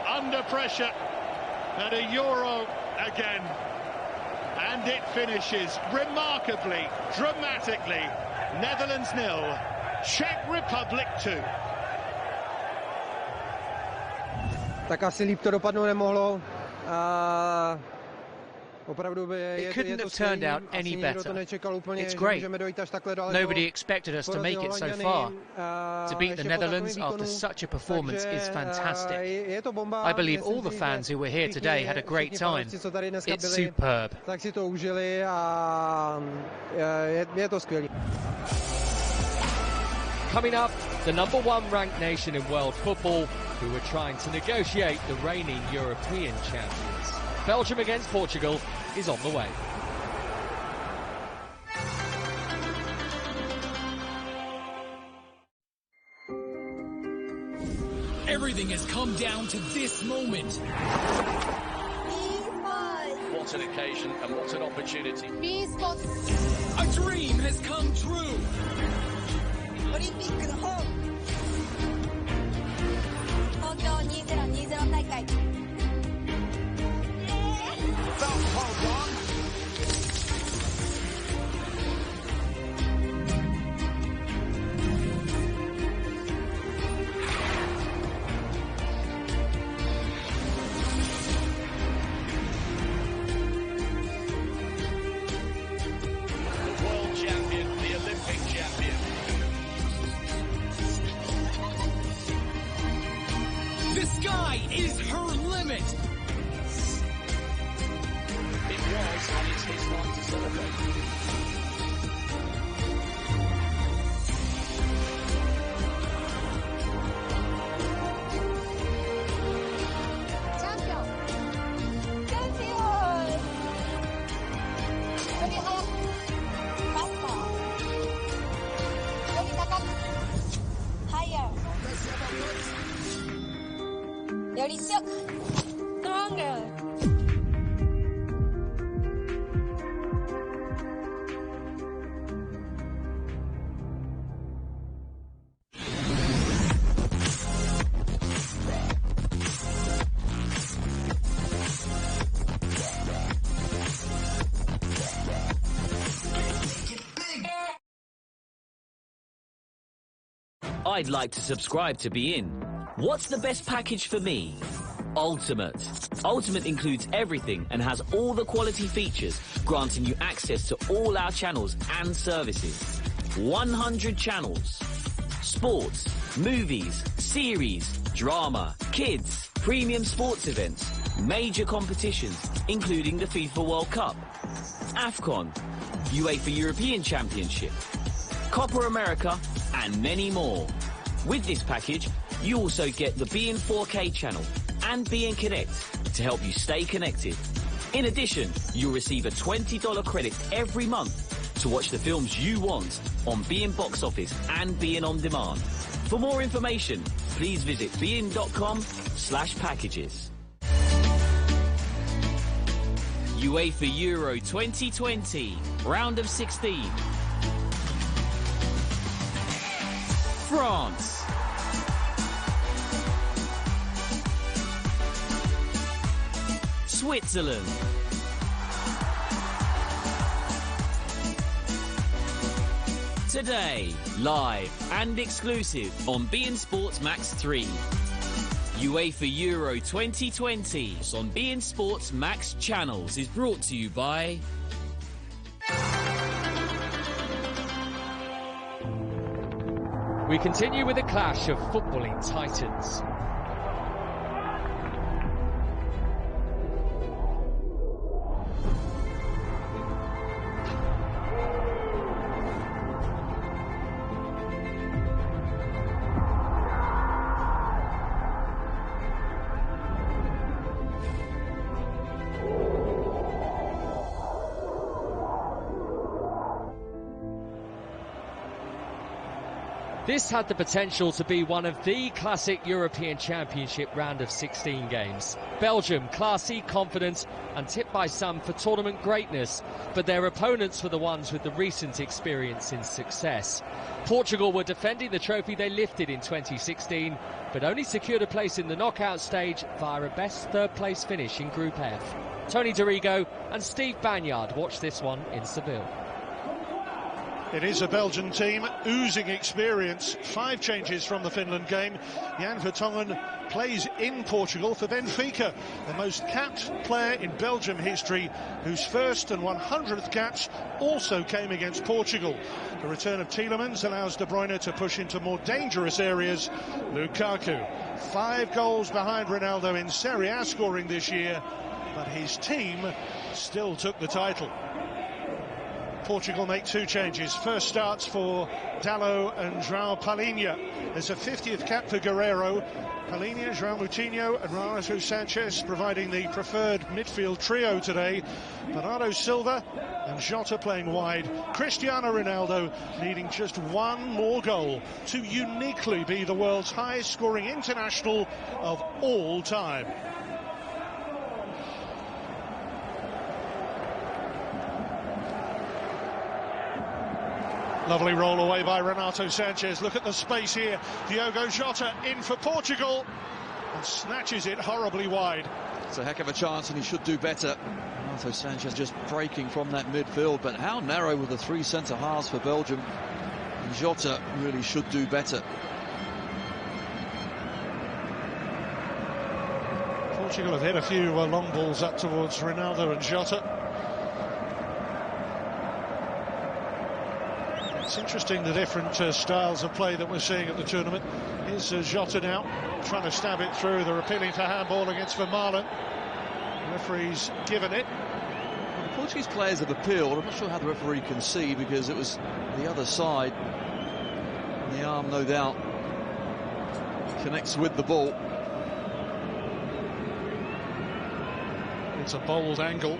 under pressure at a Euro again. And it finishes remarkably, dramatically. Netherlands 0, Czech Republic 2. Tak asi líp to dopadnout nemohlo. It couldn't have turned out any better. It's great. Nobody expected us to make it so far. To beat the Netherlands after such a performance is fantastic. I believe all the fans who were here today had a great time. It's superb. Coming up, the #1 ranked nation in world football who are trying to negotiate the reigning European champions. Belgium against Portugal is on the way. Everything has come down to this moment. What an occasion and what an opportunity. A dream has come true. The sky is her limit. It was, and it's his time to celebrate. I'd like to subscribe to Be In. What's the best package for me? Ultimate. Ultimate includes everything and has all the quality features, granting you access to all our channels and services. 100 channels. Sports, movies, series, drama, kids, premium sports events, major competitions, including the FIFA World Cup, AFCON, UEFA European Championship, Copa America, and many more. With this package, you also get the Be In 4K channel and Be In Connect to help you stay connected. In addition, you'll receive a $20 credit every month to watch the films you want on Be In Box Office and Be In On Demand. For more information, please visit bein.com/packages. UEFA Euro 2020, round of 16. France. Switzerland. Today, live and exclusive on beIN Sports Max 3. UEFA Euro 2020 on beIN Sports Max channels is brought to you by... We continue with a clash of footballing titans. This had the potential to be one of the classic European Championship round of 16 games. Belgium, classy, confident, and tipped by some for tournament greatness, but their opponents were the ones with the recent experience in success. Portugal were defending the trophy they lifted in 2016, but only secured a place in the knockout stage via a best third-place finish in Group F. Tony Dorigo and Steve Banyard watched this one in Seville. It is a Belgian team oozing experience. 5 changes from the Finland game. Jan Vertonghen plays in Portugal for Benfica, the most capped player in Belgium history, whose first and 100th caps also came against Portugal. The return of Tielemans allows De Bruyne to push into more dangerous areas. Lukaku, 5 goals behind Ronaldo in Serie A scoring this year, but his team still took the title. Portugal make 2 changes. First starts for Dalot and João Palhinha. There's a 50th cap for Guerreiro. Palhinha, João Moutinho and Renato Sanchez providing the preferred midfield trio today. Bernardo Silva and Jota playing wide. Cristiano Ronaldo needing just 1 more goal to uniquely be the world's highest scoring international of all time. Lovely roll away by Renato Sanchez. Look at the space here. Diogo Jota in for Portugal and snatches it horribly wide. It's a heck of a chance and he should do better. Renato Sanchez just breaking from that midfield, but how narrow were the 3 centre-halves for Belgium? And Jota really should do better. Portugal have hit a few long balls up towards Ronaldo and Jota. It's interesting the different styles of play that we're seeing at the tournament. Here's Jota now, trying to stab it through. They're appealing for handball against Vermaelen. The referee's given it. Well, the Portuguese players have appealed. I'm not sure how the referee can see because it was the other side. And the arm, no doubt, connects with the ball. It's a bold angle.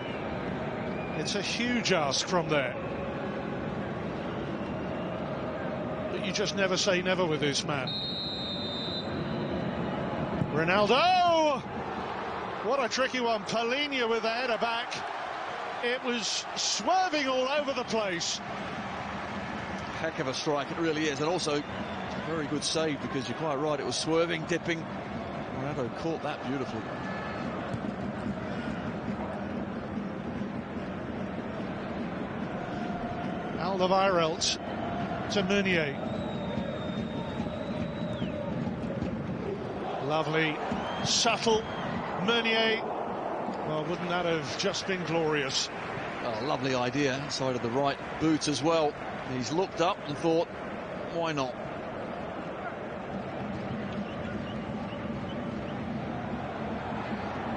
It's a huge ask from there. You just never say never with this man. Ronaldo! What a tricky one. Palhinha with the header back. It was swerving all over the place. Heck of a strike, it really is. And also, a very good save because you're quite right. It was swerving, dipping. Ronaldo caught that beautifully. Alderweireld to Meunier. Lovely, subtle Meunier. Well, wouldn't that have just been glorious? Oh, lovely idea, inside of the right boot as well. He's looked up and thought, why not?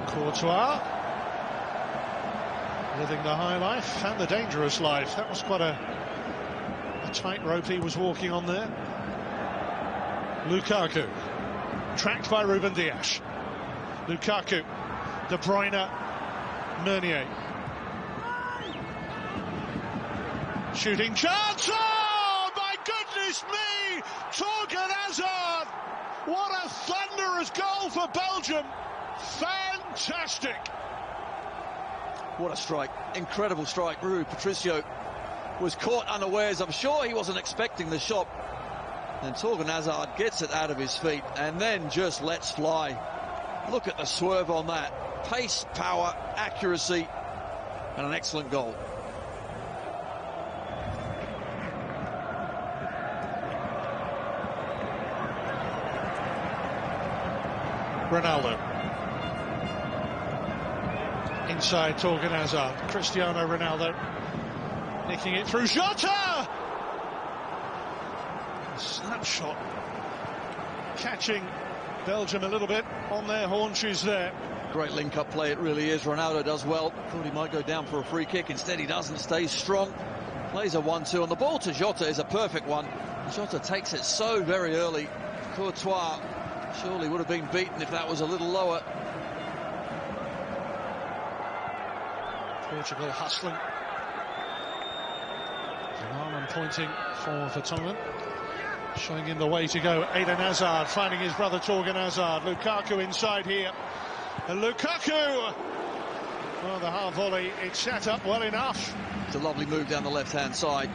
Courtois, living the high life and the dangerous life. That was quite a tightrope he was walking on there. Lukaku, tracked by Ruben Dias. Lukaku, De Bruyne, Meunier. Shooting chance! Oh, my goodness me! Torgan Hazard! What a thunderous goal for Belgium! Fantastic! What a strike, incredible strike. Rui Patricio was caught unawares. I'm sure he wasn't expecting the shot. And Torgan Hazard gets it out of his feet and then just lets fly. Look at the swerve on that. Pace, power, accuracy, and an excellent goal. Ronaldo. Inside Torgan Hazard. Cristiano Ronaldo. Nicking it through Jota! Snapshot. Catching Belgium a little bit on their haunches there. Great link-up play, it really is. Ronaldo does well. Thought he might go down for a free kick. Instead, he doesn't. Stays strong. Plays a 1-2 on the ball to Jota is a perfect one. Jota takes it so very early. Courtois surely would have been beaten if that was a little lower. Portugal hustling. Vermaelen pointing for Vertonghen. Showing him the way to go, Eden Hazard finding his brother Torgan Hazard. Lukaku inside here. And Lukaku! Well, the half volley, it's set up well enough. It's a lovely move down the left-hand side.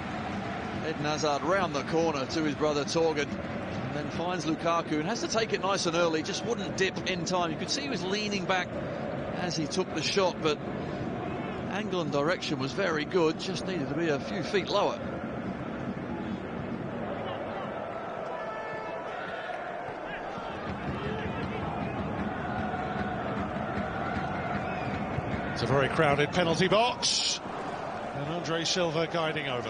Eden Hazard round the corner to his brother Torgan. And then finds Lukaku and has to take it nice and early. Just wouldn't dip in time. You could see he was leaning back as he took the shot, but angle and direction was very good. Just needed to be a few feet lower. It's a very crowded penalty box, and Andre Silva guiding over.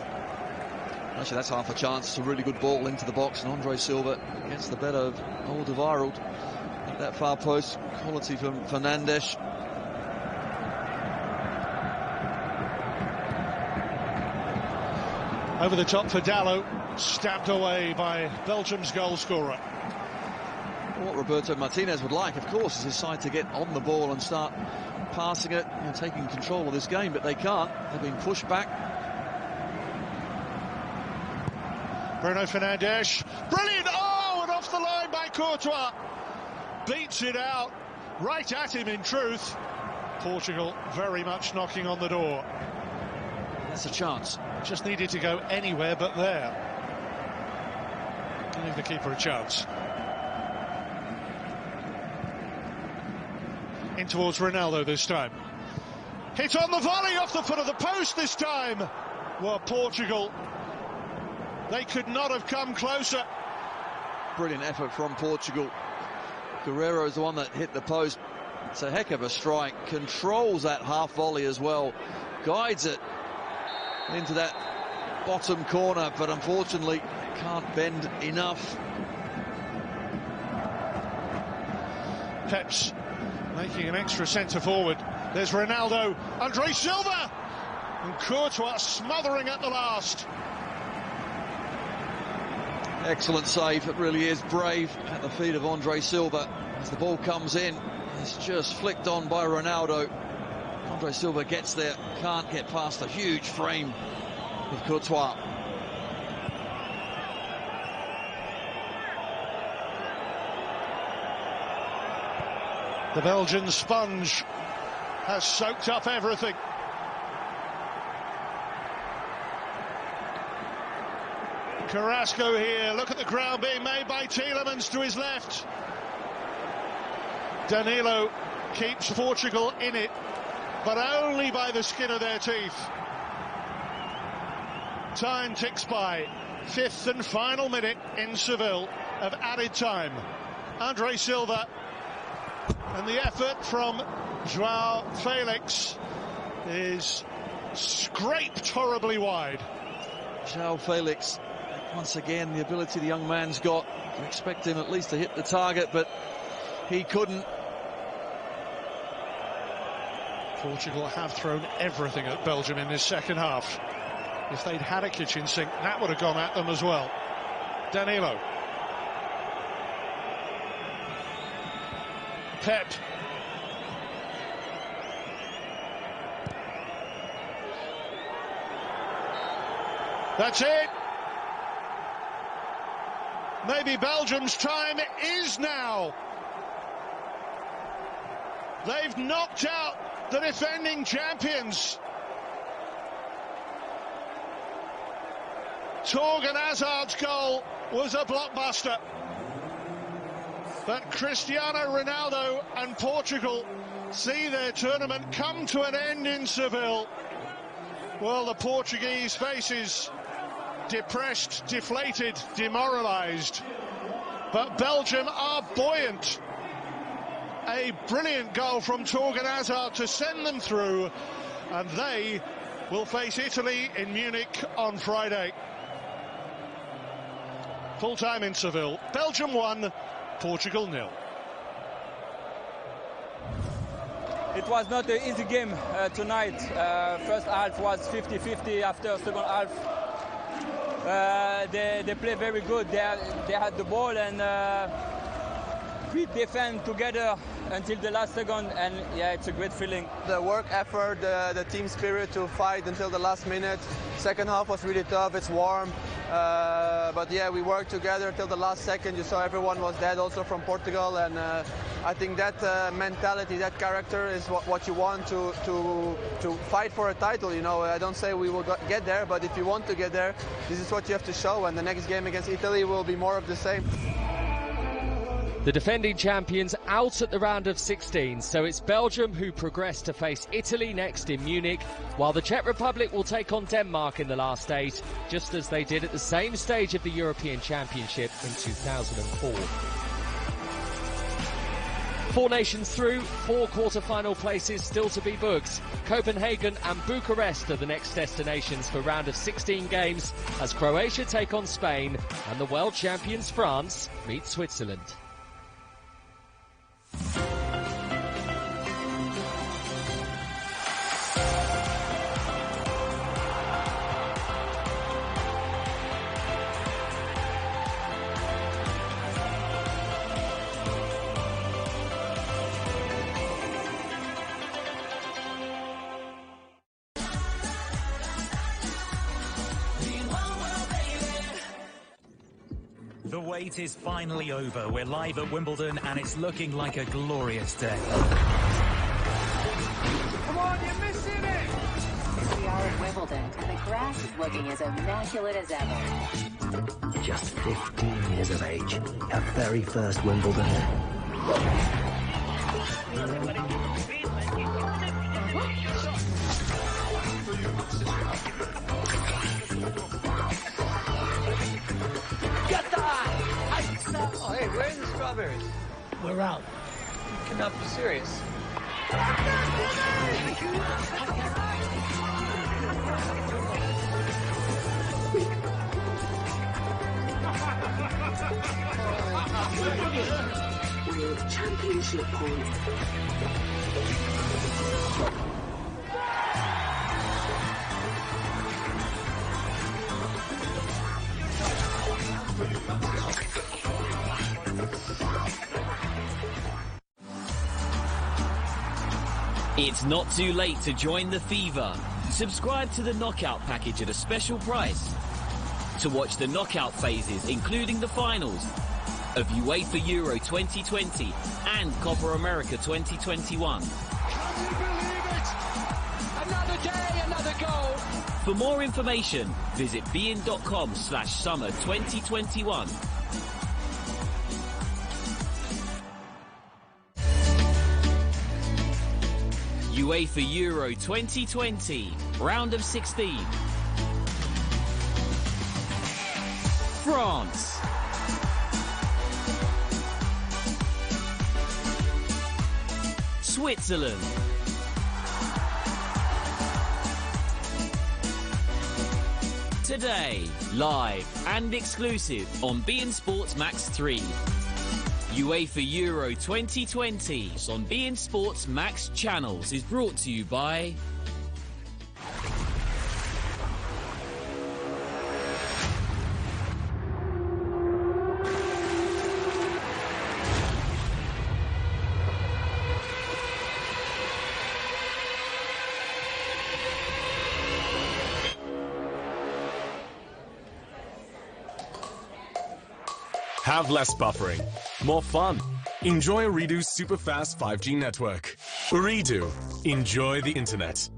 Actually, that's half a chance. It's a really good ball into the box, and Andre Silva gets the better of Alderweireld at that far post. Quality from Fernandes. Over the top for Dalot, stabbed away by Belgium's goal scorer. What Roberto Martinez would like, of course, is his side to get on the ball and start passing it, taking control of this game, but they can't. They've been pushed back. Bruno Fernandes, brilliant! Oh, and off the line by Courtois. Beats it out, right at him in truth. Portugal very much knocking on the door. That's a chance. Just needed to go anywhere but there. Giving the keeper a chance. In towards Ronaldo this time. Hit on the volley off the foot of the post this time. Well, Portugal, they could not have come closer. Brilliant effort from Portugal. Guerreiro is the one that hit the post. It's a heck of a strike. Controls that half volley as well. Guides it into that bottom corner, but unfortunately can't bend enough. Pep's making an extra centre forward. There's Ronaldo, Andre Silva, and Courtois smothering at the last. Excellent save, it really is. Brave at the feet of Andre Silva. As the ball comes in, it's just flicked on by Ronaldo. Andre Silva gets there, can't get past the huge frame of Courtois. The Belgian sponge has soaked up everything. Carrasco here, look at the ground being made by Tielemans to his left. Danilo keeps Portugal in it, but only by the skin of their teeth. Time ticks by, fifth and final minute in Seville of added time. Andre Silva, and the effort from Joao Felix is scraped horribly wide. Joao Felix, once again, the ability the young man's got. You expect him at least to hit the target, but he couldn't. Portugal have thrown everything at Belgium in this second half. If they'd had a kitchen sink, that would have gone at them as well. Danilo. Pep. That's it. Maybe Belgium's time is now. They've knocked out the defending champions. Torgan Hazard's goal was a blockbuster. But Cristiano Ronaldo and Portugal see their tournament come to an end in Seville. Well, the Portuguese faces depressed, deflated, demoralised. But Belgium are buoyant. A brilliant goal from Torgan Hazard to send them through, and they will face Italy in Munich on Friday. Full time in Seville. Belgium 1, Portugal 0. It was not an easy game tonight. First half was 50-50. After second half, they play very good. They had the ball, and we defend together until the last second, and yeah, it's a great feeling. The work effort, the team spirit to fight until the last minute. Second half was really tough, it's warm. But yeah, we worked together until the last second. You saw everyone was dead also from Portugal, and I think that mentality, that character is what you want to fight for a title. You know, I don't say we will get there, but if you want to get there, this is what you have to show, and the next game against Italy will be more of the same. The defending champions out at the round of 16, so it's Belgium who progress to face Italy next in Munich, while the Czech Republic will take on Denmark in the last stage, just as they did at the same stage of the European Championship in 2004. 4 nations through, 4 quarter-final places still to be booked. Copenhagen and Bucharest are the next destinations for round of 16 games, as Croatia take on Spain and the world champions France meet Switzerland. The wait is finally over. We're live at Wimbledon and it's looking like a glorious day. Come on, you're missing it! We are at Wimbledon and the grass is looking as immaculate as ever. Just 15 years of age. Her very first Wimbledon. Oh, hey, where's the strawberries? We're out. You cannot be serious. World Championship point. It's not too late to join the fever. Subscribe to the knockout package at a special price to watch the knockout phases, including the finals of UEFA Euro 2020 and Copa America 2021. Can you believe it? Another day, another goal. For more information, visit bein.com/summer 2021. UEFA Euro 2020, round of 16. France. Switzerland. Today, live and exclusive on beIN Sports Max 3. UEFA Euro 2020 on beIN Sports Max channels is brought to you by Have less buffering, more fun. Enjoy Ooredoo's super-fast 5G network. Ooredoo. Enjoy the internet.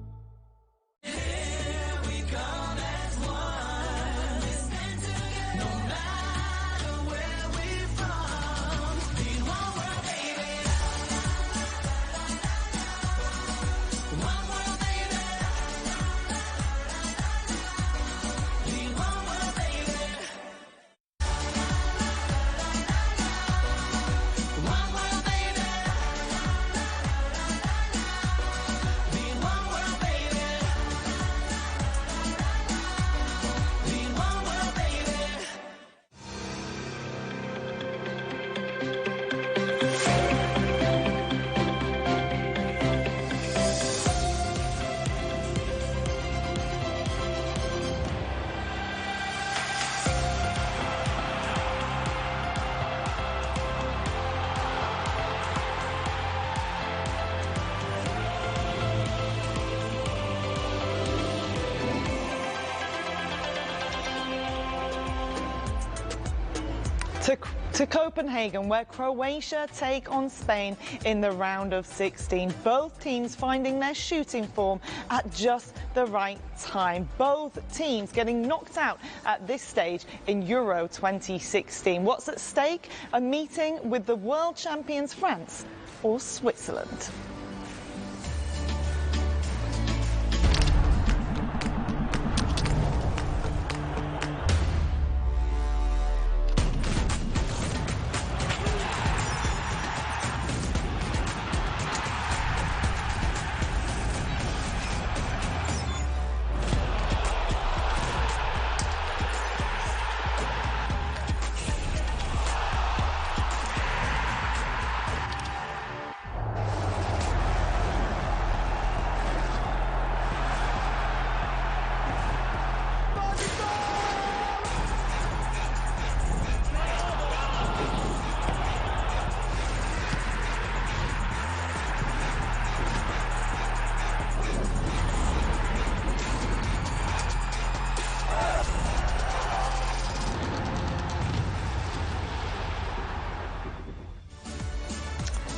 To Copenhagen, where Croatia take on Spain in the round of 16. Both teams finding their shooting form at just the right time. Both teams getting knocked out at this stage in Euro 2016. What's at stake? A meeting with the world champions France or Switzerland.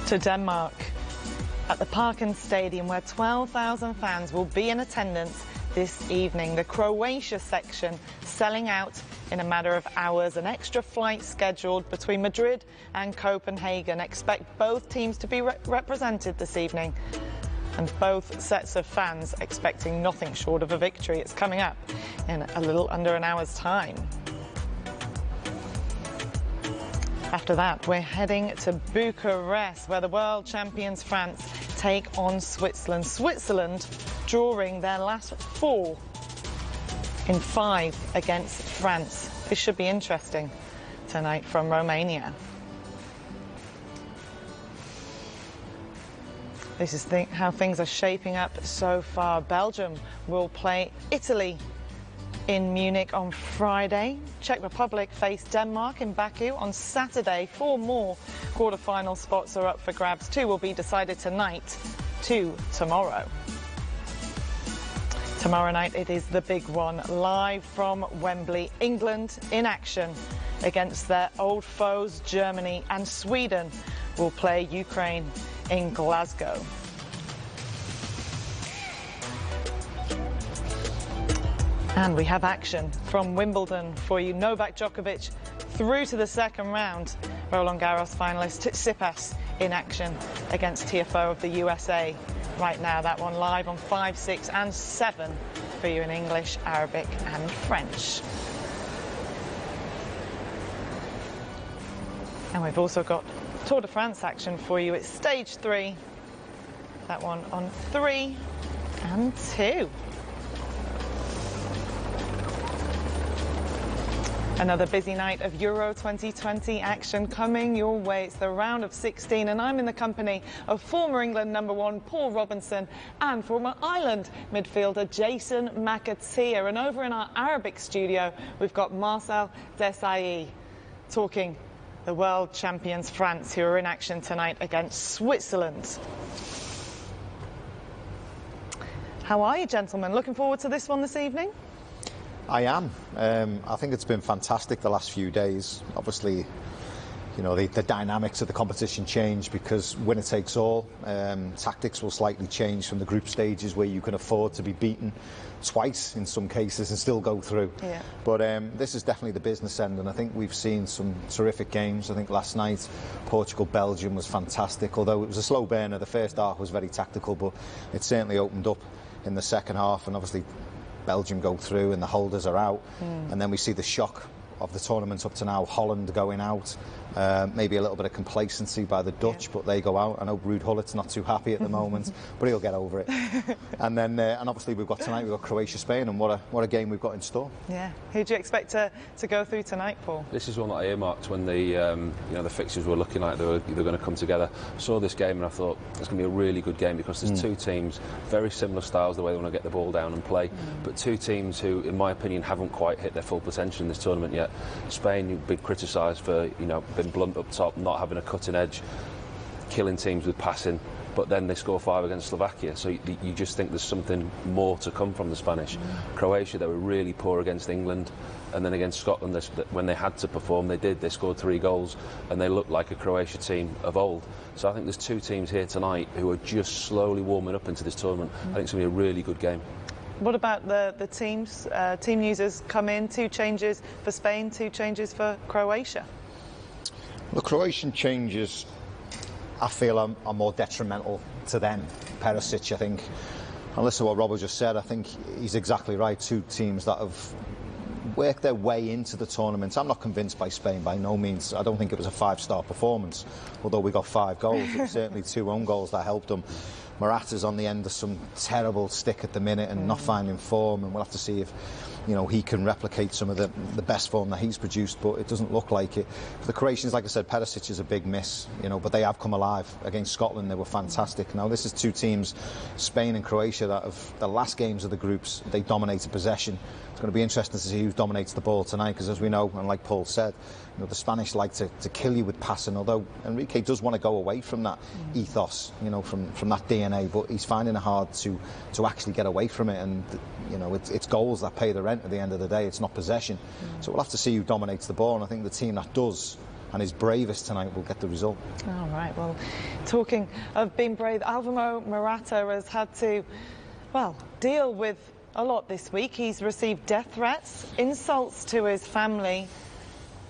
To Denmark, at the Parken Stadium, where 12,000 fans will be in attendance this evening. The Croatia section selling out in a matter of hours. An extra flight scheduled between Madrid and Copenhagen. Expect both teams to be represented this evening, and both sets of fans expecting nothing short of a victory. It's coming up in a little under an hour's time. After that, we're heading to Bucharest, where the world champions France take on Switzerland. Switzerland drawing their last 4 in 5 against France. This should be interesting tonight from Romania. This is how things are shaping up so far. Belgium will play Italy in Munich on Friday. Czech Republic face Denmark in Baku on Saturday. 4 more quarter-final spots are up for grabs. 2 will be decided tonight, 2 tomorrow. Tomorrow night it is the big one, live from Wembley. England in action against their old foes Germany, and Sweden will play Ukraine in Glasgow. And we have action from Wimbledon for you. Novak Djokovic through to the second round. Roland Garros finalist Tsitsipas in action against TFO of the USA. Right now, that one live on 5, 6 and 7 for you in English, Arabic and French. And we've also got Tour de France action for you. It's stage 3. That one on 3 and 2. Another busy night of Euro 2020 action coming your way. It's the round of 16, and I'm in the company of former England #1 Paul Robinson and former Ireland midfielder Jason McAteer. And over in our Arabic studio, we've got Marcel Desailly talking the world champions France, who are in action tonight against Switzerland. How are you, gentlemen? Looking forward to this one this evening? I am. I think it's been fantastic the last few days. Obviously, you know, the dynamics of the competition change because winner takes all. Tactics will slightly change from the group stages where you can afford to be beaten twice in some cases and still go through. Yeah. But this is definitely the business end, and I think we've seen some terrific games. I think last night Portugal-Belgium was fantastic, although it was a slow burner. The first half was very tactical, but it certainly opened up in the second half, and obviously Belgium go through and the holders are out, and then we see the shock of the tournament up to now, Holland going out, maybe a little bit of complacency by the Dutch, but they go out. I know Ruud Hullit's not too happy at the moment, but he'll get over it. And then, and obviously we've got tonight, we've got Croatia-Spain, and what a game we've got in store. Yeah. Who do you expect to go through tonight, Paul? This is one that I earmarked when the you know, the fixtures were looking like they were going to come together. I saw this game and I thought it's going to be a really good game because there's 2 teams, very similar styles, the way they want to get the ball down and play, but 2 teams who, in my opinion, haven't quite hit their full potential in this tournament yet. Spain, you've been criticised for, you know, being blunt up top, not having a cutting edge, killing teams with passing. but then they score 5 against Slovakia, so you just think there's something more to come from the Spanish. Croatia, they were really poor against England, and then against Scotland, when they had to perform, they scored 3 goals, and they looked like a Croatia team of old. So I think there's 2 teams here tonight who are just slowly warming up into this tournament. I think it's going to be a really good game. What about the teams? Team news has come in, 2 changes for Spain, 2 changes for Croatia. The Croatian changes, I feel, are more detrimental to them. Perisic, I think, and listen to what Robert just said, I think he's exactly right. 2 teams that have worked their way into the tournament. I'm not convinced by Spain, by no means. I don't think it was a 5-star performance, although we got 5 goals. It was certainly 2 own goals that helped them. Morata's on the end of some terrible stick at the minute and not finding form, and we'll have to see if he can replicate some of the best form that he's produced, but it doesn't look like it. For the Croatians, like I said, Perisic is a big miss, but they have come alive. Against Scotland, they were fantastic. Now, this is 2 teams, Spain and Croatia, that have the last games of the groups, they dominated possession. It's going to be interesting to see who dominates the ball tonight, because as we know, and like Paul said, the Spanish like to kill you with passing, although Enrique does want to go away from that ethos, from that DNA, but he's finding it hard to actually get away from it, and it's goals that pay the rent at the end of the day. It's not possession. So we'll have to see who dominates the ball, and I think the team that does and is bravest tonight will get the result. All right, well, talking of being brave, Alvaro Morata has had to, deal with a lot this week. He's received death threats, insults to his family,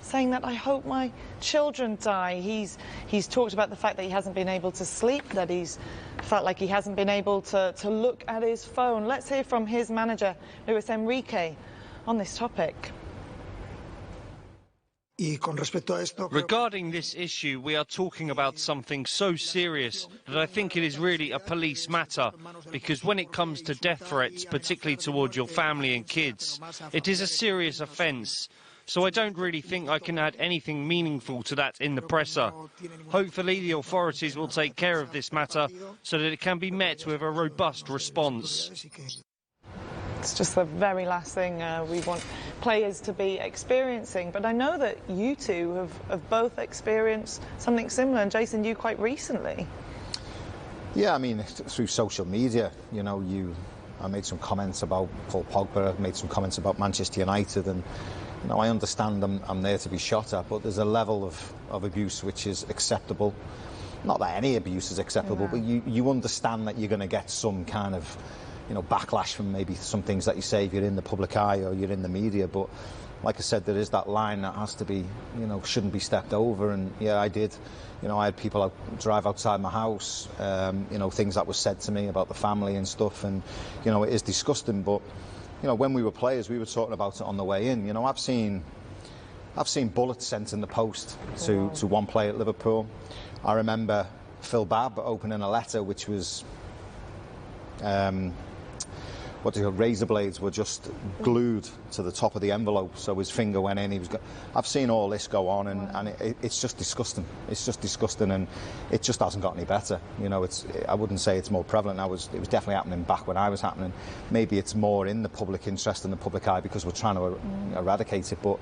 saying that I hope my children die. He's talked about the fact that he hasn't been able to sleep, that he's felt like he hasn't been able to look at his phone. Let's hear from his manager, Luis Enrique, on this topic. Regarding this issue, we are talking about something so serious that I think it is really a police matter, because when it comes to death threats, particularly towards your family and kids, it is a serious offence. So I don't really think I can add anything meaningful to that in the presser. Hopefully the authorities will take care of this matter so that it can be met with a robust response. It's just the very last thing we want players to be experiencing. But I know that you 2 have both experienced something similar, and Jason, you quite recently. Yeah, I mean, through social media, I made some comments about Paul Pogba, I made some comments about Manchester United, and I understand I'm there to be shot at, but there's a level of abuse which is acceptable. Not that any abuse is acceptable, but you understand that you're going to get some kind of backlash from maybe some things that you say if you're in the public eye or you're in the media. But like I said, there is that line that has to be, shouldn't be stepped over. And yeah, I did. I had people drive outside my house, things that were said to me about the family and stuff. And, it is disgusting. But, when we were players, we were talking about it on the way in. I've seen bullets sent in the post to one player at Liverpool. I remember Phil Babb opening a letter which was razor blades were just glued to the top of the envelope, so his finger went in. I've seen all this go on, and it's just disgusting. It's just disgusting, and it just hasn't got any better. I wouldn't say it's more prevalent now. It was definitely happening back when I was happening. Maybe it's more in the public interest and the public eye because we're trying to eradicate it. But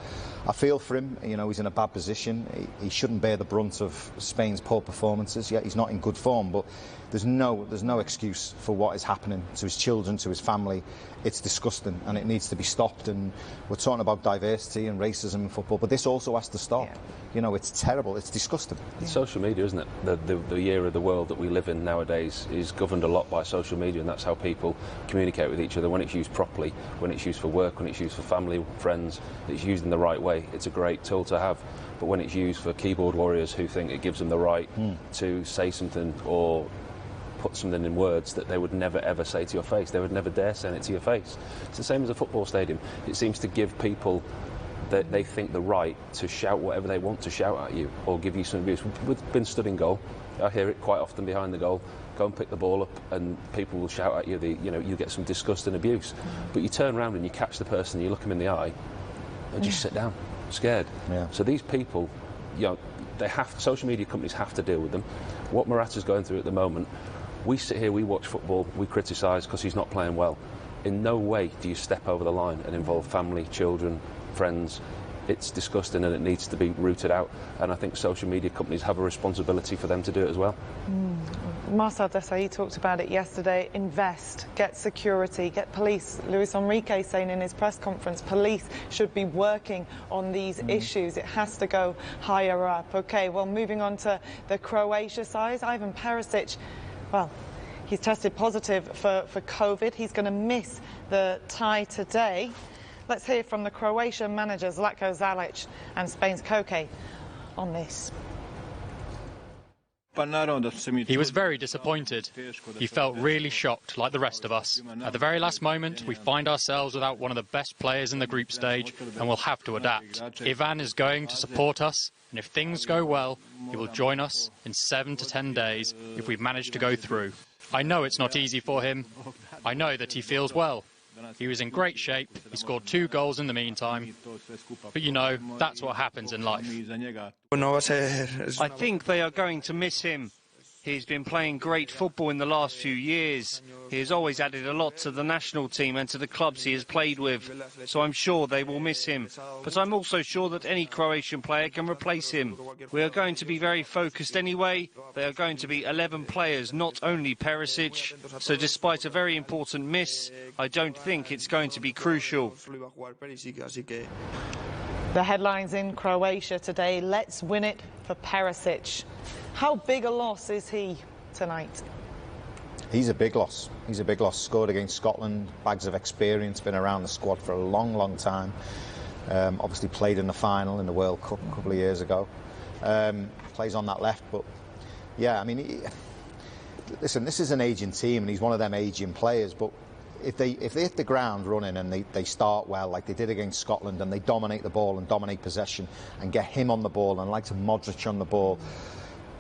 I feel for him. He's in a bad position. He shouldn't bear the brunt of Spain's poor performances. Yet he's not in good form, but there's no excuse for what is happening to his children, to his family. It's disgusting, and it needs to be stopped. And we're talking about diversity and racism in football, but this also has to stop. It's terrible. It's disgusting. It's social media, isn't it? The era of the world that we live in nowadays is governed a lot by social media, and that's how people communicate with each other. When it's used properly, when it's used for work, when it's used for family, friends, it's used in the right way. It's a great tool to have. But when it's used for keyboard warriors who think it gives them the right to say something or put something in words that they would never ever say to your face, they would never dare say it to your face. It's the same as a football stadium. It seems to give people that they think the right to shout whatever they want to shout at you or give you some abuse. We've been stood in goal. I hear it quite often behind the goal. Go and pick the ball up and people will shout at you. You get some disgust and abuse. But you turn around and you catch the person, you look them in the eye and just sit down, scared. So these people, social media companies have to deal with them. What Morata's going through at the moment, we sit here, we watch football, we criticise because he's not playing well. In no way do you step over the line and involve family, children, friends. It's disgusting and it needs to be rooted out. And I think social media companies have a responsibility for them to do it as well. Marcel Desailly talked about it yesterday. Invest, get security, get police. Luis Enrique saying in his press conference, police should be working on these issues. It has to go higher up. Okay, well, moving on to the Croatia side, Ivan Perisic, well, he's tested positive for COVID. He's going to miss the tie today. Let's hear from the Croatian managers, Zlatko Zalic and Spain's Koke, on this. He was very disappointed. He felt really shocked, like the rest of us. At the very last moment, we find ourselves without one of the best players in the group stage, and we'll have to adapt. Ivan is going to support us, and if things go well, he will join us in 7 to 10 days if we manage to go through. I know it's not easy for him. I know that he feels well. He was in great shape. He scored 2 goals in the meantime. But, you know, that's what happens in life. I think they are going to miss him. He's been playing great football in the last few years. He has always added a lot to the national team and to the clubs he has played with. So I'm sure they will miss him. But I'm also sure that any Croatian player can replace him. We are going to be very focused anyway. They are going to be 11 players, not only Perisic. So despite a very important miss, I don't think it's going to be crucial. The headlines in Croatia today, let's win it for Perisic. How big a loss is he tonight? He's a big loss. He's a big loss. Scored against Scotland, bags of experience, been around the squad for a long, long time. Obviously played in the final in the World Cup a couple of years ago. Plays on that left, but yeah, I mean, listen, this is an ageing team and he's one of them ageing players, but if they hit the ground running and they start well, like they did against Scotland, and they dominate the ball and dominate possession and get him on the ball and like to Modric on the ball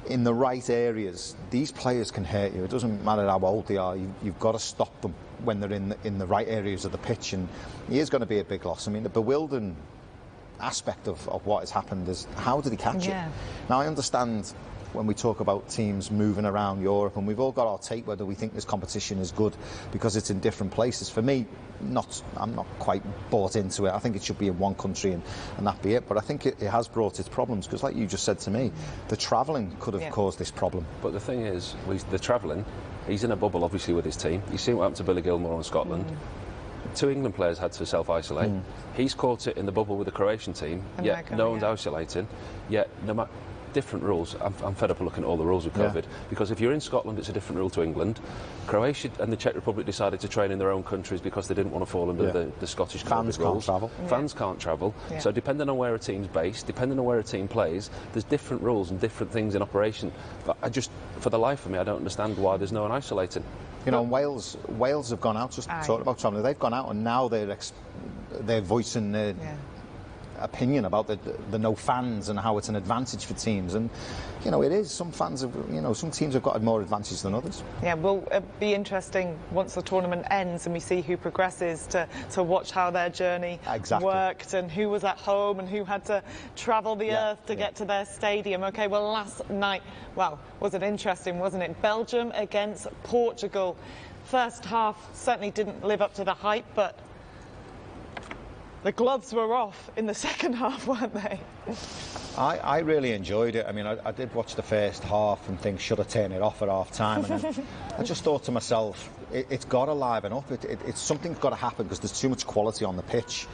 in the right areas, these players can hurt you. It doesn't matter how old they are. You've got to stop them when they're in the right areas of the pitch, and he is going to be a big loss. I mean, the bewildering aspect of what has happened is how did he catch it? Now I understand when we talk about teams moving around Europe, and we've all got our take whether we think this competition is good because it's in different places. For me, I'm not quite bought into it. I think it should be in one country and that be it. But I think it has brought its problems because, like you just said to me, the travelling could have caused this problem. But the thing is, the travelling, he's in a bubble obviously with his team. You see what happened to Billy Gilmore in Scotland. 2 England players had to self-isolate. He's caught it in the bubble with the Croatian team, yet no one's isolating. Yet no matter different rules. I'm fed up of looking at all the rules with COVID, because if you're in Scotland, it's a different rule to England. Croatia and the Czech Republic decided to train in their own countries because they didn't want to fall under the Scottish COVID rules. Fans can't travel. So depending on where a team's based, depending on where a team plays, there's different rules and different things in operation. But I just, for the life of me, I don't understand why there's no one isolating. You know, Wales have gone out, just talking about travelling, they've gone out and now they're voicing their opinion about the no fans and how it's an advantage for teams, and you know it is. Some fans have, you know, some teams have got more advantage than others. Yeah, well, it'll be interesting once the tournament ends and we see who progresses to watch how their journey worked and who was at home and who had to travel the earth to get to their stadium. Okay, well, last night, well, was it interesting, wasn't it? Belgium against Portugal. First half certainly didn't live up to the hype, but the gloves were off in the second half, weren't they? I really enjoyed it. I mean, I did watch the first half and think, should I turn it off at half time? And then I just thought to myself, it's got to liven up. Something's got to happen because there's too much quality on the pitch.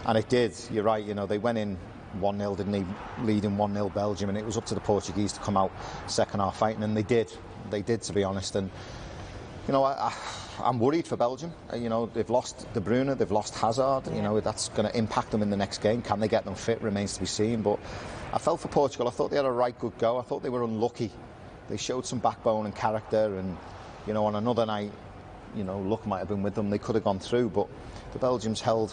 And it did. You're right. You know, they went in 1-0, didn't they? Leading 1-0 Belgium, and it was up to the Portuguese to come out second half fighting, and they did. They did, to be honest. And you know, I'm worried for Belgium. You know, they've lost De Bruyne, they've lost Hazard. You know, that's going to impact them in the next game. Can they get them fit? Remains to be seen. But I felt for Portugal. I thought they had a right good go. I thought they were unlucky. They showed some backbone and character, and you know, on another night, you know, luck might have been with them. They could have gone through, but the Belgians held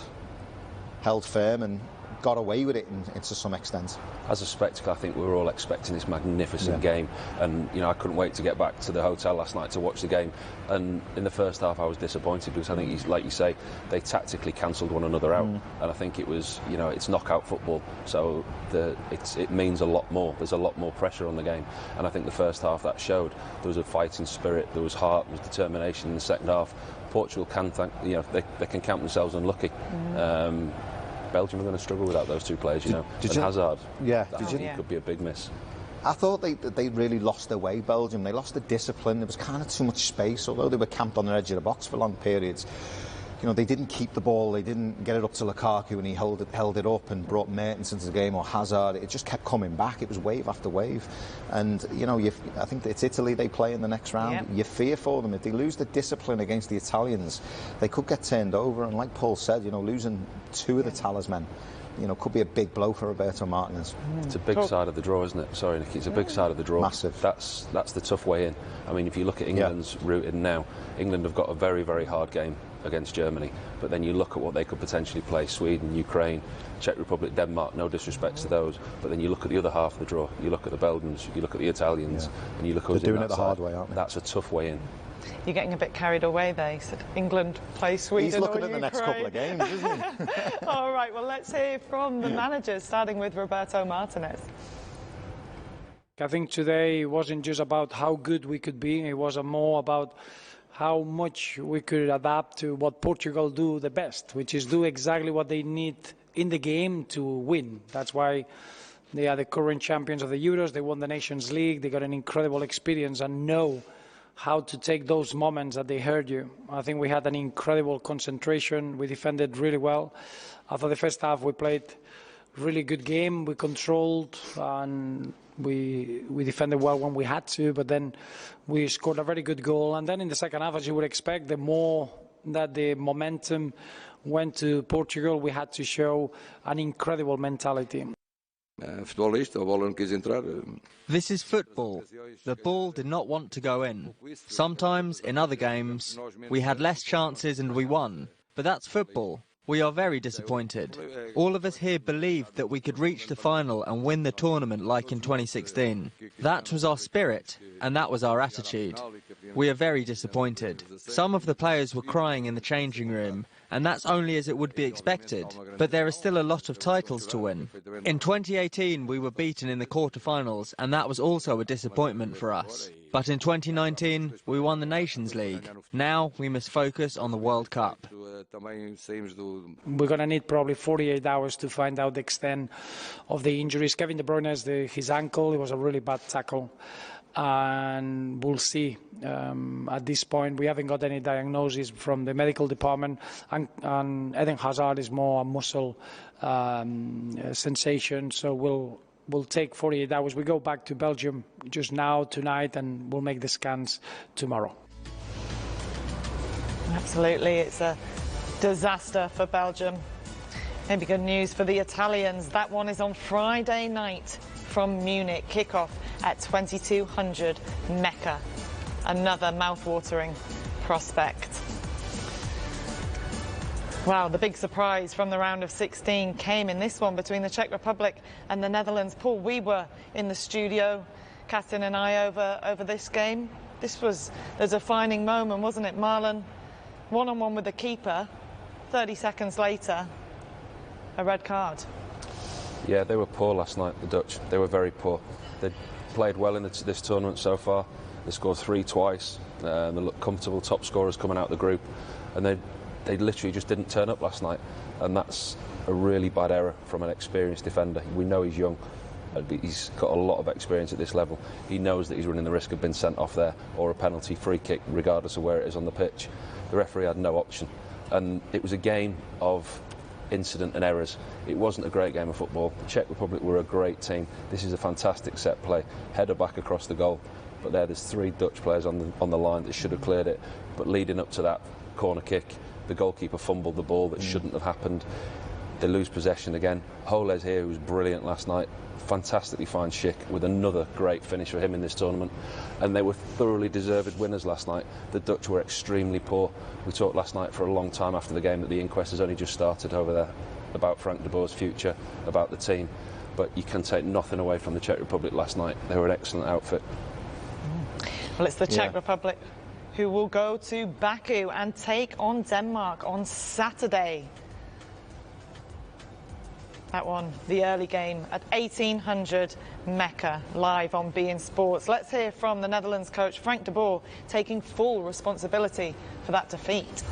firm and got away with it to some extent. As a spectacle, I think we were all expecting this magnificent game, and you know, I couldn't wait to get back to the hotel last night to watch the game. And in the first half, I was disappointed because I think, like you say, they tactically cancelled one another out, and I think it was, you know, it's knockout football, so it means a lot more. There's a lot more pressure on the game, and I think the first half that showed. There was a fighting spirit, there was heart, there was determination. In the second half, Portugal they can count themselves unlucky. Belgium are going to struggle without those two players, you know. And Hazard, that could be a big miss. I thought they really lost their way, Belgium. They lost the discipline. There was kind of too much space, although they were camped on the edge of the box for long periods. You know, they didn't keep the ball, they didn't get it up to Lukaku and he held it up and brought Mertens into the game, or Hazard. It just kept coming back. It was wave after wave. And, you know, I think it's Italy they play in the next round. Yep. You fear for them. If they lose the discipline against the Italians, they could get turned over. And like Paul said, you know, losing 2 of the talismen, you know, could be a big blow for Roberto Martinez. It's a big side of the draw, isn't it? Sorry, Nicky, it's a big side of the draw. Massive. That's the tough way in. I mean, if you look at England's route in now, England have got a very, very hard game against Germany, but then you look at what they could potentially play: Sweden, Ukraine, Czech Republic, Denmark. No disrespect to those, but then you look at the other half of the draw. You look at the Belgians, you look at the Italians, and you look at they're doing it the hard way, aren't they? That's a tough way in. You're getting a bit carried away there. You said England play Sweden. He's looking or at the Ukraine. next couple of games, isn't he? All right, well, let's hear from the managers, starting with Roberto Martinez. I think today it wasn't just about how good we could be, it was more about how much we could adapt to what Portugal do the best, which is do exactly what they need in the game to win. That's why they are the current champions of the Euros. They won the Nations League. They got an incredible experience and know how to take those moments that they hurt you. I think we had an incredible concentration. We defended really well. I thought the first half we played really good game. We controlled and we defended well when we had to, but then we scored a very good goal. And then in the second half, as you would expect, the more that the momentum went to Portugal, we had to show an incredible mentality. This is football. The ball did not want to go in. Sometimes, in other games, we had less chances and we won. But that's football. We are very disappointed. All of us here believed that we could reach the final and win the tournament like in 2016. That was our spirit, and that was our attitude. We are very disappointed. Some of the players were crying in the changing room, and that's only as it would be expected. But there are still a lot of titles to win. In 2018, we were beaten in the quarter-finals, and that was also a disappointment for us. But in 2019, we won the Nations League. Now we must focus on the World Cup. We're going to need probably 48 hours to find out the extent of the injuries. Kevin De Bruyne, his ankle, it was a really bad tackle. And we'll see. At this point, we haven't got any diagnosis from the medical department. And Eden Hazard is more a muscle sensation. So we'll take 48 hours. We go back to Belgium just now, tonight, and we'll make the scans tomorrow. Absolutely, it's a disaster for Belgium. Maybe good news for the Italians. That one is on Friday night from Munich. Kickoff at 2200 Mecca. Another mouth-watering prospect. Wow, the big surprise from the round of 16 came in this one between the Czech Republic and the Netherlands. Paul, we were in the studio, Katin and I, over this game. There's a defining moment, wasn't it, Marlon? One-on-one with the keeper. 30 seconds later, a red card. Yeah, they were poor last night, the Dutch. They were very poor. They played well in this tournament so far. They scored 3 twice. They looked comfortable, top scorers coming out of the group. And they literally just didn't turn up last night. And that's a really bad error from an experienced defender. We know he's young. He's got a lot of experience at this level. He knows that he's running the risk of being sent off there or a penalty, free kick, regardless of where it is on the pitch. The referee had no option. And it was a game of incident and errors. It wasn't a great game of football. The Czech Republic were a great team. This is a fantastic set play. Header back across the goal. But there's 3 Dutch players on the line that should have cleared it. But leading up to that corner kick, the goalkeeper fumbled the ball that shouldn't have happened. They lose possession again. Holes here, who was brilliant last night, fantastically fine Schick with another great finish for him in this tournament. And they were thoroughly deserved winners last night. The Dutch were extremely poor. We talked last night for a long time after the game that the inquest has only just started over there about Frank de Boer's future, about the team. But you can take nothing away from the Czech Republic last night. They were an excellent outfit. Well, it's the Czech Republic who will go to Baku and take on Denmark on Saturday. That one, the early game at 1800 Mecca, live on beIN Sports. Let's hear from the Netherlands coach Frank de Boer, taking full responsibility for that defeat.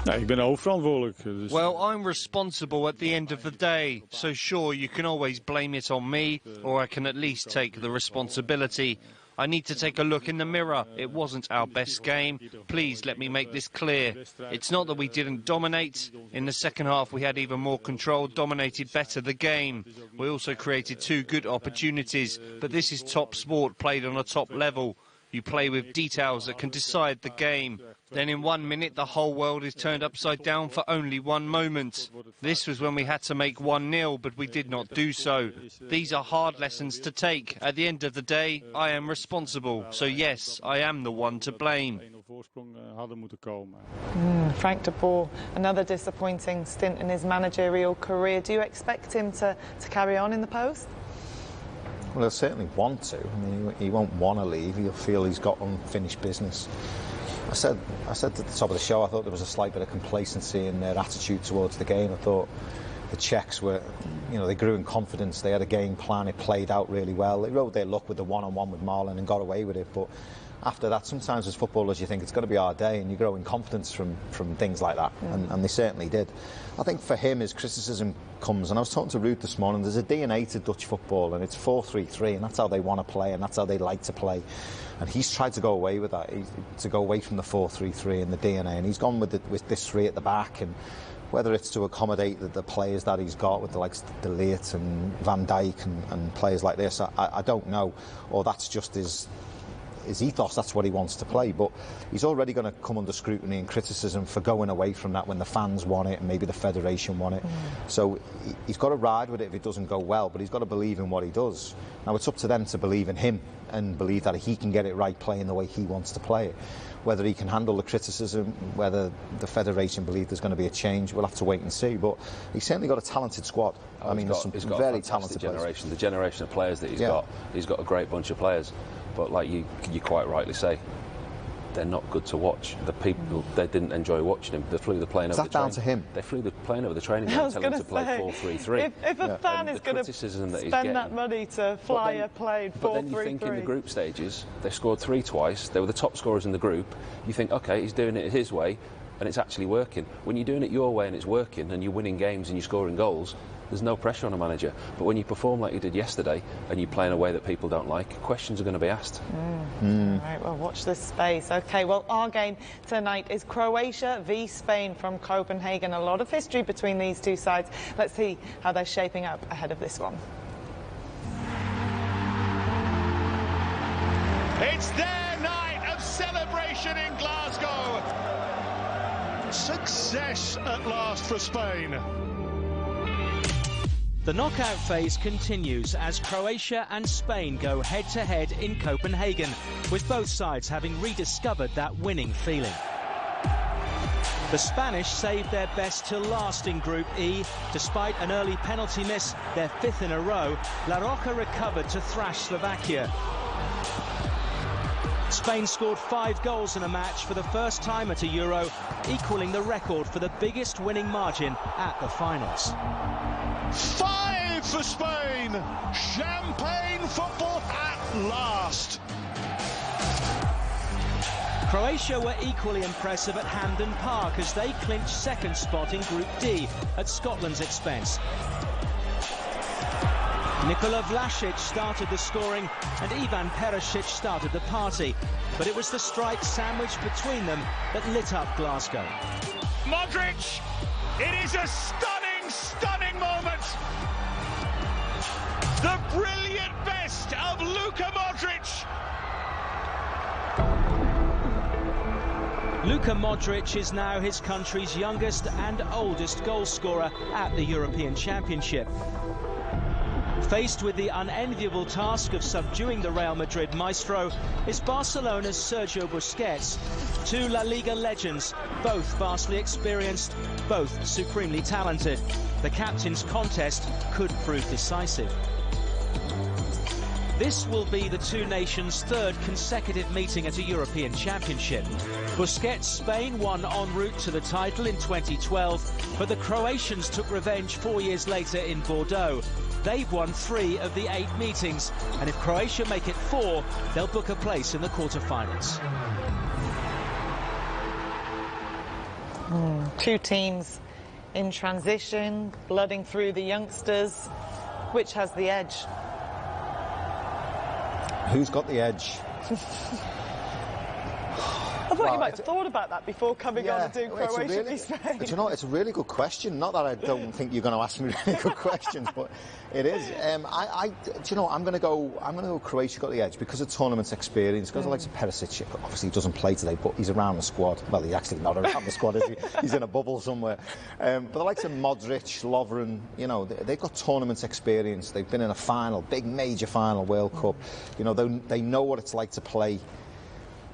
Well, I'm responsible at the end of the day, so sure, you can always blame it on me, or I can at least take the responsibility. I need to take a look in the mirror. It wasn't our best game. Please let me make this clear. It's not that we didn't dominate. In the second half, we had even more control, dominated better the game. We also created 2 good opportunities, but this is top sport played on a top level. You play with details that can decide the game. Then in 1 minute, the whole world is turned upside down for only 1 moment. This was when we had to make 1-0, but we did not do so. These are hard lessons to take. At the end of the day, I am responsible. So yes, I am the one to blame. Frank de Boer, another disappointing stint in his managerial career. Do you expect him to carry on in the post? Well, he'll certainly want to. I mean, he won't want to leave. He'll feel he's got unfinished business. I said at the top of the show, I thought there was a slight bit of complacency in their attitude towards the game. I thought the Czechs were, they grew in confidence. They had a game plan. It played out really well. They rode their luck with the one-on-one with Marlon and got away with it. But after that, sometimes as footballers, you think it's going to be our day, and you grow in confidence from things like that. And they certainly did. I think for him, his criticism comes, and I was talking to Ruud this morning, there's a DNA to Dutch football, and it's 4-3-3, and that's how they want to play, and that's how they like to play. And he's tried to go away with that, to go away from the 4-3-3 and the DNA, and he's gone with this 3 at the back, and whether it's to accommodate the players that he's got with the likes of De Ligt and Van Dijk and players like this, I don't know, or that's just his ethos, that's what he wants to play. But he's already going to come under scrutiny and criticism for going away from that when the fans want it and maybe the federation want it. So he's got to ride with it if it doesn't go well, but he's got to believe in what he does. Now it's up to them to believe in him and believe that he can get it right playing the way he wants to play it. Whether he can handle the criticism, whether the federation believe there's going to be a change, we'll have to wait and see. But he's certainly got a talented squad. I mean, there's some very talented generation. The generation of players that he's got a great bunch of players. But like you quite rightly say, they're not good to watch. The people, they didn't enjoy watching him. They flew the plane over the training. Is that down to him? They flew the plane over the training ground telling him to play 4-3-3. If a fan is going to spend that money to fly a plane 4-3-3. But then you think in the group stages, they scored 3 twice. They were the top scorers in the group. You think, OK, he's doing it his way, and it's actually working. When you're doing it your way and it's working, and you're winning games and you're scoring goals, there's no pressure on a manager. But when you perform like you did yesterday and you play in a way that people don't like, questions are going to be asked. Right, well, watch this space. OK, well, our game tonight is Croatia v Spain from Copenhagen. A lot of history between these two sides. Let's see how they're shaping up ahead of this one. It's their night of celebration in Glasgow. Success at last for Spain. The knockout phase continues as Croatia and Spain go head-to-head in Copenhagen, with both sides having rediscovered that winning feeling. The Spanish saved their best till last in Group E. Despite an early penalty miss, their 5th in a row, La Roca recovered to thrash Slovakia. Spain scored 5 goals in a match for the first time at a Euro, equalling the record for the biggest winning margin at the finals. 5 for Spain! Champagne football at last! Croatia were equally impressive at Hampden Park as they clinched 2nd spot in Group D at Scotland's expense. Nikola Vlasic started the scoring and Ivan Perisic started the party, but it was the strike sandwiched between them that lit up Glasgow. Modric! It is a stunning moment! The brilliant best of Luka Modric! Luka Modric is now his country's youngest and oldest goal scorer at the European Championship. Faced with the unenviable task of subduing the Real Madrid maestro is Barcelona's Sergio Busquets, 2 La Liga legends, both vastly experienced, both supremely talented. The captain's contest could prove decisive. This will be the two nations' 3rd consecutive meeting at a European Championship. Busquets' Spain won en route to the title in 2012, but the Croatians took revenge 4 years later in Bordeaux. They've won 3 of the 8 meetings, and if Croatia make it 4, they'll book a place in the quarter-finals. Two teams in transition, blooding through the youngsters. Which has the edge? Who's got the edge? I thought you might have thought about that before coming on to do Croatia v Spain. Do you know, it's a really good question. Not that I don't think you're going to ask me really good questions, but it is. Do you know, I'm going to go Croatia got the edge because of tournament experience. Because I like Perisic, obviously he doesn't play today, but he's around the squad. Well, he's actually not around the squad, is he? He's in a bubble somewhere. But the likes of Modric, Lovren, you know, they've got tournament experience. They've been in a final, big major final, World Cup. You know, they know what it's like to play.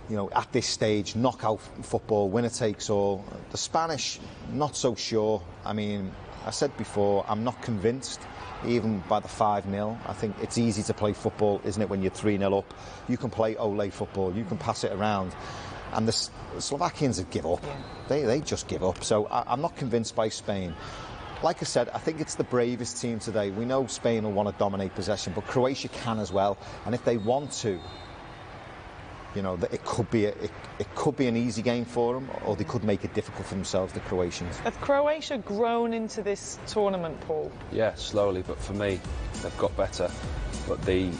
You know, at this stage, knockout football, winner takes all. The Spanish, not so sure. I mean, I said before, I'm not convinced, even by the 5-0. I think it's easy to play football, isn't it, when you're 3-0 up? You can play Ole football, you can pass it around. And the Slovakians have give up. Yeah. They just give up. So I'm not convinced by Spain. Like I said, I think it's the bravest team today. We know Spain will want to dominate possession, but Croatia can as well. And if they want to, you know, it could be an easy game for them, or they could make it difficult for themselves, the Croatians. Have Croatia grown into this tournament, Paul? Yeah, slowly, but for me, they've got better. But the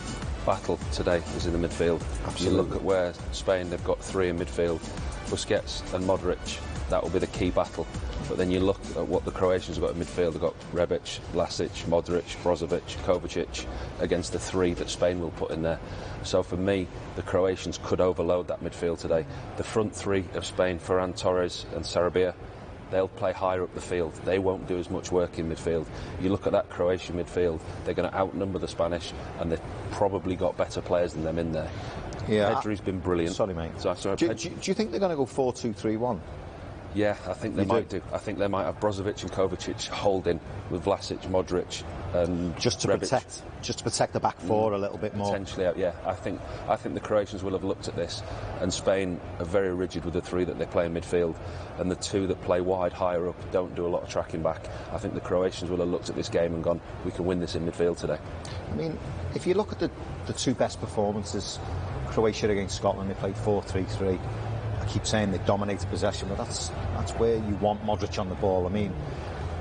battle today is in the midfield. Absolutely. You look at where Spain, they've got 3 in midfield. Busquets and Modric, that will be the key battle. But then you look at what the Croatians have got in midfield. They've got Rebic, Vlasic, Modric, Brozovic, Kovacic against the 3 that Spain will put in there. So for me, the Croatians could overload that midfield today. The front 3 of Spain, Ferran Torres and Sarabia, they'll play higher up the field. They won't do as much work in midfield. You look at that Croatian midfield, they're going to outnumber the Spanish, and they've probably got better players than them in there. Yeah, Pedri's been brilliant. Sorry, mate. Do you think they're going to go 4-2-3-1? Yeah, I think they might do. I think they might have Brozovic and Kovacic holding with Vlasic, Modric, and just to protect the back 4 a little bit more. Potentially, yeah. I think the Croatians will have looked at this, and Spain are very rigid with the 3 that they play in midfield, and the 2 that play wide, higher up, don't do a lot of tracking back. I think the Croatians will have looked at this game and gone, we can win this in midfield today. I mean, if you look at the 2 best performances, Croatia against Scotland, they played 4-3-3. I keep saying they dominated possession, but that's where you want Modric on the ball. I mean,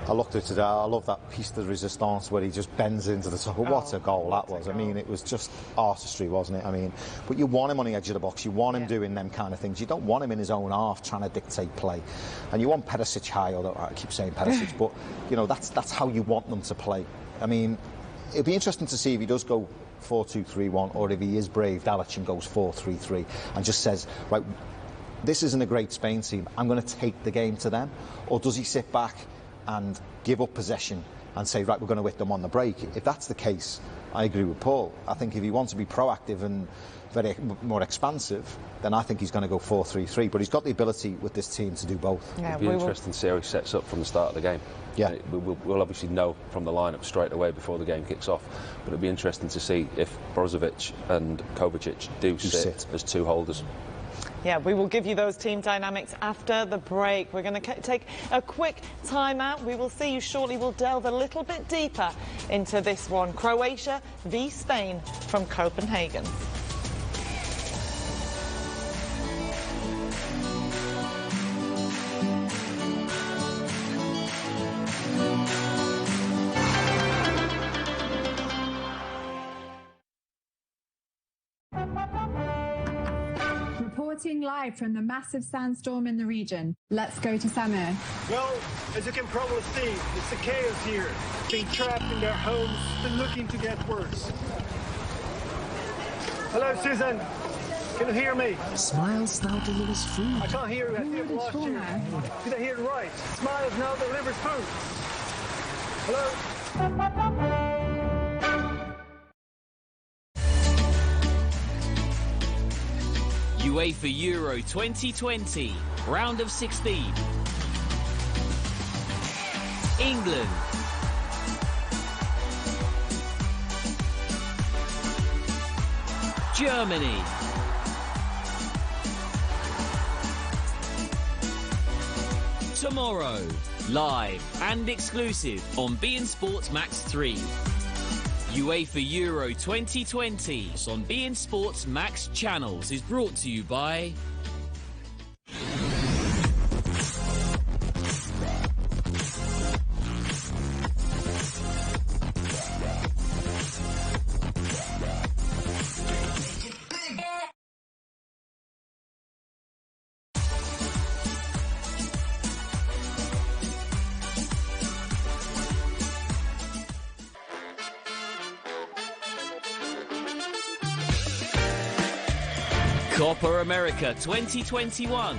I looked at it today, I love that piece de resistance where he just bends into the top. What a goal that was. I mean, it was just artistry, wasn't it? I mean, but you want him on the edge of the box, you want him doing them kind of things. You don't want him in his own half trying to dictate play. And you want Perisic high, although I keep saying Perisic, but, you know, that's how you want them to play. I mean, it'll be interesting to see if he does go 4-2-3-1, or if he is brave, Dalic, and goes 4-3-3, and just says, right, this isn't a great Spain team, I'm going to take the game to them? Or does he sit back and give up possession and say, right, we're going to hit them on the break? If that's the case, I agree with Paul. I think if he wants to be proactive and very more expansive, then I think he's going to go 4-3-3. But he's got the ability with this team to do both. Yeah, it'll be interesting to see how he sets up from the start of the game. Yeah, we'll obviously know from the lineup straight away before the game kicks off. But it'll be interesting to see if Brozovic and Kovacic do sit as 2 holders. Yeah, we will give you those team dynamics after the break. We're going to take a quick time out. We will see you shortly. We'll delve a little bit deeper into this one. Croatia v Spain from Copenhagen. Reporting live from the massive sandstorm in the region. Let's go to Samir. Well, as you can probably see, it's a chaos here. Being trapped in their homes and looking to get worse. Hello, Susan. Can you hear me? Smiles now delivers food. I can't hear you. I think I've lost you. Did I hear it right? Smiles now delivers food. Hello? UEFA Euro 2020, round of 16. England. Germany. Tomorrow, live and exclusive on beIN Sports Max 3. UEFA Euro 2020 on beIN Sports Max channels is brought to you by Copa America 2021.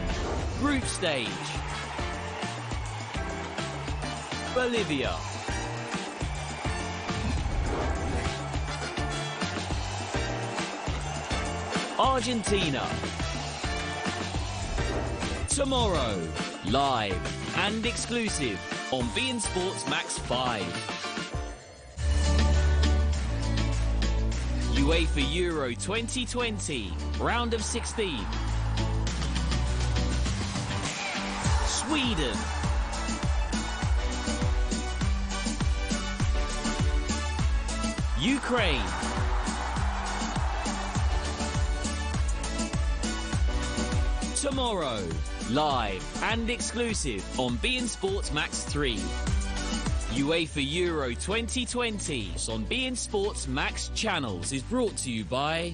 Group stage. Bolivia. Argentina. Tomorrow, live and exclusive on beIN Sports Max 5. UEFA Euro 2020, round of 16. Sweden. Ukraine. Tomorrow, live and exclusive on beIN Sports Max 3. UEFA Euro 2020 on beIN Sports Max channels is brought to you by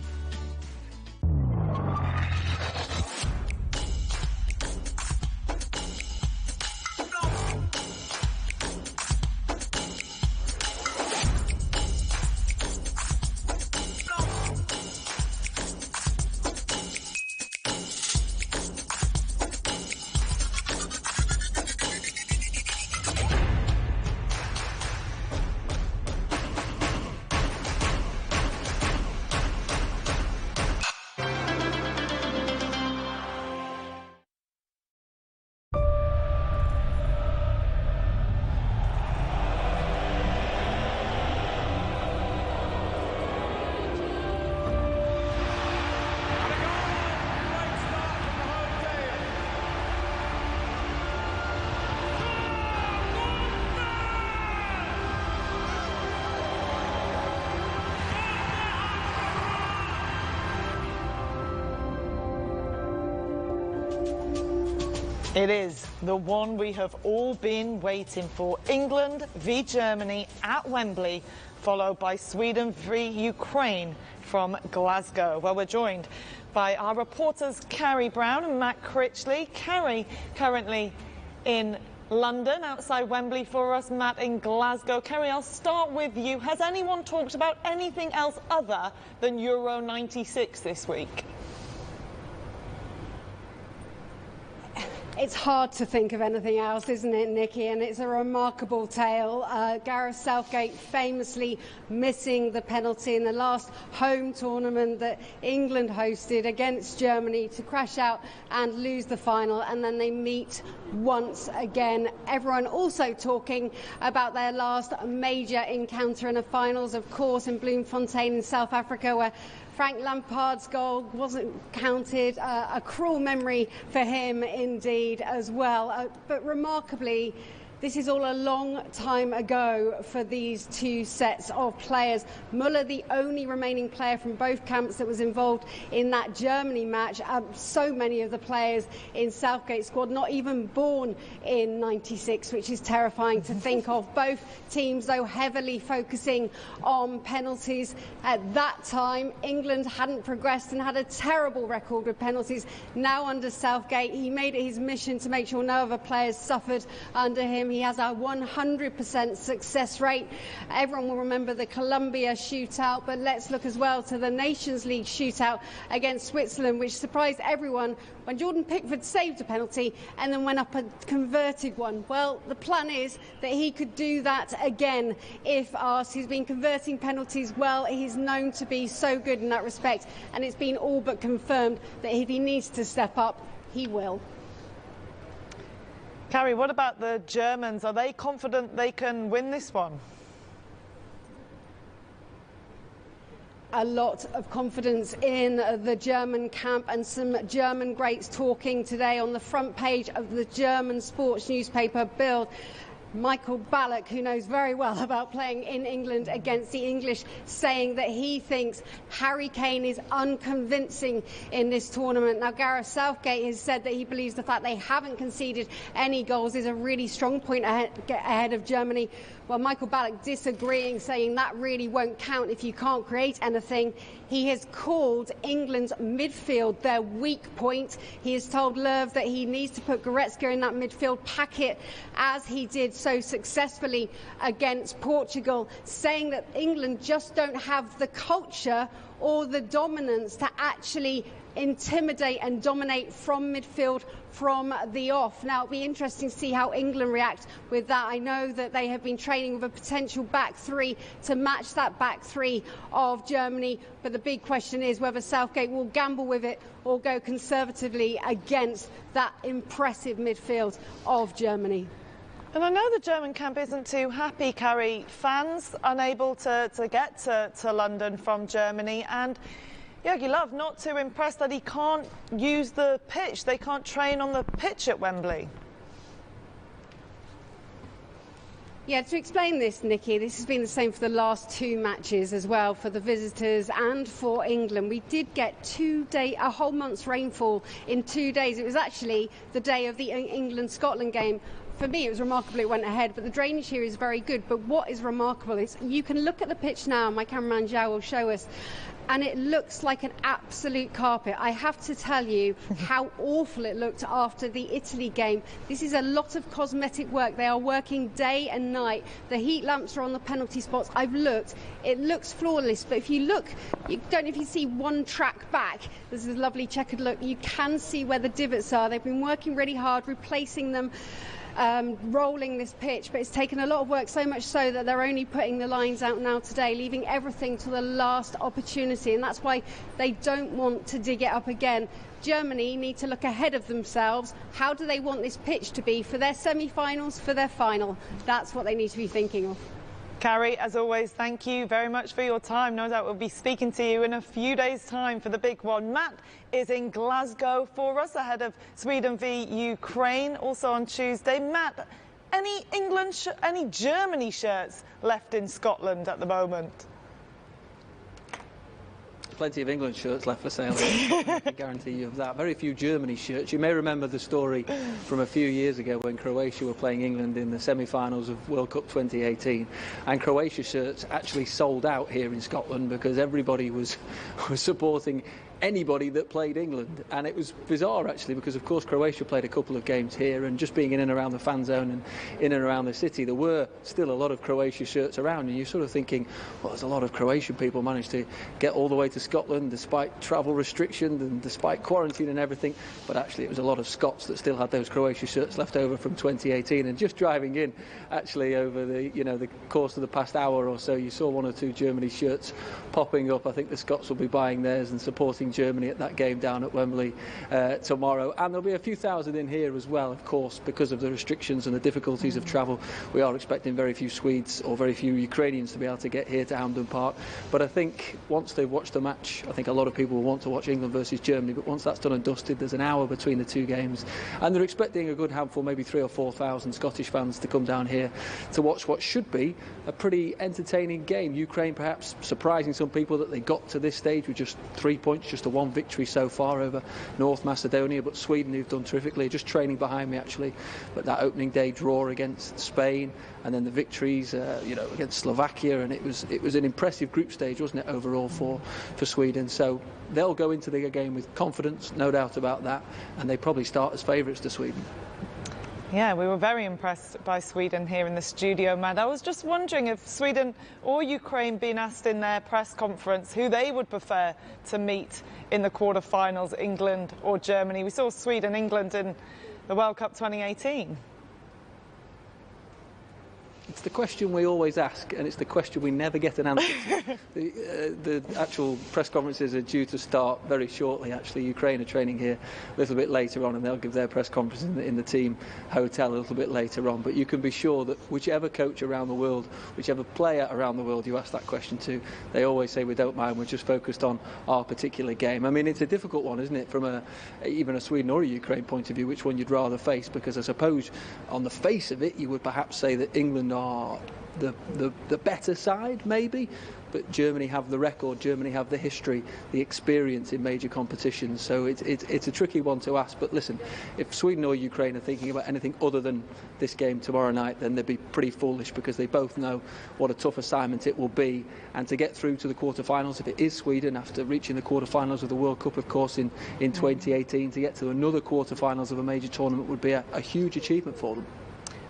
It is the one we have all been waiting for. England v Germany at Wembley, followed by Sweden v Ukraine from Glasgow. Well, we're joined by our reporters Carrie Brown and Matt Critchley. Carrie currently in London, outside Wembley for us, Matt in Glasgow. Carrie, I'll start with you. Has anyone talked about anything else other than Euro 96 this week? It's hard to think of anything else, isn't it, Nikki? And it's a remarkable tale. Gareth Southgate famously missing the penalty in the last home tournament that England hosted against Germany to crash out and lose the final, and then they meet once again. Everyone also talking about their last major encounter in the finals, of course, in Bloemfontein in South Africa, where Frank Lampard's goal wasn't counted. A cruel memory for him indeed as well. But remarkably, this is all a long time ago for these two sets of players. Müller, the only remaining player from both camps that was involved in that Germany match. So many of the players in Southgate's squad not even born in '96, which is terrifying to think of. Both teams, though, heavily focusing on penalties. At that time, England hadn't progressed and had a terrible record with penalties. Now under Southgate, he made it his mission to make sure no other players suffered under him. He has a 100% success rate. Everyone will remember the Colombia shootout, but let's look as well to the Nations League shootout against Switzerland, which surprised everyone when Jordan Pickford saved a penalty and then went up and converted one. Well, the plan is that he could do that again if asked. He's been converting penalties well. He's known to be so good in that respect, and it's been all but confirmed that if he needs to step up, he will. Carrie, what about the Germans? Are they confident they can win this one? A lot of confidence in the German camp, and some German greats talking today on the front page of the German sports newspaper Bild. Michael Ballack, who knows very well about playing in England against the English, saying that he thinks Harry Kane is unconvincing in this tournament. Now, Gareth Southgate has said that he believes the fact they haven't conceded any goals is a really strong point ahead of Germany. Well, Michael Ballack disagreeing, saying that really won't count if you can't create anything. He has called England's midfield their weak point. He has told Löw that he needs to put Goretzka in that midfield packet, as he did so successfully against Portugal, saying that England just don't have the culture or the dominance to actually intimidate and dominate from midfield from the off. Now, it'll be interesting to see how England react with that. I know that they have been training with a potential back three to match that back three of Germany, but the big question is whether Southgate will gamble with it or go conservatively against that impressive midfield of Germany. And I know the German camp isn't too happy, Carrie. Fans unable to get to London from Germany, and Jogi Löw not too impressed that he can't use the pitch. They can't train on the pitch at Wembley. Yeah, to explain this, Nikki, this has been the same for the last two matches as well, for the visitors and for England. We did get a whole month's rainfall in 2 days. It was actually the day of the England-Scotland game. For me, it was remarkable it went ahead, but the drainage here is very good. But what is remarkable is you can look at the pitch now, my cameraman Zhao will show us, and it looks like an absolute carpet. I have to tell you how awful it looked after the Italy game. This is a lot of cosmetic work. They are working day and night. The heat lamps are on the penalty spots. I've looked. It looks flawless, but if you look, you don't know if you see one track back. This is a lovely checkered look. You can see where the divots are. They've been working really hard, replacing them, rolling this pitch, but it's taken a lot of work, so much so that they're only putting the lines out now today, leaving everything to the last opportunity, and that's why they don't want to dig it up again. Germany need to look ahead of themselves. How do they want this pitch to be for their semi-finals, for their final? That's what they need to be thinking of. Carrie, as always, thank you very much for your time. No doubt we'll be speaking to you in a few days' time for the big one. Matt is in Glasgow for us ahead of Sweden v Ukraine, also on Tuesday. Matt, any Germany shirts left in Scotland at the moment? Plenty of England shirts left for sale. I can guarantee you of that. Very few Germany shirts. You may remember the story from a few years ago when Croatia were playing England in the semi-finals of World Cup 2018, and Croatia shirts actually sold out here in Scotland because everybody was supporting anybody that played England. And it was bizarre actually, because of course Croatia played a couple of games here, and just being in and around the fan zone and in and around the city, there were still a lot of Croatia shirts around, and you're sort of thinking, well, there's a lot of Croatian people managed to get all the way to Scotland despite travel restrictions and despite quarantine and everything, but actually it was a lot of Scots that still had those Croatia shirts left over from 2018. And just driving in actually over the course of the past hour or so, you saw one or two Germany shirts popping up. I think the Scots will be buying theirs and supporting Germany at that game down at Wembley tomorrow, and there'll be a few thousand in here as well, of course, because of the restrictions and the difficulties of travel. We are expecting very few Swedes or very few Ukrainians to be able to get here to Hampden Park, but I think once they've watched the match, I think a lot of people will want to watch England versus Germany, but once that's done and dusted, there's an hour between the two games, and they're expecting a good handful, maybe 3,000 or 4,000 Scottish fans to come down here to watch what should be a pretty entertaining game. Ukraine perhaps surprising some people that they got to this stage with just 3 points, just a one victory so far over North Macedonia, but Sweden, who've done terrifically, just training behind me actually, but that opening day draw against Spain and then the victories against Slovakia, and it was an impressive group stage, wasn't it, overall for Sweden. So they'll go into the game with confidence, no doubt about that, and they probably start as favourites to Sweden. Yeah, we were very impressed by Sweden here in the studio, Matt. I was just wondering if Sweden or Ukraine been asked in their press conference who they would prefer to meet in the quarter-finals, England or Germany. We saw Sweden-England in the World Cup 2018. It's the question we always ask, and it's the question we never get an answer to. The actual press conferences are due to start very shortly, actually. Ukraine are training here a little bit later on, and they'll give their press conference in the team hotel a little bit later on. But you can be sure that whichever coach around the world, whichever player around the world you ask that question to, they always say, we don't mind, we're just focused on our particular game. I mean, it's a difficult one, isn't it, from even a Sweden or a Ukraine point of view, which one you'd rather face, because I suppose on the face of it, you would perhaps say that England are the better side, maybe, but Germany have the record, Germany have the history, the experience in major competitions, so it's a tricky one to ask. But listen, if Sweden or Ukraine are thinking about anything other than this game tomorrow night, then they'd be pretty foolish, because they both know what a tough assignment it will be, and to get through to the quarter-finals, if it is Sweden, after reaching the quarter-finals of the World Cup, of course, in 2018, to get to another quarter-finals of a major tournament would be a huge achievement for them.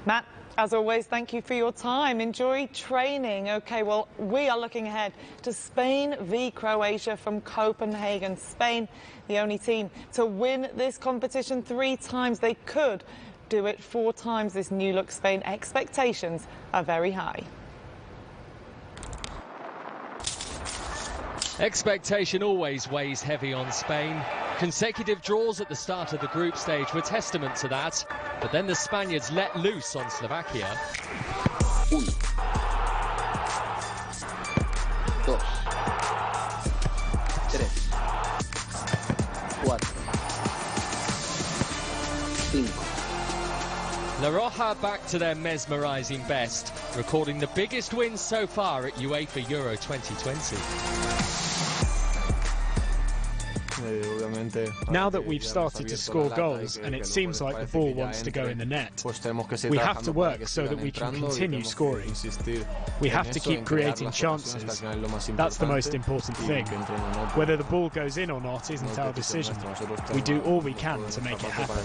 Matt, as always, thank you for your time. Enjoy training. OK, well, we are looking ahead to Spain v Croatia from Copenhagen. Spain, the only team to win this competition 3 times. They could do it 4 times. This new-look Spain, expectations are very high. Expectation always weighs heavy on Spain. Consecutive draws at the start of the group stage were testament to that, but then the Spaniards let loose on Slovakia. 1, 2, 3, 4, 5. La Roja back to their mesmerising best, recording the biggest win so far at UEFA Euro 2020. Now that we've started to score goals and it seems like the ball wants to go in the net, we have to work so that we can continue scoring. We have to keep creating chances. That's the most important thing. Whether the ball goes in or not isn't our decision. We do all we can to make it happen.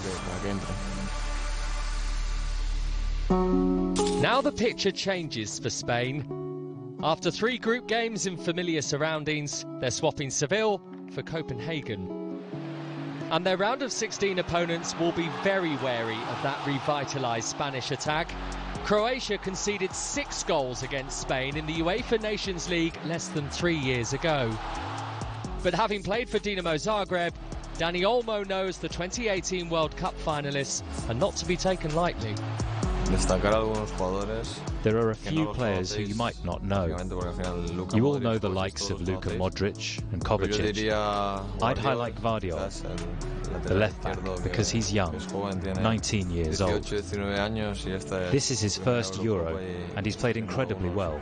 Now the picture changes for Spain. After 3 group games in familiar surroundings, they're swapping Seville for Copenhagen. And their round of 16 opponents will be very wary of that revitalised Spanish attack. Croatia conceded 6 goals against Spain in the UEFA Nations League less than 3 years ago. But having played for Dinamo Zagreb, Dani Olmo knows the 2018 World Cup finalists are not to be taken lightly. There are a few players who you might not know. You all know the likes of Luka Modric and Kovacic. I'd highlight Gvardiol, the left back, because he's young, 19 years old. This is his first Euro, and he's played incredibly well.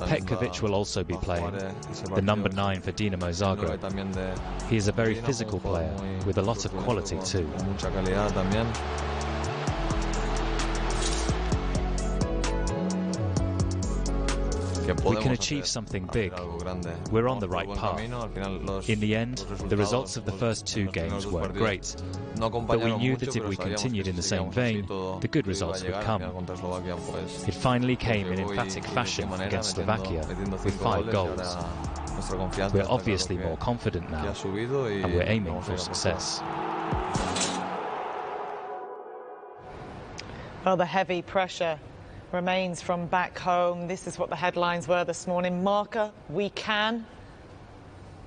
Petkovic will also be playing, the number 9 for Dinamo Zagreb. He is a very physical player, with a lot of quality too. We can achieve something big. We're on the right path. In the end, the results of the first 2 games weren't great. But we knew that if we continued in the same vein, the good results would come. It finally came in emphatic fashion against Slovakia, with 5 goals. We're obviously more confident now, and we're aiming for success. Well, the heavy pressure remains from back home. This is what the headlines were this morning. Marca, we can.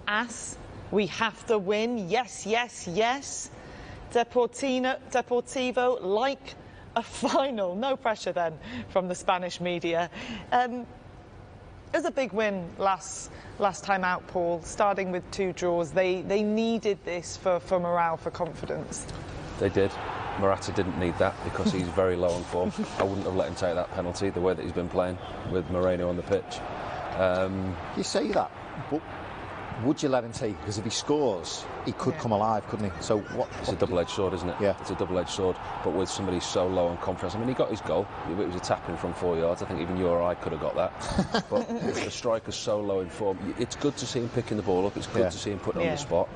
AS, we have to win. Yes, yes, yes. Deportivo, like a final. No pressure then from the Spanish media. It was a big win last time out, Paul, starting with 2 draws. They needed this for morale, for confidence. They did. Morata didn't need that because he's very low on form. I wouldn't have let him take that penalty the way that he's been playing with Moreno on the pitch. You say that, but would you let him take? Because if he scores, he could come alive, couldn't he? So what? It's a double-edged sword, isn't it? Yeah. It's a double-edged sword, but with somebody so low on confidence. I mean, he got his goal. It was a tap-in from 4 yards. I think even you or I could have got that. But the striker's so low in form. It's good to see him picking the ball up. It's good to see him putting it on the spot.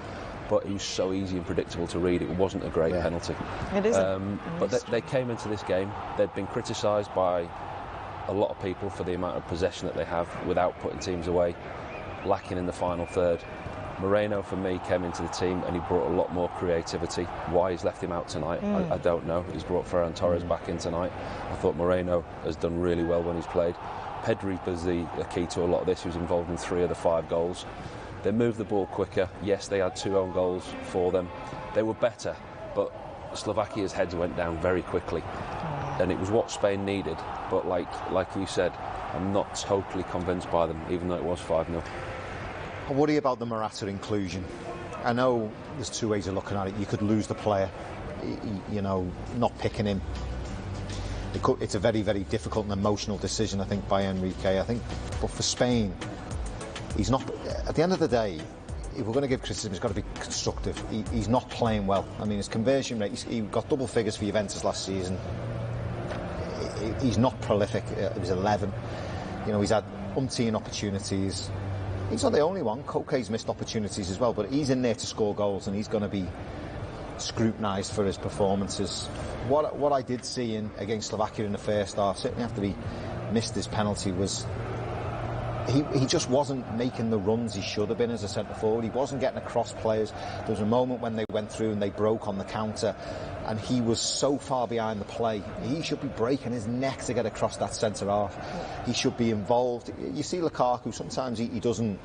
But he was so easy and predictable to read. It wasn't a great penalty. It isn't. But they came into this game. They'd been criticised by a lot of people for the amount of possession that they have without putting teams away, lacking in the final third. Moreno, for me, came into the team and he brought a lot more creativity. Why he's left him out tonight, I don't know. He's brought Ferran Torres back in tonight. I thought Moreno has done really well when he's played. Pedri was the key to a lot of this. He was involved in 3 of the 5 goals. They moved the ball quicker. Yes, they had 2 own goals for them. They were better, but Slovakia's heads went down very quickly. And it was what Spain needed. But like you said, I'm not totally convinced by them, even though it was 5-0. I worry about the Morata inclusion. I know there's 2 ways of looking at it. You could lose the player, you know, not picking him. It's a very, very difficult and emotional decision, I think, by Enrique. I think, but for Spain, he's not. At the end of the day, if we're going to give criticism, it's got to be constructive. He's not playing well. I mean, his conversion rate. He got double figures for Juventus last season. He's not prolific. It was 11. You know, he's had umpteen opportunities. He's not the only one. Koke's missed opportunities as well, but he's in there to score goals, and he's going to be scrutinised for his performances. What I did see against Slovakia in the first half, certainly after he missed his penalty, was he just wasn't making the runs he should have been as a centre forward. He wasn't getting across players. There was a moment when they went through and they broke on the counter, and he was so far behind the play. He should be breaking his neck to get across that centre half. He should be involved. You see Lukaku, sometimes he doesn't,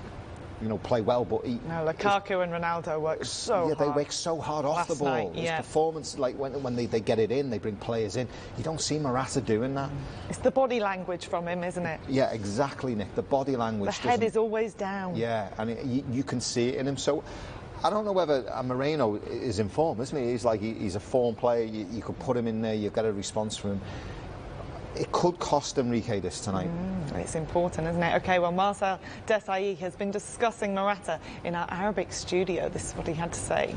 play well, but No, Lukaku and Ronaldo work so hard. They work so hard off the ball. Night, His performance, like when they get it in, they bring players in. You don't see Morata doing that. It's the body language from him, isn't it? Yeah, exactly, Nick. The body language. The head is always down. Yeah, and you can see it in him. So I don't know whether Moreno is in form, isn't he? He's a form player. You could put him in there. You get a response from him. It could cost Enrique this tonight. It's important, isn't it? OK, well, Marcel Desailly has been discussing Morata in our Arabic studio. This is what he had to say.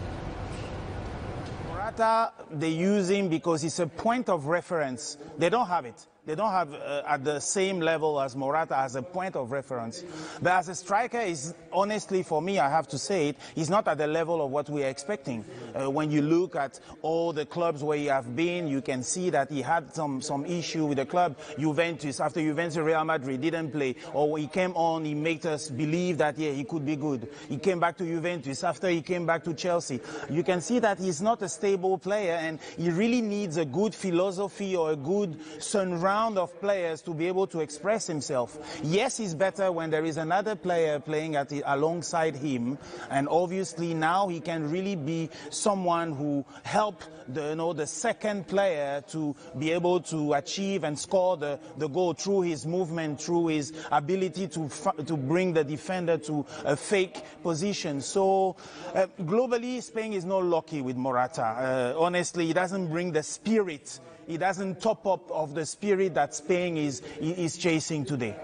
Morata, they use him because it's a point of reference. They don't have it. They don't have at the same level as Morata as a point of reference. But as a striker, is honestly, for me, I have to say it, he's not at the level of what we are expecting. When you look at all the clubs where he have been, you can see that he had some issue with the club. Juventus, after Juventus, Real Madrid didn't play, or he came on, he made us believe that, yeah, he could be good. He came back to Juventus, after he came back to Chelsea. You can see that he's not a stable player, and he really needs a good philosophy or a good surround of players to be able to express himself. Yes, he's better when there is another player playing alongside him, and obviously now he can really be someone who help the second player to be able to achieve and score the goal through his movement, through his ability to bring the defender to a fake position. So globally, Spain is not lucky with Morata. Honestly, he doesn't bring the spirit. He doesn't top up of the spirit that Spain is chasing today.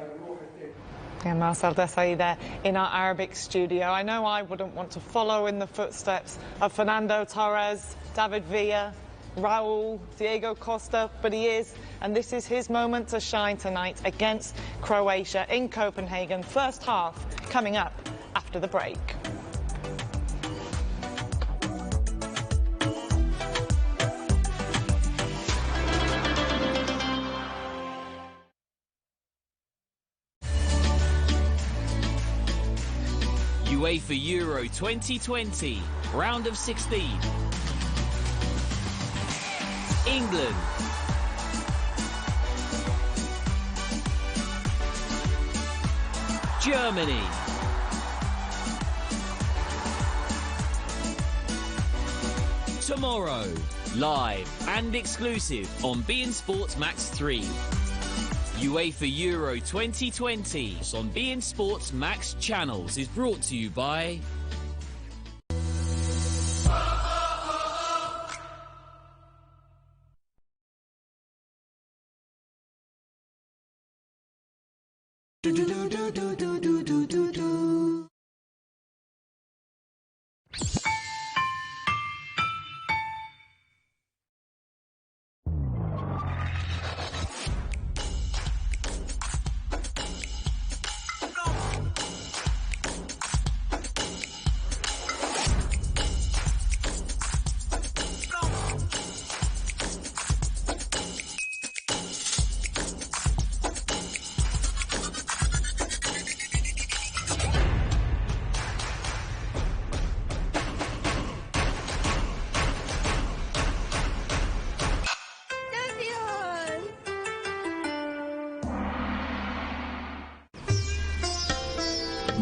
Yeah, Marcel Desailly there in our Arabic studio. I know I wouldn't want to follow in the footsteps of Fernando Torres, David Villa, Raul, Diego Costa, but he is, and this is his moment to shine tonight against Croatia in Copenhagen. First half coming up after the break. UEFA Euro 2020, round of 16. England. Germany. Tomorrow, live and exclusive on beIN Sports Max 3. UEFA Euro 2020 on beIN Sports Max channels is brought to you by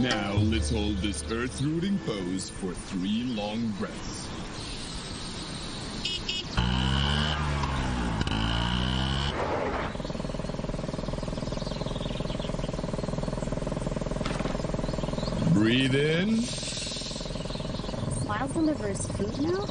Now let's hold this earth-rooting pose for 3 long breaths. Breathe in. Smiles delivers food now?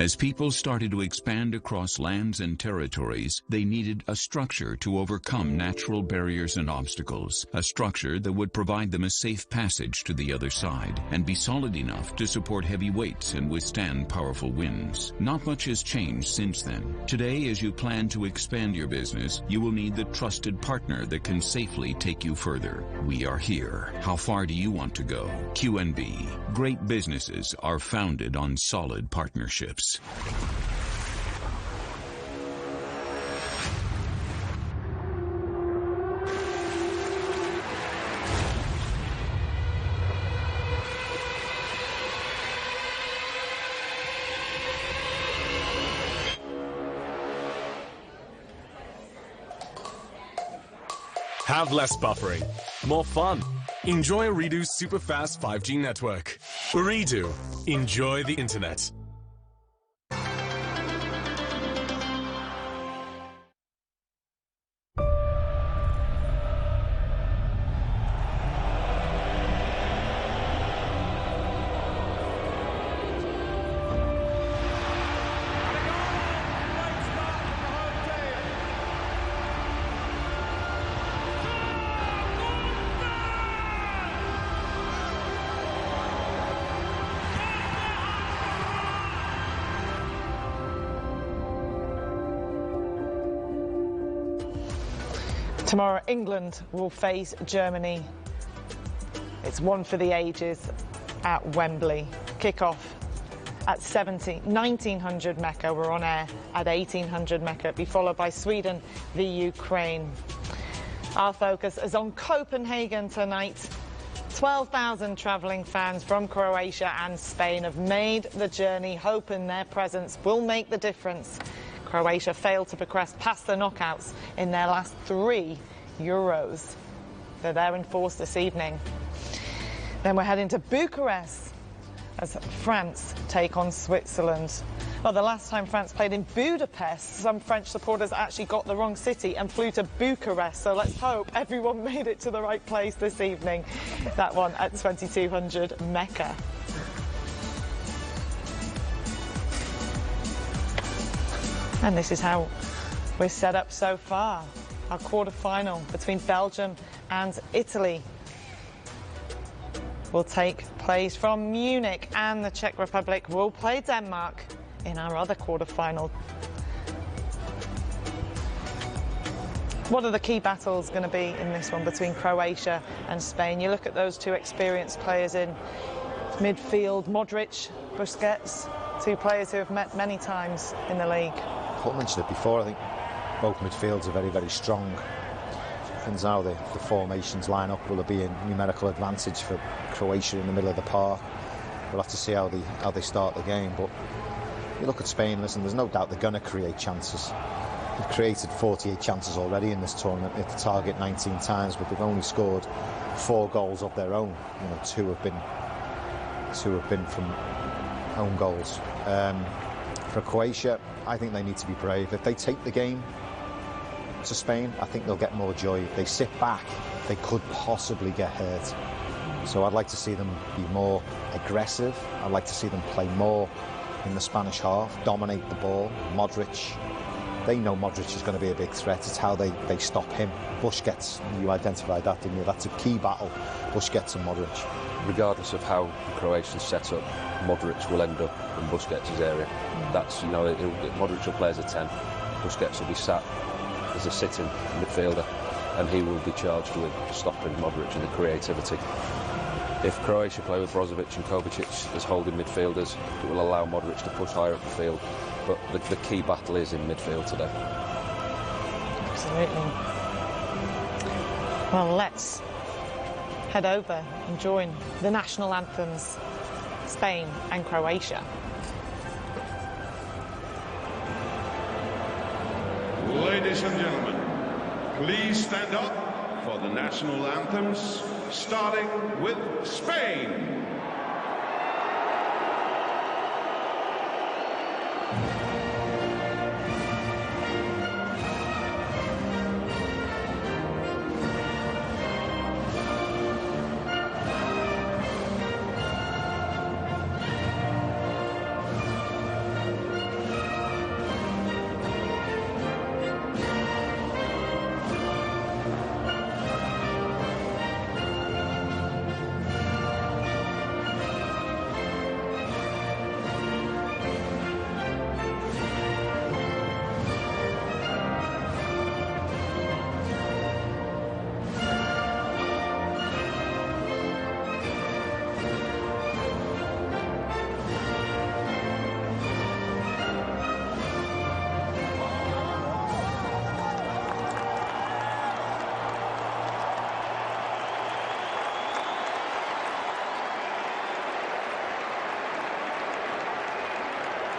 As people started to expand across lands and territories, they needed a structure to overcome natural barriers and obstacles, a structure that would provide them a safe passage to the other side and be solid enough to support heavy weights and withstand powerful winds. Not much has changed since then. Today, as you plan to expand your business, you will need the trusted partner that can safely take you further. We are here. How far do you want to go? QNB. Great businesses are founded on solid partnerships. Have less buffering, more fun. Enjoy Ooredoo's super-fast 5G network. Ooredoo. Enjoy the internet. Tomorrow, England will face Germany. It's one for the ages at Wembley. Kick-off at 1900 Mecca. We're on air at 1800 Mecca. It'll be followed by Sweden v Ukraine. Our focus is on Copenhagen tonight. 12,000 travelling fans from Croatia and Spain have made the journey, hoping their presence will make the difference. Croatia failed to progress past the knockouts in their last 3 Euros. They're there in force this evening. Then we're heading to Bucharest as France take on Switzerland. Well, the last time France played in Budapest, some French supporters actually got the wrong city and flew to Bucharest. So let's hope everyone made it to the right place this evening. That one at 2200 Mecca. And this is how we're set up so far. Our quarter-final between Belgium and Italy will take place from Munich, and the Czech Republic will play Denmark in our other quarter-final. What are the key battles going to be in this one between Croatia and Spain? You look at those two experienced players in midfield, Modric, Busquets, two players who have met many times in the league. Paul mentioned it before, I think both midfields are very, very strong. Depends how the formations line up. Will there be a numerical advantage for Croatia in the middle of the park? We'll have to see how they start the game. But you look at Spain, listen, there's no doubt they're going to create chances. They've created 48 chances already in this tournament, hit the target 19 times, but they've only scored 4 goals of their own. You know, two have been from own goals. For Croatia, I think they need to be brave. If they take the game to Spain, I think they'll get more joy. If they sit back, they could possibly get hurt. So I'd like to see them be more aggressive. I'd like to see them play more in the Spanish half, dominate the ball. Modric, they know Modric is going to be a big threat. It's how they stop him. Busquets, you identified that, didn't you? That's a key battle, Busquets and Modric. Regardless of how Croatia's set up, Modric will end up in Busquets' area. That's, you know, Modric will play as a 10. Busquets will be sat as a sitting midfielder, and he will be charged with stopping Modric and the creativity. If Croatia play with Brozovic and Kovacic as holding midfielders, it will allow Modric to push higher up the field. But the key battle is in midfield today. Absolutely. Well, let's head over and join the national anthems, Spain and Croatia. Ladies and gentlemen, please stand up for the national anthems, starting with Spain.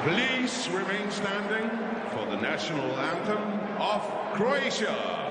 Please remain standing for the national anthem of Croatia.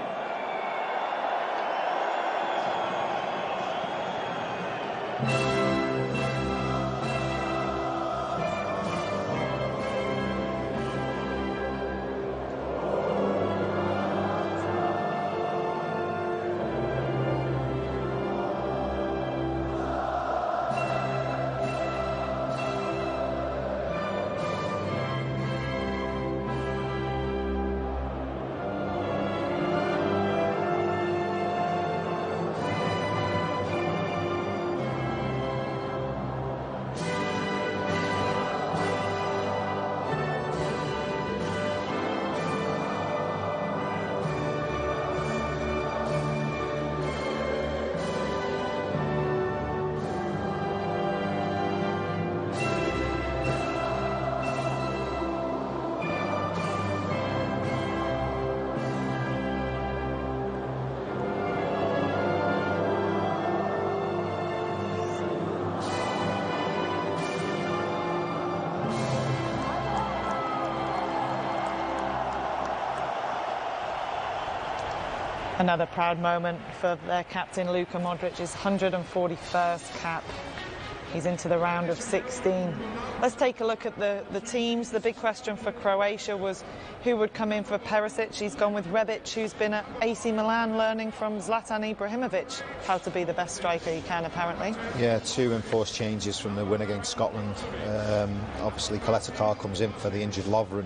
Another proud moment for their captain Luka Modric, his 141st cap. He's into the round of 16. Let's take a look at the teams. The big question for Croatia was who would come in for Perisic. He's gone with Rebic, who's been at AC Milan learning from Zlatan Ibrahimovic how to be the best striker he can, apparently. Yeah, 2 enforced changes from the win against Scotland. Obviously, Kaleta comes in for the injured Lovren.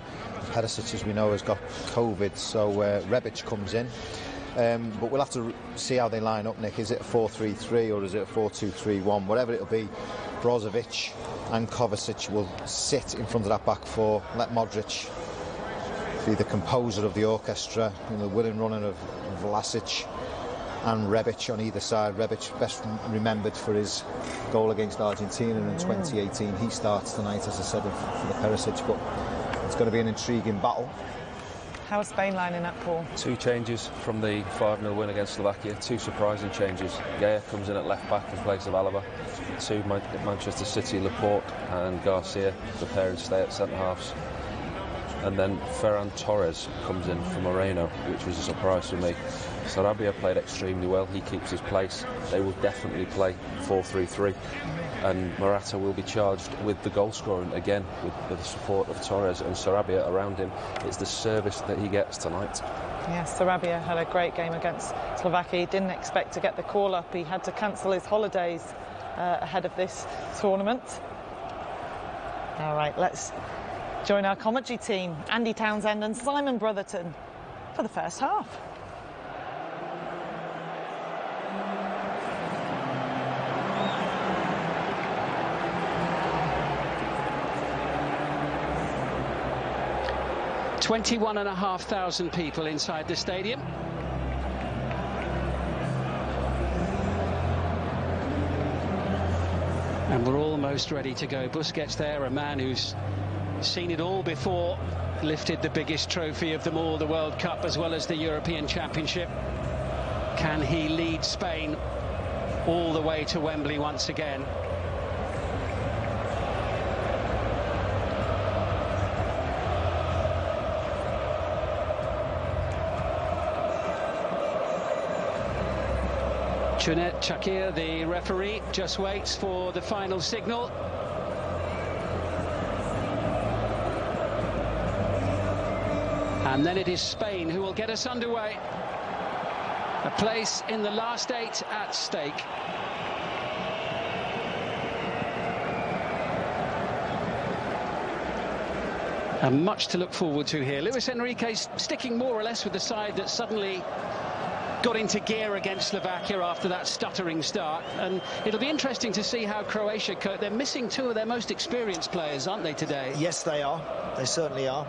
Perisic, as we know, has got COVID, so Rebic comes in. But we'll have to see how they line up, Nick. Is it a 4-3-3 or is it a 4-2-3-1? Whatever it'll be, Brozovic and Kovacic will sit in front of that back four. Let Modric be the composer of the orchestra, in the willing running of Vlasic and Rebic on either side. Rebic best remembered for his goal against Argentina in 2018. He starts tonight, as I said, for the Perisic, but it's going to be an intriguing battle. How is Spain lining up, Paul? 2 changes from the 5-0 win against Slovakia. 2 surprising changes. Gaya comes in at left back in place of Alaba. 2 Manchester City, Laporte and Garcia preparing to stay at centre halves. And then Ferran Torres comes in for Moreno, which was a surprise for me. Sarabia played extremely well. He keeps his place. They will definitely play 4-3-3. And Morata will be charged with the goal scoring again with the support of Torres and Sarabia around him. It's the service that he gets tonight. Yes, Sarabia had a great game against Slovakia. He didn't expect to get the call up. He had to cancel his holidays ahead of this tournament. All right, let's join our commentary team, Andy Townsend and Simon Brotherton, for the first half. $21,500 people inside the stadium. And we're almost ready to go. Busquets there, a man who's seen it all before, lifted the biggest trophy of them all, the World Cup as well as the European Championship. Can he lead Spain all the way to Wembley once again? Junet Chakir, the referee, just waits for the final signal. And then it is Spain who will get us underway. A place in the last 8 at stake. And much to look forward to here. Luis Enrique's sticking more or less with the side that suddenly got into gear against Slovakia after that stuttering start, and it'll be interesting to see how Croatia cope. They're missing 2 of their most experienced players, aren't they, today? Yes, they are. They certainly are.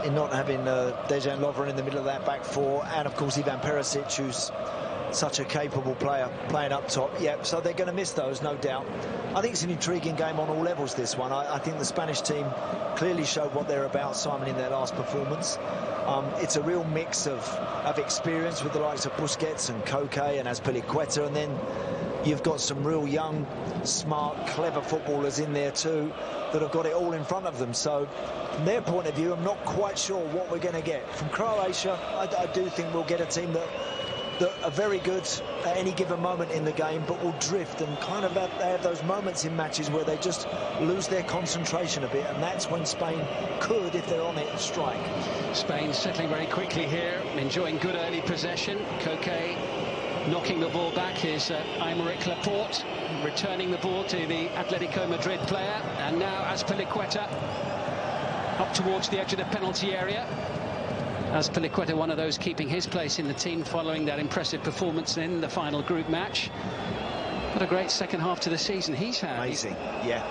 In not having Dejan Lovren in the middle of that back four, and of course Ivan Perisic, who's such a capable player playing up top. Yeah, so they're going to miss those, no doubt. I think it's an intriguing game on all levels, this one. I think the Spanish team clearly showed what they're about, Simon, in their last performance. It's a real mix of experience with the likes of Busquets and Koke and Azpilicueta, and then you've got some real young, smart, clever footballers in there too that have got it all in front of them. So from their point of view, I'm not quite sure what we're going to get. From Croatia, I do think we'll get a team that are very good at any given moment in the game, but will drift and kind of have those moments in matches where they just lose their concentration a bit, and that's when Spain could, if they're on it, strike. Spain settling very quickly here, enjoying good early possession. Koke knocking the ball back is Aymeric Laporte, returning the ball to the Atletico Madrid player, and now Azpilicueta up towards the edge of the penalty area. Azpilicueta, one of those keeping his place in the team following that impressive performance in the final group match. What a great second half to the season he's had. Amazing, yeah.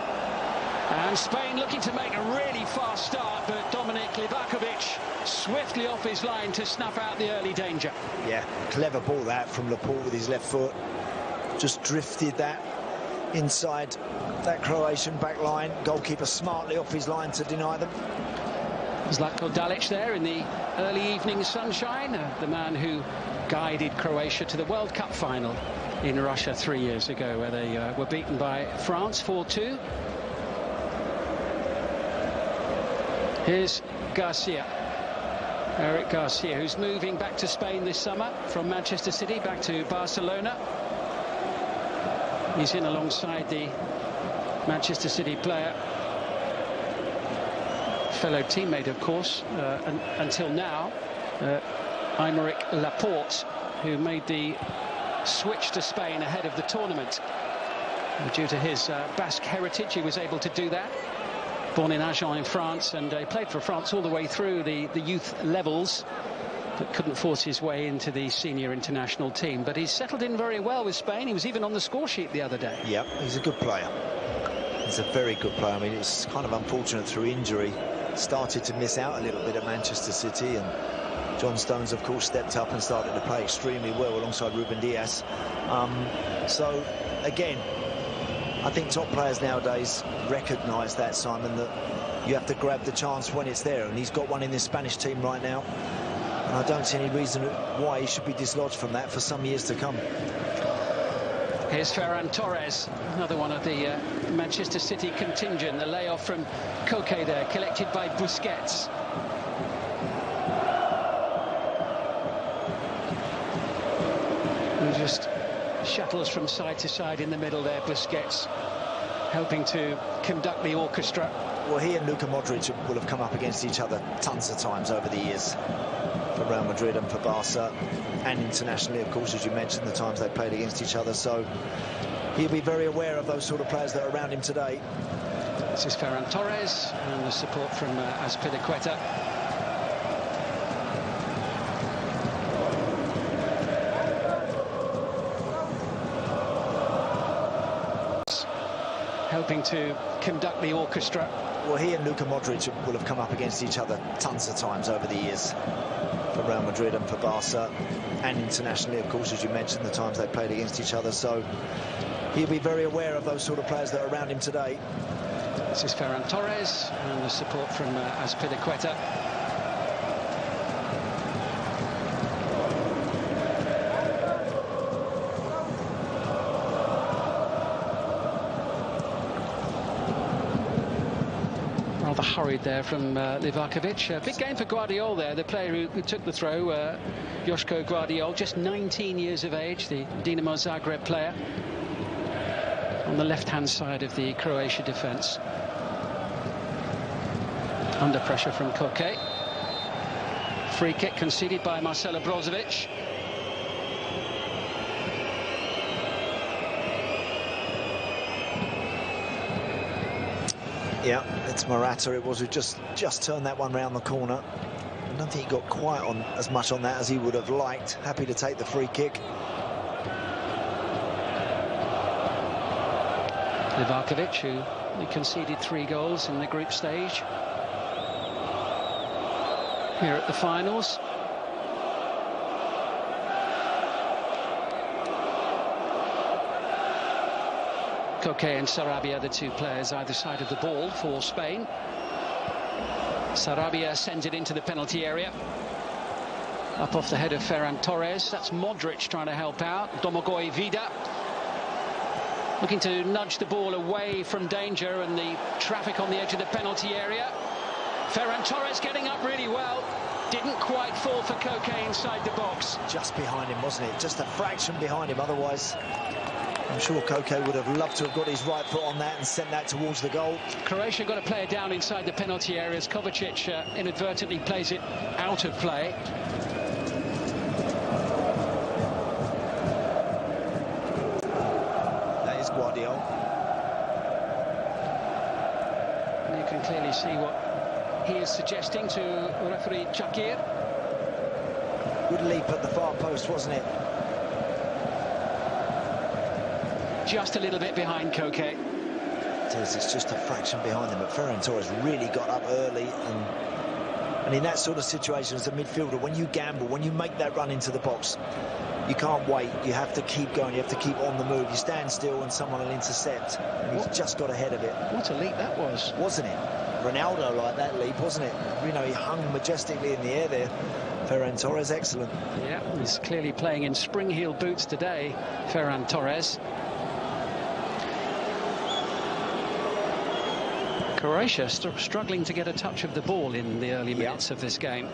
And Spain looking to make a really fast start, but Dominik Livakovic swiftly off his line to snuff out the early danger. Yeah, clever ball that from Laporte with his left foot. Just drifted that inside that Croatian back line. Goalkeeper smartly off his line to deny them. Zlatko Dalic there in the early evening sunshine, the man who guided Croatia to the World Cup final in Russia 3 years ago, where they were beaten by France 4-2. Here's Garcia, Eric Garcia, who's moving back to Spain this summer from Manchester City back to Barcelona. He's in alongside the Manchester City player, fellow teammate, of course, until now, Aymeric Laporte, who made the switch to Spain ahead of the tournament. Due to his Basque heritage, he was able to do that. Born in Agen in France, and he played for France all the way through the youth levels, but couldn't force his way into the senior international team. But he's settled in very well with Spain. He was even on the score sheet the other day. Yeah, he's a good player. He's a very good player. I mean, it's kind of unfortunate through injury. Started to miss out a little bit at Manchester City, and John Stones, of course, stepped up and started to play extremely well alongside Ruben Diaz. So, again, I think top players nowadays recognise that, Simon, that you have to grab the chance when it's there, and he's got one in this Spanish team right now, and I don't see any reason why he should be dislodged from that for some years to come. Here's Ferran Torres, another one of the Manchester City contingent. The layoff from Koke there, collected by Busquets. And just shuttles from side to side in the middle there, Busquets, helping to conduct the orchestra. Well, he and Luka Modric will have come up against each other tons of times over the years, for Real Madrid and for Barca, and internationally, of course, as you mentioned, the times they played against each other. So he'll be very aware of those sort of players that are around him today. This is Ferran Torres, and the support from Azpilicueta. Helping to conduct the orchestra. Well, he and Luka Modric will have come up against each other tons of times over the years, for Real Madrid and for Barca, and internationally, of course, as you mentioned, the times they played against each other. So he'll be very aware of those sort of players that are around him today. This is Ferran Torres, and the support from Azpilicueta. Rather hurried there from Livakovic. Big game for Guardiola there, the player who took the throw, Joško Guardiola, just 19 years of age, the Dinamo Zagreb player, on the left-hand side of the Croatia defence. Under pressure from Koke. Free kick conceded by Marcelo Brozovic. Yeah, it's Morata, it was, who just turned that one round the corner. I don't think he got quite on as much on that as he would have liked. Happy to take the free kick. Livakovic, who conceded 3 goals in the group stage here at the finals. Koke and Sarabia, the two players either side of the ball for Spain. Sarabia sends it into the penalty area. Up off the head of Ferran Torres. That's Modric trying to help out. Domagoj Vida. Looking to nudge the ball away from danger and the traffic on the edge of the penalty area. Ferran Torres getting up really well. Didn't quite fall for Koke inside the box. Just behind him, wasn't it? Just a fraction behind him. Otherwise, I'm sure Koke would have loved to have got his right foot on that and sent that towards the goal. Croatia got a player down inside the penalty areas. Kovacic inadvertently plays it out of play. That is Guardiola. And you can clearly see what he is suggesting to referee Chakir. Good leap at the far post, wasn't it? Just a little bit behind Koke. It's just a fraction behind him, but Ferran Torres really got up early, and in that sort of situation as a midfielder, when you gamble, when you make that run into the box, you can't wait. You have to keep going. You have to keep on the move. You stand still and someone will intercept, and he's just got ahead of it. What a leap that was. Wasn't it? Ronaldo like that leap, wasn't it? You know, he hung majestically in the air there. Ferran Torres, excellent. Yeah, he's clearly playing in spring heel boots today, Ferran Torres. Croatia struggling to get a touch of the ball in the early minutes of this game.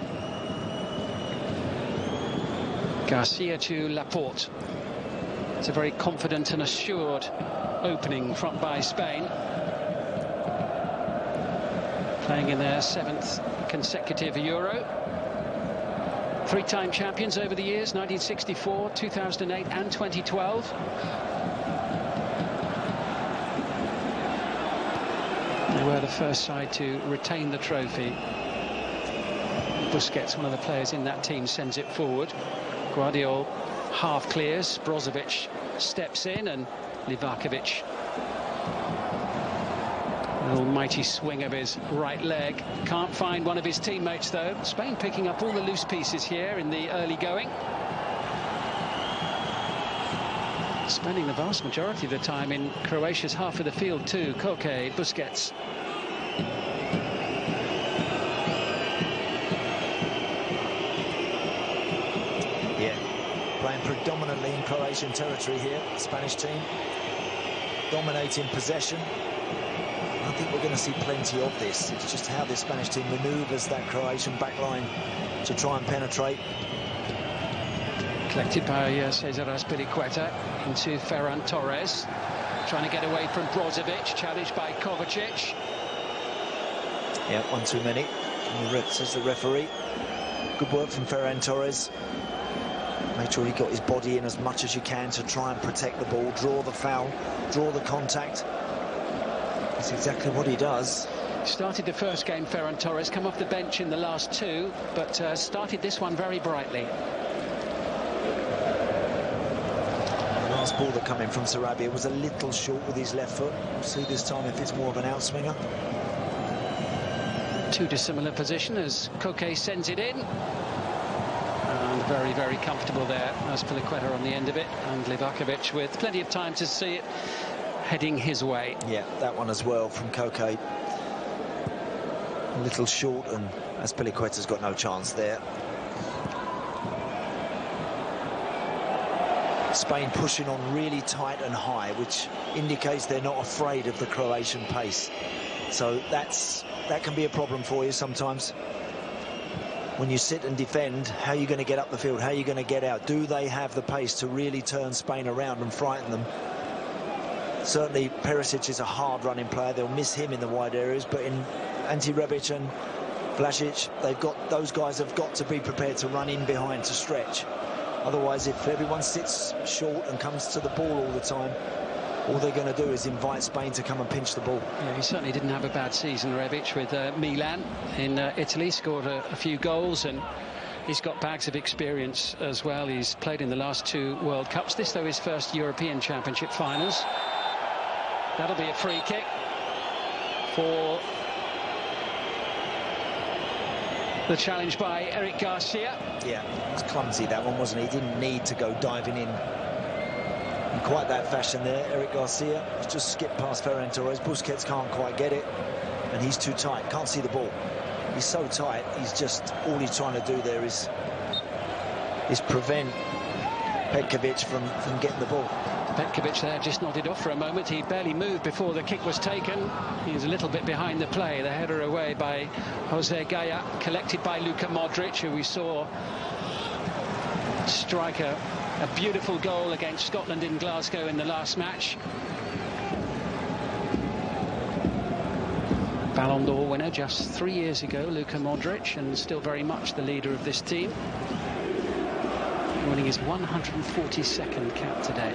Garcia to Laporte. It's a very confident and assured opening front by Spain. Playing in their 7th consecutive Euro. 3-time champions over the years, 1964, 2008 and 2012. They were the first side to retain the trophy. Busquets, one of the players in that team, sends it forward. Guardiola half clears, Brozovic steps in, and Livakovic, an almighty swing of his right leg. Can't find one of his teammates though. Spain picking up all the loose pieces here in the early going. Spending the vast majority of the time in Croatia's half of the field too. Koke, Busquets. Yeah, playing predominantly in Croatian territory here, the Spanish team. Dominating possession. I think we're going to see plenty of this. It's just how the Spanish team manoeuvres that Croatian backline to try and penetrate. Collected by Cesar Azpilicueta into Ferran Torres. Trying to get away from Brozovic, challenged by Kovacic. Yeah, one too many, says the referee. Good work from Ferran Torres. Make sure he got his body in as much as you can to try and protect the ball, draw the foul, draw the contact. That's exactly what he does. Started the first game, Ferran Torres, come off the bench in the last two, but started this one very brightly. The last ball that came in from Sarabia was a little short with his left foot. We'll see this time if it's more of an outswinger. Too dissimilar position as Koke sends it in. And very, very comfortable there. Azpilicueta on the end of it, and Livakovic with plenty of time to see it heading his way. Yeah, that one as well from Koke. A little short, and Azpilicueta's got no chance there. Spain pushing on really tight and high, which indicates they're not afraid of the Croatian pace. So that can be a problem for you sometimes. When you sit and defend, how are you going to get up the field? How are you going to get out? Do they have the pace to really turn Spain around and frighten them? Certainly, Perisic is a hard-running player. They'll miss him in the wide areas, but in Ante Rebic and Vlasic, those guys have got to be prepared to run in behind to stretch. Otherwise, if everyone sits short and comes to the ball all the time, all they're going to do is invite Spain to come and pinch the ball. Yeah, he certainly didn't have a bad season, Rebic, with Milan in Italy. Scored a few goals, and he's got bags of experience as well. He's played in the last 2 World Cups. This, though, his first European Championship finals. That'll be a free kick for the challenge by Eric Garcia. Yeah, it was clumsy, that one, wasn't it? He didn't need to go diving in quite that fashion there. Eric Garcia has just skipped past Ferran Torres. Busquets can't quite get it, and he's too tight, can't see the ball. He's so tight, all he's trying to do there is prevent Petkovic from getting the ball. Petkovic there just nodded off for a moment. He barely moved before the kick was taken. He was a little bit behind the play. The header away by Jose Gaya, collected by Luka Modric, who we saw strike a beautiful goal against Scotland in Glasgow in the last match. Ballon d'Or winner just 3 years ago, Luka Modric, and still very much the leader of this team. Winning his 142nd cap today.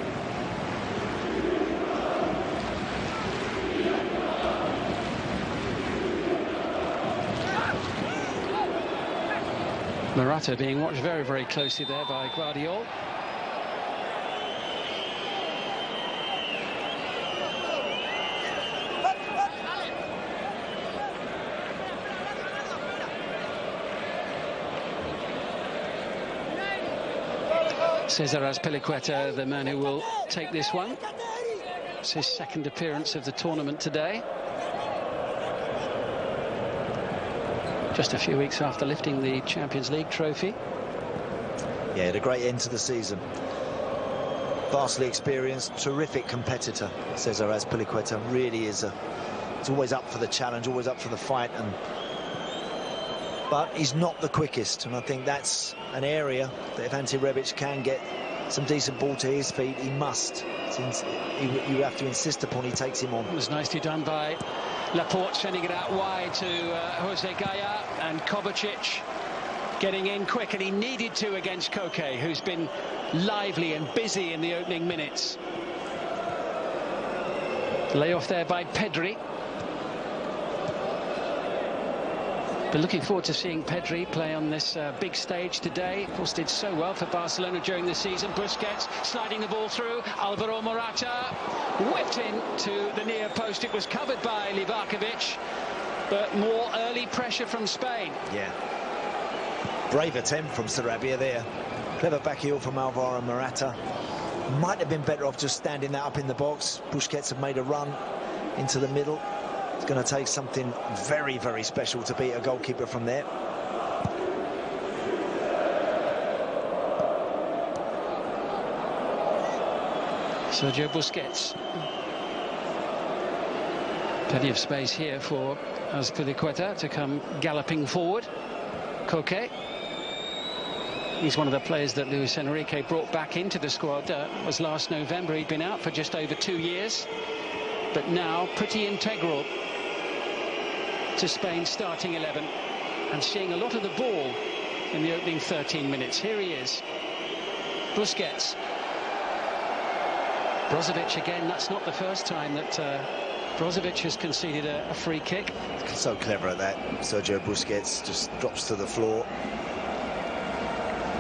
Morata being watched very, very closely there by Guardiola. Cesar Azpilicueta, the man who will take this one. It's his second appearance of the tournament today. Just a few weeks after lifting the Champions League trophy. Yeah, had a great end to the season. Vastly experienced, terrific competitor. Cesar Azpilicueta really is he's always up for the challenge, always up for the fight, but he's not the quickest, and I think that's an area that if Ante Rebic can get some decent ball to his feet, he must. Since you have to insist upon he takes him on. It was nicely done by Laporte, sending it out wide to Jose Gaya, and Kovacic getting in quick, and he needed to against Koke, who's been lively and busy in the opening minutes. Layoff there by Pedri. But looking forward to seeing Pedri play on this big stage today. Of course, did so well for Barcelona during the season. Busquets sliding the ball through. Alvaro Morata whipped into the near post. It was covered by Livakovic, but more early pressure from Spain. Yeah. Brave attempt from Sarabia there. Clever back heel from Alvaro Morata. Might have been better off just standing that up in the box. Busquets have made a run into the middle. It's going to take something very, very special to beat a goalkeeper from there. Sergio Busquets. Plenty of space here for Azpilicueta to come galloping forward. Koke. He's one of the players that Luis Enrique brought back into the squad. Was last November. He'd been out for just over 2 years. But now pretty integral to Spain's starting 11, and seeing a lot of the ball in the opening 13 minutes. Here he is, Busquets. Brozovic again. That's not the first time that Brozovic has conceded a free kick. So clever at that. Sergio Busquets just drops to the floor.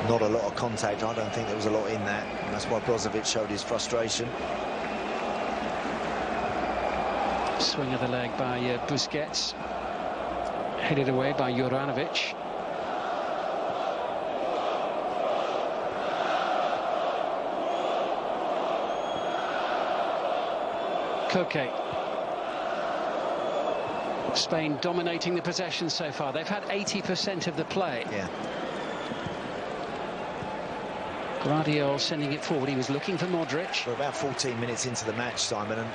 Not a lot of contact. I don't think there was a lot in that, and that's why Brozovic showed his frustration. Swing of the leg by Busquets. Headed away by Juranovic. Koke. Spain dominating the possession so far. They've had 80% of the play. Yeah. Guardiola sending it forward. He was looking for Modric. We're about 14 minutes into the match, Simon, and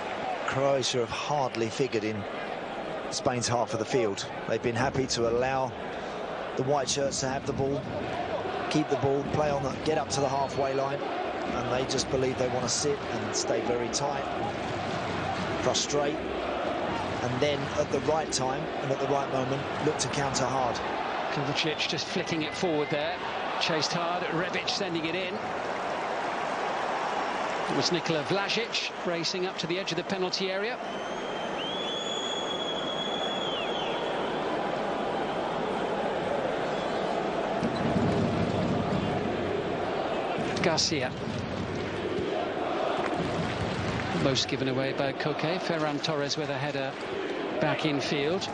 Croatia have hardly figured in Spain's half of the field. They've been happy to allow the white shirts to have the ball, keep the ball, play on, get up to the halfway line, and they just believe they want to sit and stay very tight, frustrate, and then at the right time and at the right moment look to counter hard. Kovacic just flicking it forward there, chased hard. Rebic sending it in. It was Nikola Vlasic racing up to the edge of the penalty area. Garcia. Most given away by Koke. Ferran Torres with a header back in field.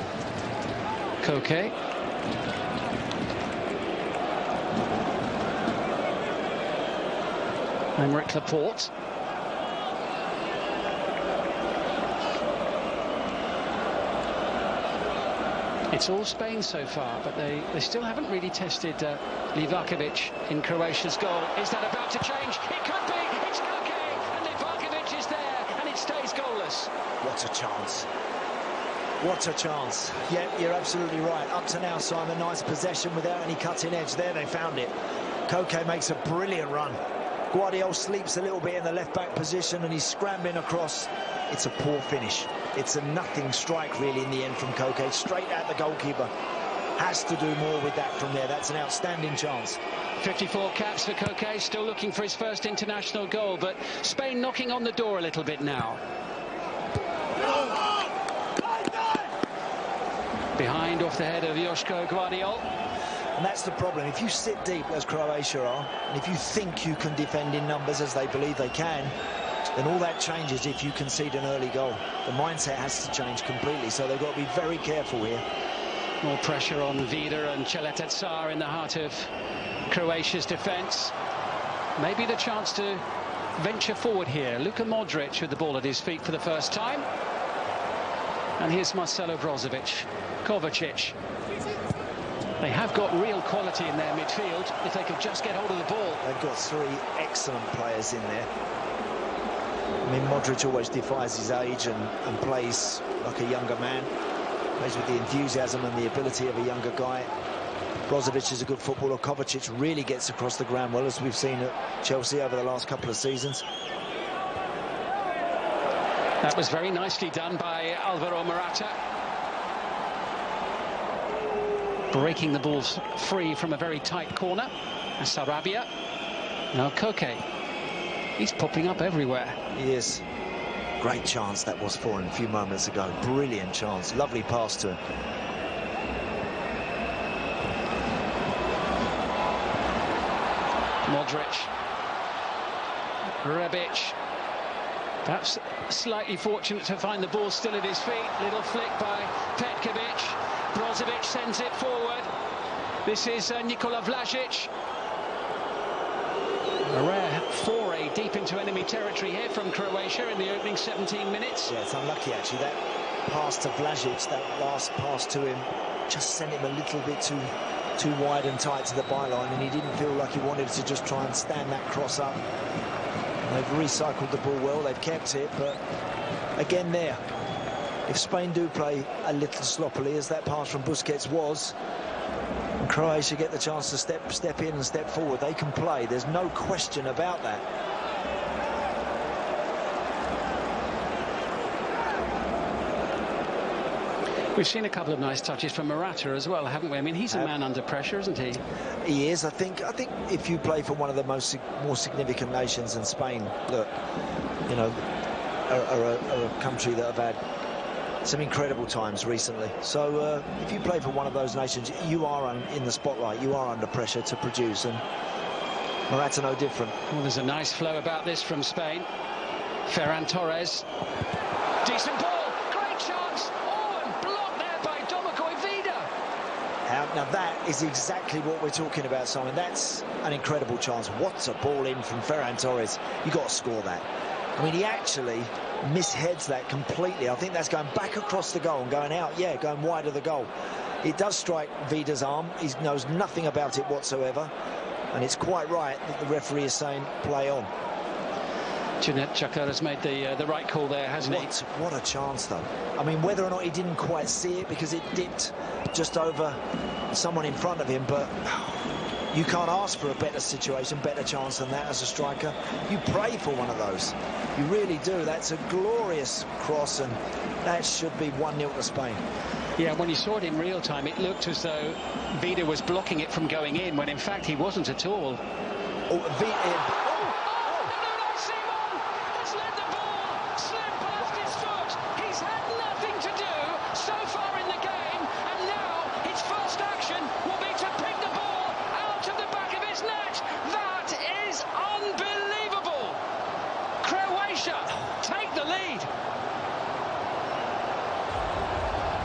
Koke. Aymeric Laporte. It's all Spain so far, but they still haven't really tested Livakovic in Croatia's goal. Is that about to change? It could be. It's Koke, and Livakovic hours. What a chance. What a chance. Yeah, you're absolutely right. Up to now, Simon, nice possession without any cutting edge. There they found it. Koke makes a brilliant run. Guardiola sleeps a little bit in the left-back position and he's scrambling across. It's a poor finish. It's a nothing strike, really, in the end from Koke. Straight at the goalkeeper. Has to do more with that from there. That's an outstanding chance. 54 caps for Koke, still looking for his first international goal, but Spain knocking on the door a little bit now. Behind off the head of Joško Gvardiol. And that's the problem. If you sit deep, as Croatia are, and if you think you can defend in numbers, as they believe they can, then all that changes if you concede an early goal. The mindset has to change completely, so they've got to be very careful here. More pressure on Vida and Celetet Sar in the heart of Croatia's defence. Maybe the chance to venture forward here. Luka Modric with the ball at his feet for the first time. And here's Marcelo Brozovic. Kovacic. They have got real quality in their midfield if they could just get hold of the ball. They've got three excellent players in there. I mean, Modric always defies his age and plays like a younger man. Plays with the enthusiasm and the ability of a younger guy. Brozovic is a good footballer. Kovacic really gets across the ground well, as we've seen at Chelsea over the last couple of seasons. That was very nicely done by Alvaro Morata. Breaking the ball free from a very tight corner. Sarabia. Now Koke. He's popping up everywhere. He is. Great chance that was for him a few moments ago. Brilliant chance. Lovely pass to him. Modric. Rebic. Perhaps slightly fortunate to find the ball still at his feet. Little flick by Petkovic. Brozovic sends it forward. This is Nikola Vlasic. A rare foray deep into enemy territory here from Croatia in the opening 17 minutes. Yeah, it's unlucky actually. That pass to Vlasic, that last pass to him, just sent him a little bit too wide and tight to the byline, and he didn't feel like he wanted to just try and stand that cross up. And they've recycled the ball well, they've kept it, but again there, if Spain do play a little sloppily, as that pass from Busquets was, and Croatia get the chance to step in and step forward, they can play. There's no question about that. We've seen a couple of nice touches from Morata as well, haven't we? I mean, he's a man under pressure, isn't he? He is. I think if you play for one of the more significant nations, in Spain, look, you know, are a country that have had some incredible times recently. So if you play for one of those nations, you are in the spotlight. You are under pressure to produce, and Morata no different. Well, there's a nice flow about this from Spain. Ferran Torres. Decent ball. Great chance. Oh, and blocked there by Domagoj Vida. Now that is exactly what we're talking about, Simon. That's an incredible chance. What a ball in from Ferran Torres. You've got to score that. I mean, he actually misheads that completely. I think that's going back across the goal and going out, yeah, going wide of the goal. It does strike Vida's arm. He knows nothing about it whatsoever. And it's quite right that the referee is saying play on. Janет Xhaka has made the right call there, hasn't he? What a chance, though. I mean, whether or not he didn't quite see it because it dipped just over someone in front of him, but you can't ask for a better situation, better chance than that as a striker. You pray for one of those. You really do. That's a glorious cross, and that should be 1-0 to Spain. Yeah, when you saw it in real time, it looked as though Vida was blocking it from going in, when in fact he wasn't at all.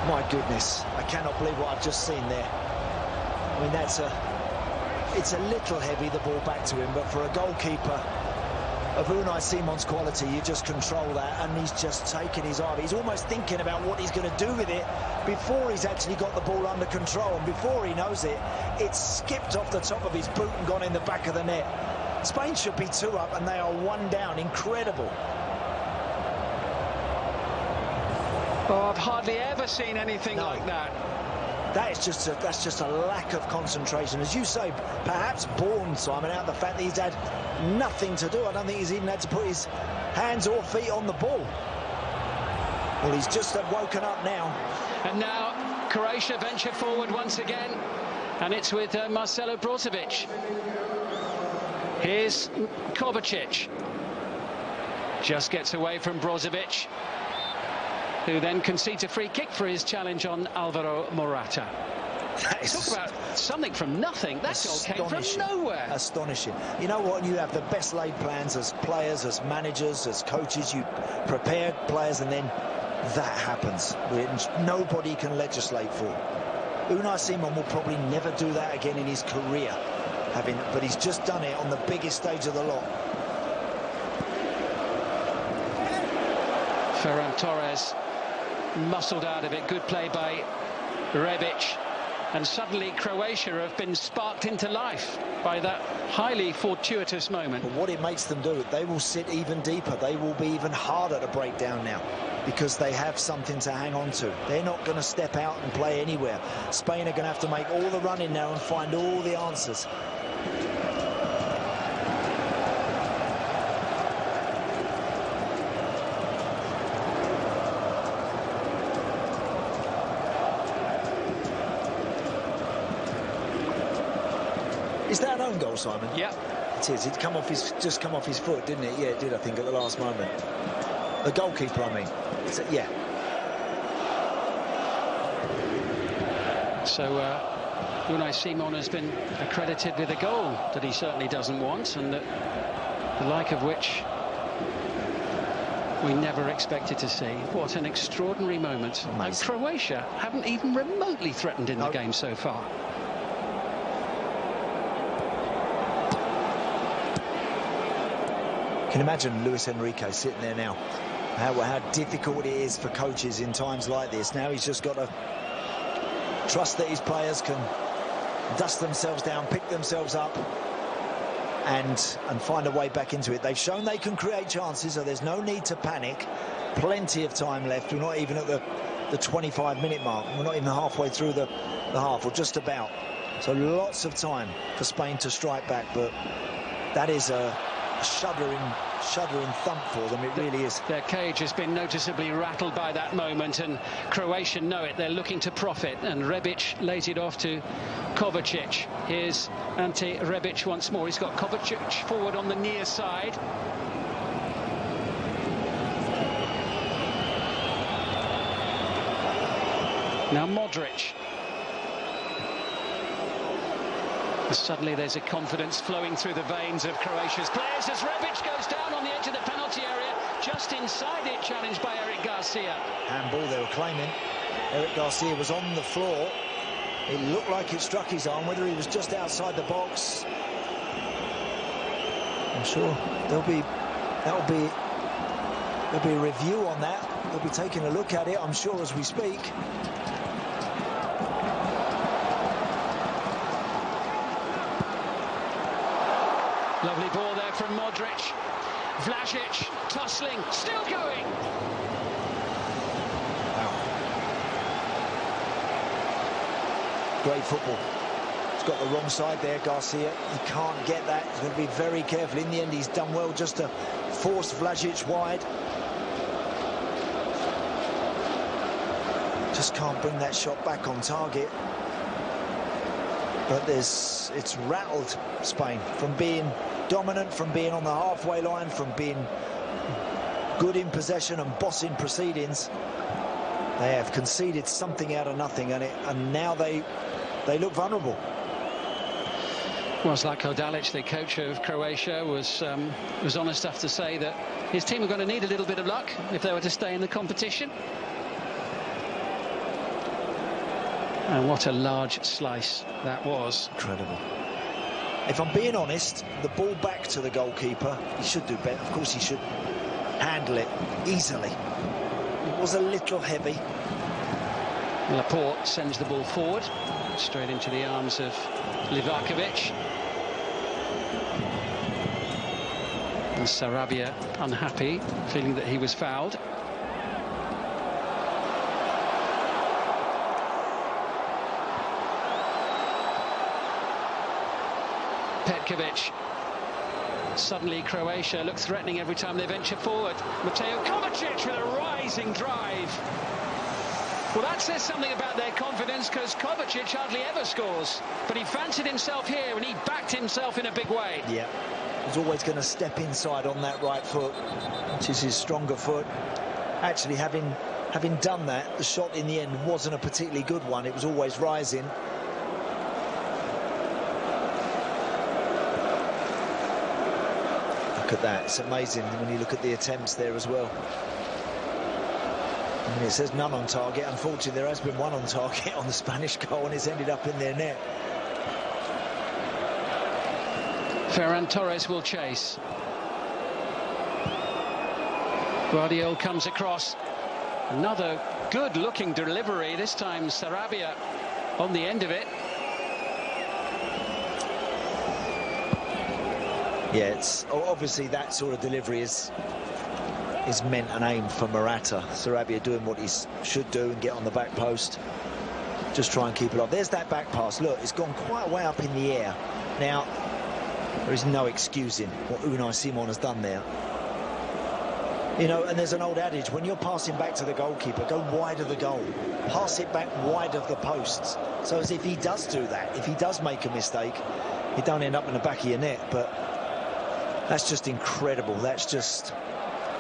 My goodness, I cannot believe what I've just seen there. I mean, it's a little heavy, the ball back to him, but for a goalkeeper of Unai Simon's quality, you just control that, and he's just taken his eye. He's almost thinking about what he's going to do with it before he's actually got the ball under control, and before he knows it, it's skipped off the top of his boot and gone in the back of the net. Spain should be 2 up, and they are 1 down. Incredible. Oh, I've hardly ever seen anything like that. That's just a lack of concentration. As you say, perhaps born, Simon, out of the fact that he's had nothing to do. I don't think he's even had to put his hands or feet on the ball. Well, he's just woken up now. And now Croatia venture forward once again, and it's with Marcelo Brozovic. Here's Kovacic. Just gets away from Brozovic, who then concedes a free kick for his challenge on Alvaro Morata. Talk about something from nothing. That goal came from nowhere. Astonishing. You know what? You have the best laid plans as players, as managers, as coaches. You prepared players, and then that happens, which nobody can legislate for. Unai Simon will probably never do that again in his career, but he's just done it on the biggest stage of the lot. Ferran Torres muscled out of it. Good play by Rebic. And suddenly Croatia have been sparked into life by that highly fortuitous moment. But what it makes them do, they will sit even deeper. They will be even harder to break down now, because they have something to hang on to. They're not going to step out and play anywhere. Spain are going to have to make all the running now and find all the answers. Is that an own goal, Simon? Yeah. It is. It's just come off his foot, didn't it? Yeah, it did, I think, at the last moment. The goalkeeper, I mean. Yeah. So Unai Simon has been accredited with a goal that he certainly doesn't want, and the like of which we never expected to see. What an extraordinary moment. And Croatia haven't even remotely threatened in the game so far. You can imagine Luis Enrique sitting there now. How difficult it is for coaches in times like this. Now he's just got to trust that his players can dust themselves down, pick themselves up, and find a way back into it. They've shown they can create chances, so there's no need to panic. Plenty of time left. We're not even at the 25-minute mark. We're not even halfway through the half, or just about. So lots of time for Spain to strike back, but that is a shuddering thump for them. It really is. Their cage has been noticeably rattled by that moment, and Croatia know it. They're looking to profit, and Rebic lays it off to Kovacic. Here's Ante Rebic once more. He's got Kovacic forward on the near side. Now Modric. Suddenly there's a confidence flowing through the veins of Croatia's players as Rebic goes down on the edge of the penalty area, just inside it, challenged by Eric Garcia. Handball they were claiming. Eric Garcia was on the floor. It looked like it struck his arm. Whether he was just outside the box, I'm sure there'll be a review on that. They'll be taking a look at it, I'm sure, as we speak. Lovely ball there from Modric. Vlasic tussling, still going. Wow. Great football. He's got the wrong side there, Garcia. He can't get that. He's going to be very careful. In the end, he's done well just to force Vlasic wide. Just can't bring that shot back on target. But it's rattled Spain from being dominant, from being on the halfway line, from being good in possession and bossing proceedings. They have conceded something out of nothing, and now they look vulnerable. Well, Zlatko Dalic, the coach of Croatia, was honest enough to say that his team are going to need a little bit of luck if they were to stay in the competition. And what a large slice that was. Incredible. If I'm being honest, the ball back to the goalkeeper, he should do better. Of course, he should handle it easily. It was a little heavy. Laporte sends the ball forward, straight into the arms of Livakovic. And Sarabia unhappy, feeling that he was fouled. Petkovic. Suddenly Croatia look threatening every time they venture forward. Mateo Kovacic with a rising drive. Well, that says something about their confidence, because Kovacic hardly ever scores. But he fancied himself here and he backed himself in a big way. Yeah, he's always going to step inside on that right foot, which is his stronger foot. Actually, having done that, the shot in the end wasn't a particularly good one. It was always rising. Look at that. It's amazing when you look at the attempts there as well. I mean, it says none on target. Unfortunately, there has been one on target on the Spanish goal, and it's ended up in their net. Ferran Torres will chase. Guardiola comes across. Another good-looking delivery. This time Sarabia on the end of it. Yeah, it's obviously that sort of delivery is meant and aimed for Morata. Sarabia doing what he should do and get on the back post. Just try and keep it off. There's that back pass. Look, it's gone quite way up in the air. Now, there is no excusing what Unai Simon has done there. You know, and there's an old adage, when you're passing back to the goalkeeper, go wide of the goal. Pass it back wide of the posts. So as if he does do that, if he does make a mistake, he don't end up in the back of your net. But that's just incredible. That's just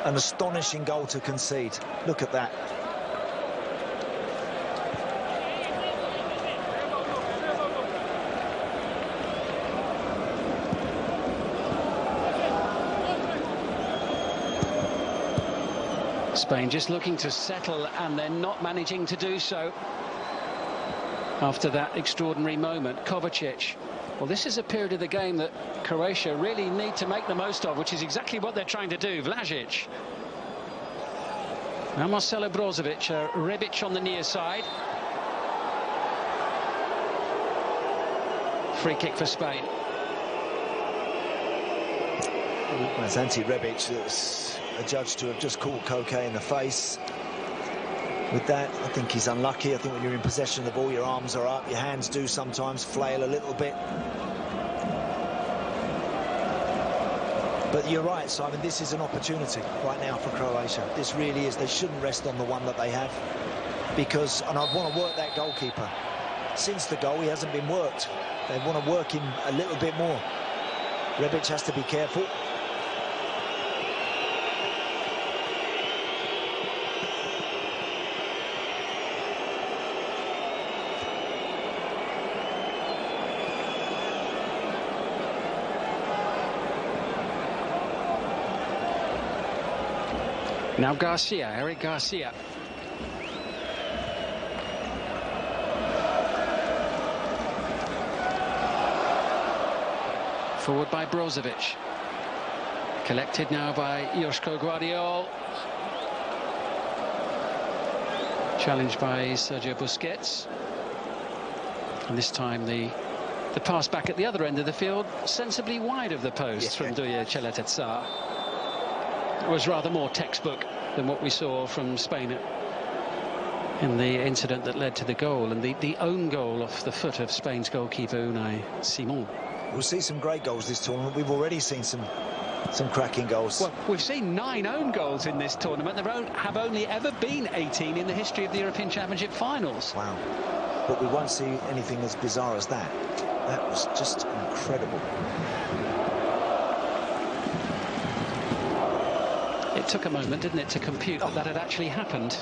an astonishing goal to concede. Look at that. Spain just looking to settle, and they're not managing to do so after that extraordinary moment. Kovacic. Well, this is a period of the game that Croatia really need to make the most of, which is exactly what they're trying to do. Vlasic. Now Marcelo Brozovic, Rebic on the near side. Free kick for Spain. Well, it's Ante-Rebic that's adjudged to have just caught Koke in the face. With that, I think he's unlucky. I think when you're in possession of the ball, your arms are up, your hands do sometimes flail a little bit. But you're right, Simon, this is an opportunity right now for Croatia. This really is. They shouldn't rest on the one that they have, because, and I want to work that goalkeeper. Since the goal, he hasn't been worked. They want to work him a little bit more. Rebic has to be careful. Now Garcia, Eric Garcia. Forward by Brozovic. Collected now by Joško Guardiola. Challenged by Sergio Busquets. And this time the pass back at the other end of the field, sensibly wide of the post from Duye Cheleta. It was rather more textbook than what we saw from Spain in the incident that led to the goal, and the own goal off the foot of Spain's goalkeeper Unai Simon. We'll see some great goals this tournament. We've already seen some cracking goals. Well, we've seen 9 own goals in this tournament. There have only ever been 18 in the history of the European Championship finals. Wow. But we won't see anything as bizarre as that. That was just incredible. It took a moment, didn't it, to compute that had actually happened.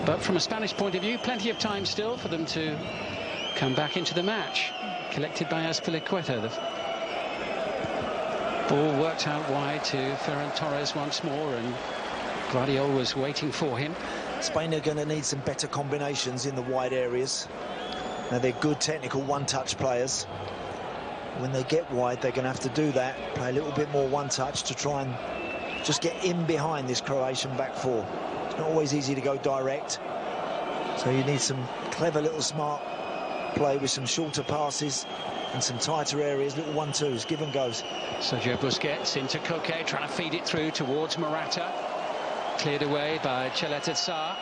But from a Spanish point of view, plenty of time still for them to come back into the match. Collected by Azpilicueta. The ball worked out wide to Ferran Torres once more, and Guardiola was waiting for him. Spain are going to need some better combinations in the wide areas. Now, they're good technical one-touch players. When they get wide, they're going to have to do that. Play a little bit more one-touch to try and just get in behind this Croatian back four. It's not always easy to go direct. So you need some clever little smart play with some shorter passes and some tighter areas, little 1-2s, give and goes. Sergio Busquets into Koke, trying to feed it through towards Morata. Cleared away by Cheleta.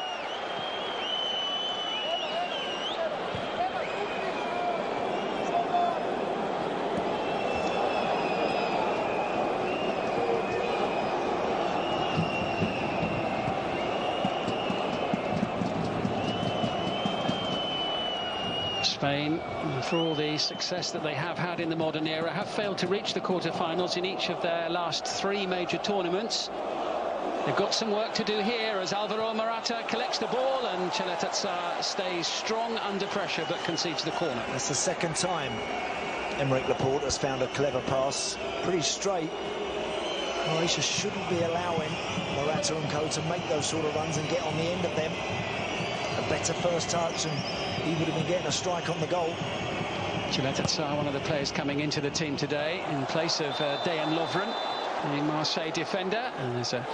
Spain, for all the success that they have had in the modern era, have failed to reach the quarter-finals in each of their last 3 major tournaments. They've got some work to do here as Alvaro Morata collects the ball and Cheletatsa stays strong under pressure but concedes the corner. That's the second time Emerick Laporte has found a clever pass, pretty straight. Croatia shouldn't be allowing Morata and co to make those sort of runs and get on the end of them. A better first touch and he would have been getting a strike on the goal. Cheletatsa, one of the players coming into the team today in place of Dejan Lovren, the Marseille defender, and there's a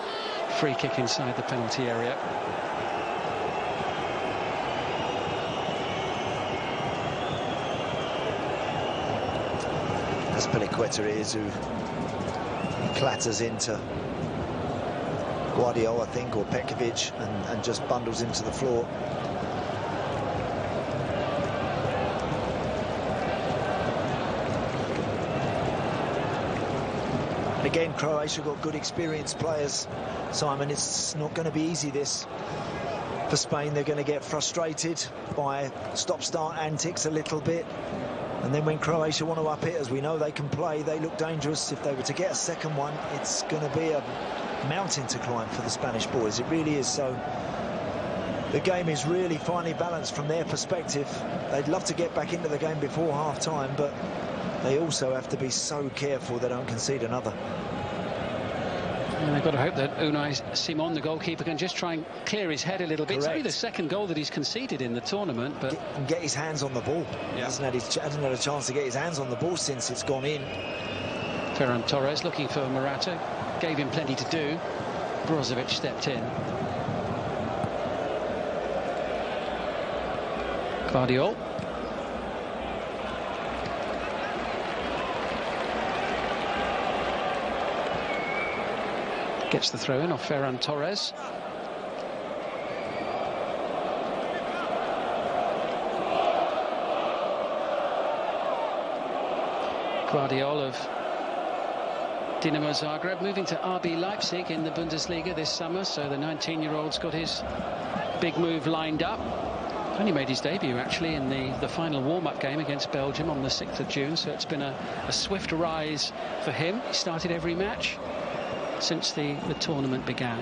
free kick inside the penalty area. That's Peliqueta it is who clatters into Guardiola, I think, or Petkovic, and just bundles him to the floor. And again, Croatia got good experienced players, Simon. It's not going to be easy, this, for Spain. They're going to get frustrated by stop-start antics a little bit. And then when Croatia want to up it, as we know they can play, they look dangerous. If they were to get a second one, it's going to be a mountain to climb for the Spanish boys. It really is. So the game is really finely balanced from their perspective. They'd love to get back into the game before half-time, but they also have to be so careful they don't concede another. And they've got to hope that Unai Simon, the goalkeeper, can just try and clear his head a little bit. Correct. It's only the second goal that he's conceded in the tournament, but get his hands on the ball. Yeah. Hasn't had a chance to get his hands on the ball since it's gone in. Ferran Torres looking for Morata, gave him plenty to do. Brozovic stepped in. Guardiola. Gets the throw in off Ferran Torres. Guardiola of Dinamo Zagreb moving to RB Leipzig in the Bundesliga this summer, so the 19-year-old's got his big move lined up. Only made his debut actually in the final warm-up game against Belgium on the 6th of June, so it's been a swift rise for him. He started every match since the tournament began.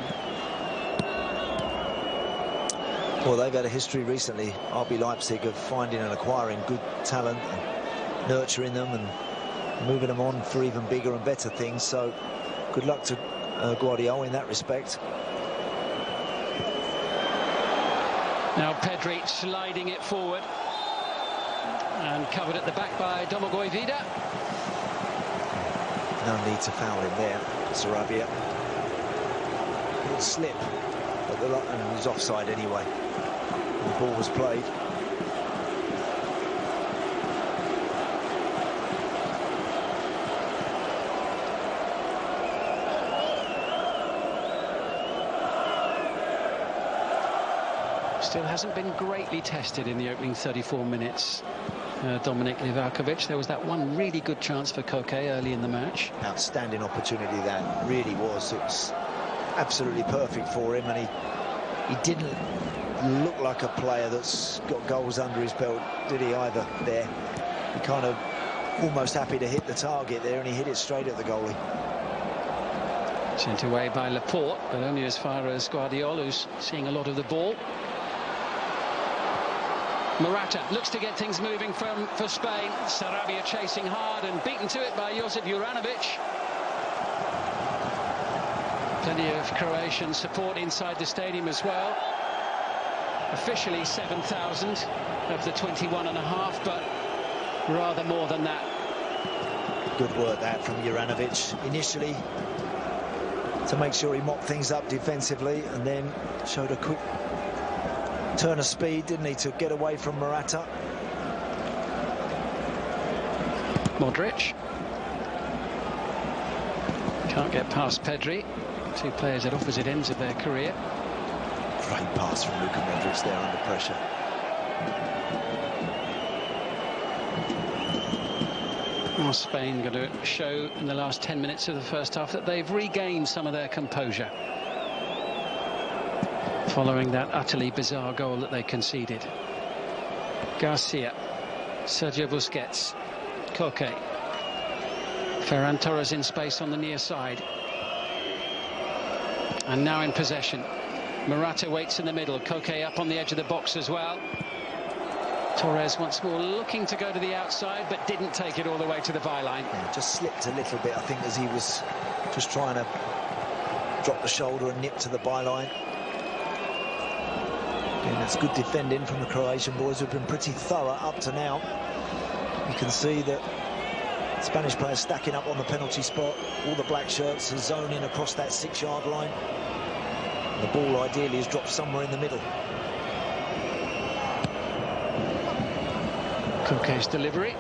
Well, they've had a history recently, RB Leipzig, of finding and acquiring good talent and nurturing them and moving them on for even bigger and better things. So good luck to Guardiola in that respect. Now Pedri sliding it forward and covered at the back by Domagoj Vida. No need to foul him there, Sarabia. Good slip, but and he's offside anyway. The ball was played. Still hasn't been greatly tested in the opening 34 minutes. Dominik Livakovic. There was that one really good chance for Koke early in the match. Outstanding opportunity that really was. It was absolutely perfect for him, and he didn't look like a player that's got goals under his belt, did he, either there? He kind of almost happy to hit the target there, and he hit it straight at the goalie. Sent away by Laporte, but only as far as Guardiola, who's seeing a lot of the ball. Morata looks to get things moving for Spain. Sarabia chasing hard and beaten to it by Josip Juranovic. Plenty of Croatian support inside the stadium as well. Officially 7,000 of the 21.5, but rather more than that. Good work that from Juranovic initially to make sure he mopped things up defensively, and then showed a quick turn of speed, didn't he, to get away from Morata. Modric can't get past Pedri. Two players at opposite ends of their career. Great pass from Luka Modric there under pressure. Well, Spain going to show in the last 10 minutes of the first half that they've regained some of their composure following that utterly bizarre goal that they conceded. Garcia Sergio Busquets. Koke. Ferran Torres in space on the near side. And now in possession. Morata waits in the middle. Koke up on the edge of the box as well. Torres once more looking to go to the outside, but didn't take it all the way to the byline. Yeah, just slipped a little bit, I think, as he was just trying to drop the shoulder and nip to the byline. Again, that's good defending from the Croatian boys, who've been pretty thorough up to now. You can see that Spanish players stacking up on the penalty spot. All the black shirts are zoning across that 6-yard line. The ball ideally is dropped somewhere in the middle. Koke's delivery.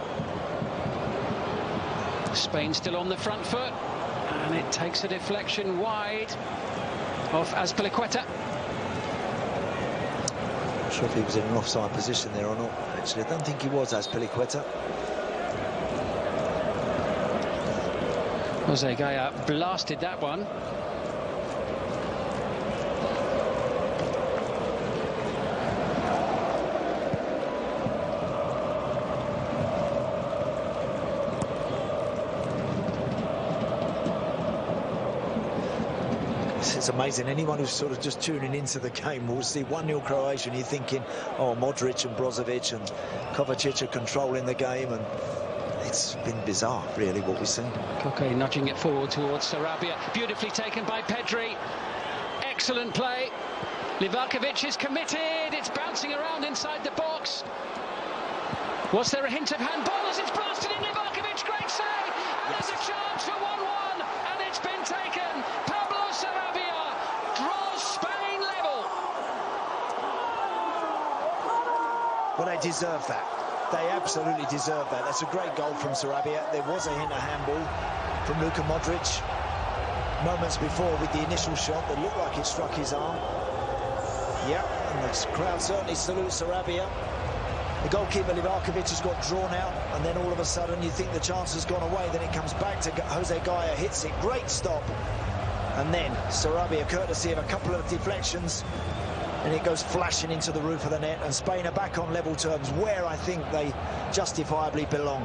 Spain still on the front foot, and it takes a deflection wide off Azpilicueta. Not sure if he was in an offside position there or not. Actually, I don't think he was, Azpilicueta. Jose Gaya blasted that one. It's amazing. Anyone who's sort of just tuning into the game will see 1-0 Croatia and you're thinking, oh, Modric and Brozovic and Kovacic are controlling the game, and it's been bizarre, really, what we've seen. Koke nudging it forward towards Sarabia. Beautifully taken by Pedri. Excellent play. Livakovic is committed. It's bouncing around inside the box. Was there a hint of handball as it's blasted in? Livakovic, great save. And there's a chance for 1-1, and it's been taken. Pablo Sarabia draws Spain level. Well, they deserve that. They absolutely deserve that. That's a great goal from Sarabia. There was a hint of handball from Luka Modric moments before with the initial shot that looked like it struck his arm. Yep, and the crowd certainly salutes Sarabia. The goalkeeper Livakovic has got drawn out, and then all of a sudden you think the chance has gone away. Then it comes back to Jose Gaya, hits it, great stop. And then Sarabia, courtesy of a couple of deflections, and it goes flashing into the roof of the net, and Spain are back on level terms, where I think they justifiably belong.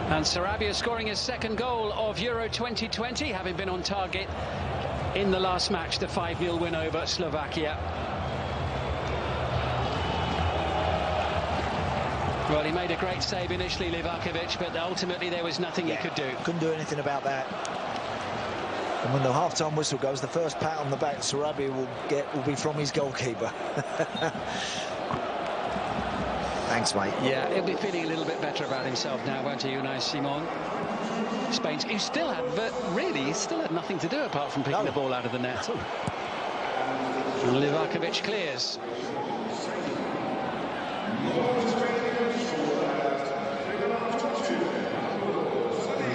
And Sarabia scoring his second goal of Euro 2020, having been on target in the last match, the 5-0 win over Slovakia. Well, he made a great save initially, Livakovic, but ultimately there was nothing he could do. Couldn't do anything about that. And when the half-time whistle goes, the first pat on the back Sarabia will be from his goalkeeper. Thanks, mate. Yeah, he'll be feeling a little bit better about himself now, won't he, Unai Simon? Spain, who still had, but really, he still had nothing to do apart from picking the ball out of the net. And Livakovic clears.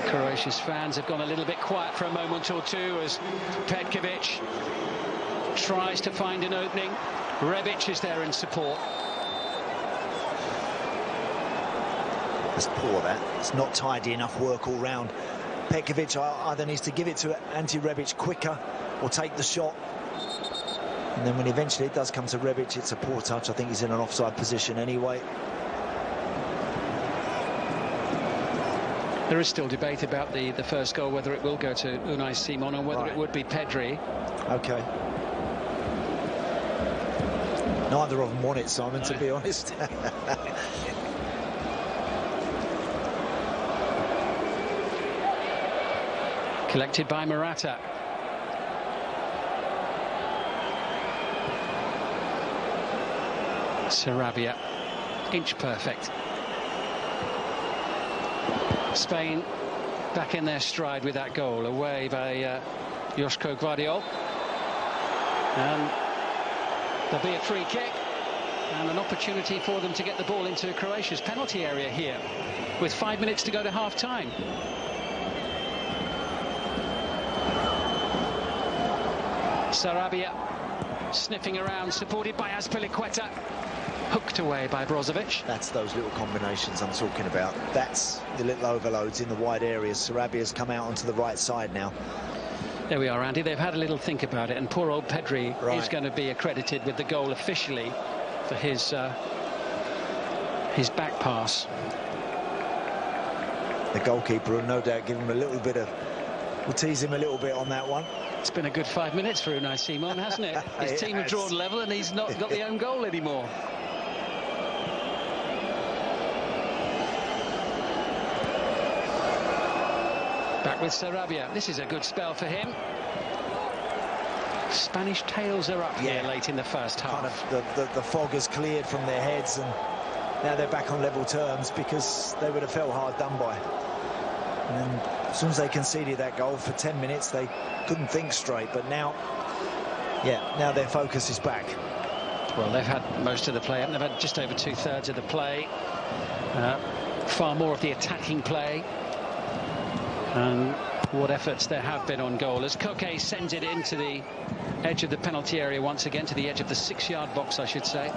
Croatia's fans have gone a little bit quiet for a moment or two as Petkovic tries to find an opening. Rebic is there in support. That's poor, that. It's not tidy enough work all round. Petkovic either needs to give it to Ante Rebic quicker or take the shot. And then when eventually it does come to Rebic, it's a poor touch. I think he's in an offside position anyway. There is still debate about the first goal, whether it will go to Unai Simon or whether it would be Pedri. OK. Neither of them want it, Simon, to be honest. Collected by Morata. Sarabia, inch perfect. Spain back in their stride with that goal, away by Joško Gvardiol. And there'll be a free kick and an opportunity for them to get the ball into Croatia's penalty area here with 5 minutes to go to half-time. Sarabia sniffing around, supported by Azpilicueta. Hooked away by Brozovic. That's those little combinations I'm talking about. That's the little overloads in the wide areas. Sarabia's come out onto the right side now. There we are, Andy. They've had a little think about it, and poor old Pedri is going to be accredited with the goal officially for his his back pass. The goalkeeper will no doubt give him a little bit of... will tease him a little bit on that one. It's been a good 5 minutes for Unai Simon, hasn't it? His team have drawn level and he's not got the own goal anymore. Back with Sarabia. This is a good spell for him. Spanish tails are up here late in the first half. Kind of the fog has cleared from their heads and now they're back on level terms because they would have felt hard done by. And then as soon as they conceded that goal for 10 minutes, they couldn't think straight. But now, now their focus is back. Well, they've had most of the play. They've had just over 2/3 of the play. Far more of the attacking play. And what efforts there have been on goal as Koke sends it into the edge of the penalty area once again, to the edge of the 6-yard box, I should say.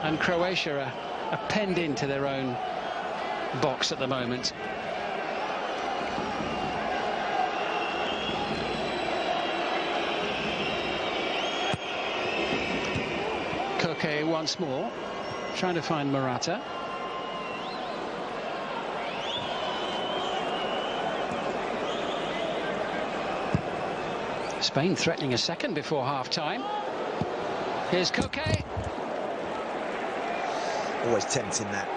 And Croatia are penned into their own box at the moment. Koke once more, trying to find Morata. Spain threatening a second before half-time. Here's Koke. Always tempting that.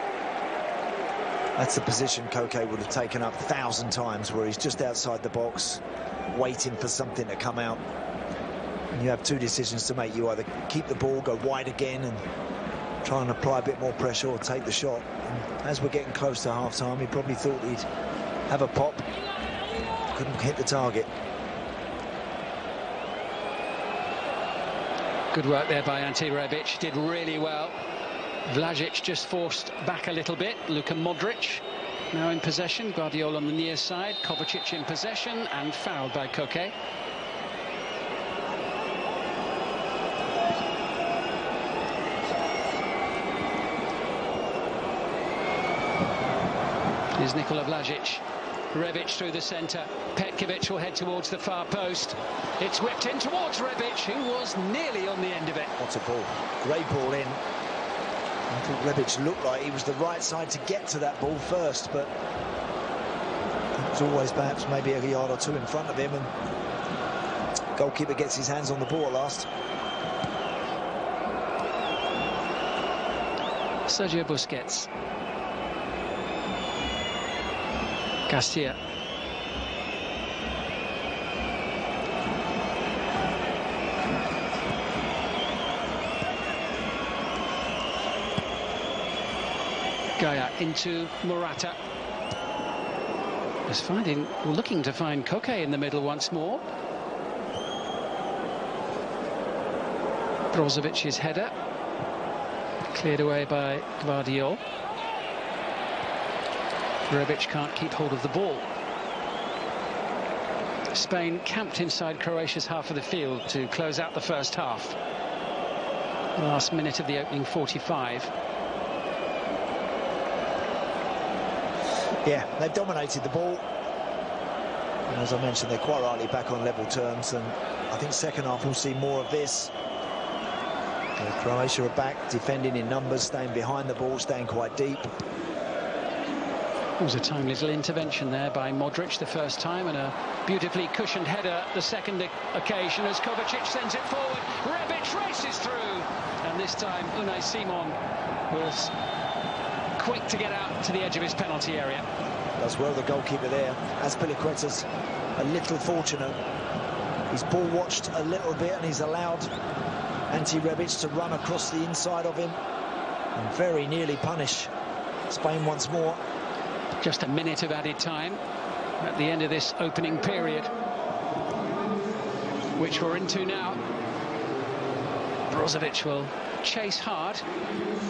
That's the position Koke would have taken up 1,000 times, where he's just outside the box, waiting for something to come out. And you have two decisions to make. You either keep the ball, go wide again, and try and apply a bit more pressure, or take the shot. And as we're getting close to half-time, he probably thought he'd have a pop. Couldn't hit the target. Good work there by Ante Rebic, did really well. Vlasic just forced back a little bit. Luka Modric now in possession. Guardiola on the near side. Kovacic in possession and fouled by Koke. Here's Nikola Vlasic. Rebic through the centre. Petkovic will head towards the far post. It's whipped in towards Rebic, who was nearly on the end of it. What a ball. Great ball in. I thought Rebic looked like he was the right side to get to that ball first, but it was always perhaps maybe a yard or two in front of him, and goalkeeper gets his hands on the ball at last. Sergio Busquets. Castilla. Gaia into Morata. Is looking to find Koke in the middle once more. Brozovic's header. Cleared away by Guardiola. Rebic can't keep hold of the ball. Spain camped inside Croatia's half of the field to close out the first half. The last minute of the opening 45. Yeah, they've dominated the ball. And as I mentioned, they're quite rightly back on level terms, and I think second half we'll see more of this. Croatia are back, defending in numbers, staying behind the ball, staying quite deep. It was a tiny little intervention there by Modric the first time, and a beautifully cushioned header the second occasion as Kovacic sends it forward. Rebic races through, and this time Unai Simon was quick to get out to the edge of his penalty area. Does well, the goalkeeper there. Azpilicueta's a little fortunate. He's ball watched a little bit, and he's allowed Ante Rebic to run across the inside of him and very nearly punish Spain once more. Just a minute of added time at the end of this opening period, which we're into now. Brozovic will chase hard,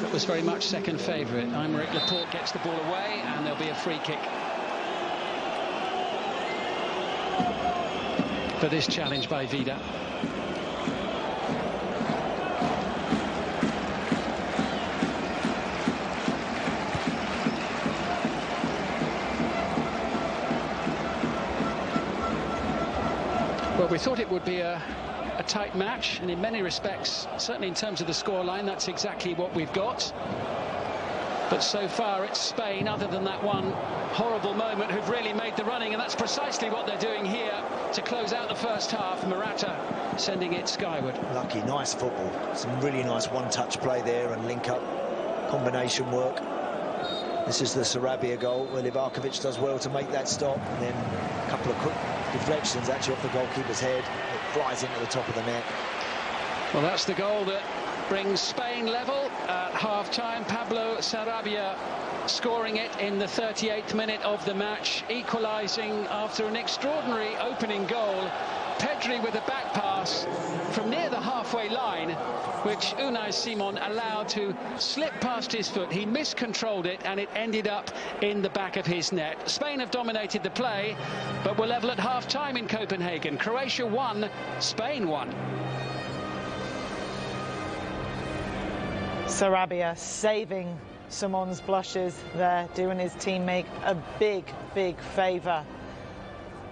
but was very much second favourite. Aymeric Laporte gets the ball away, and there'll be a free kick for this challenge by Vida. Well, we thought it would be a a tight match, and in many respects, certainly in terms of the scoreline, that's exactly what we've got. But so far it's Spain, other than that one horrible moment, who've really made the running, and that's precisely what they're doing here to close out the first half. Morata sending it skyward. Lucky, nice football. Some really nice one-touch play there and link-up combination work. This is the Sarabia goal, where Livakovic does well to make that stop, and then a couple of quick deflections actually off the goalkeeper's head. It flies into the top of the net. Well, that's the goal that brings Spain level at half-time. Pablo Sarabia scoring it in the 38th minute of the match, equalising after an extraordinary opening goal. Pedri with a back pass from near the halfway line, which Unai Simon allowed to slip past his foot. He miscontrolled it, and it ended up in the back of his net. Spain have dominated the play, but were level at half-time in Copenhagen. Croatia 1, Spain 1. Sarabia saving Simon's blushes there, doing his teammate a big, big favour.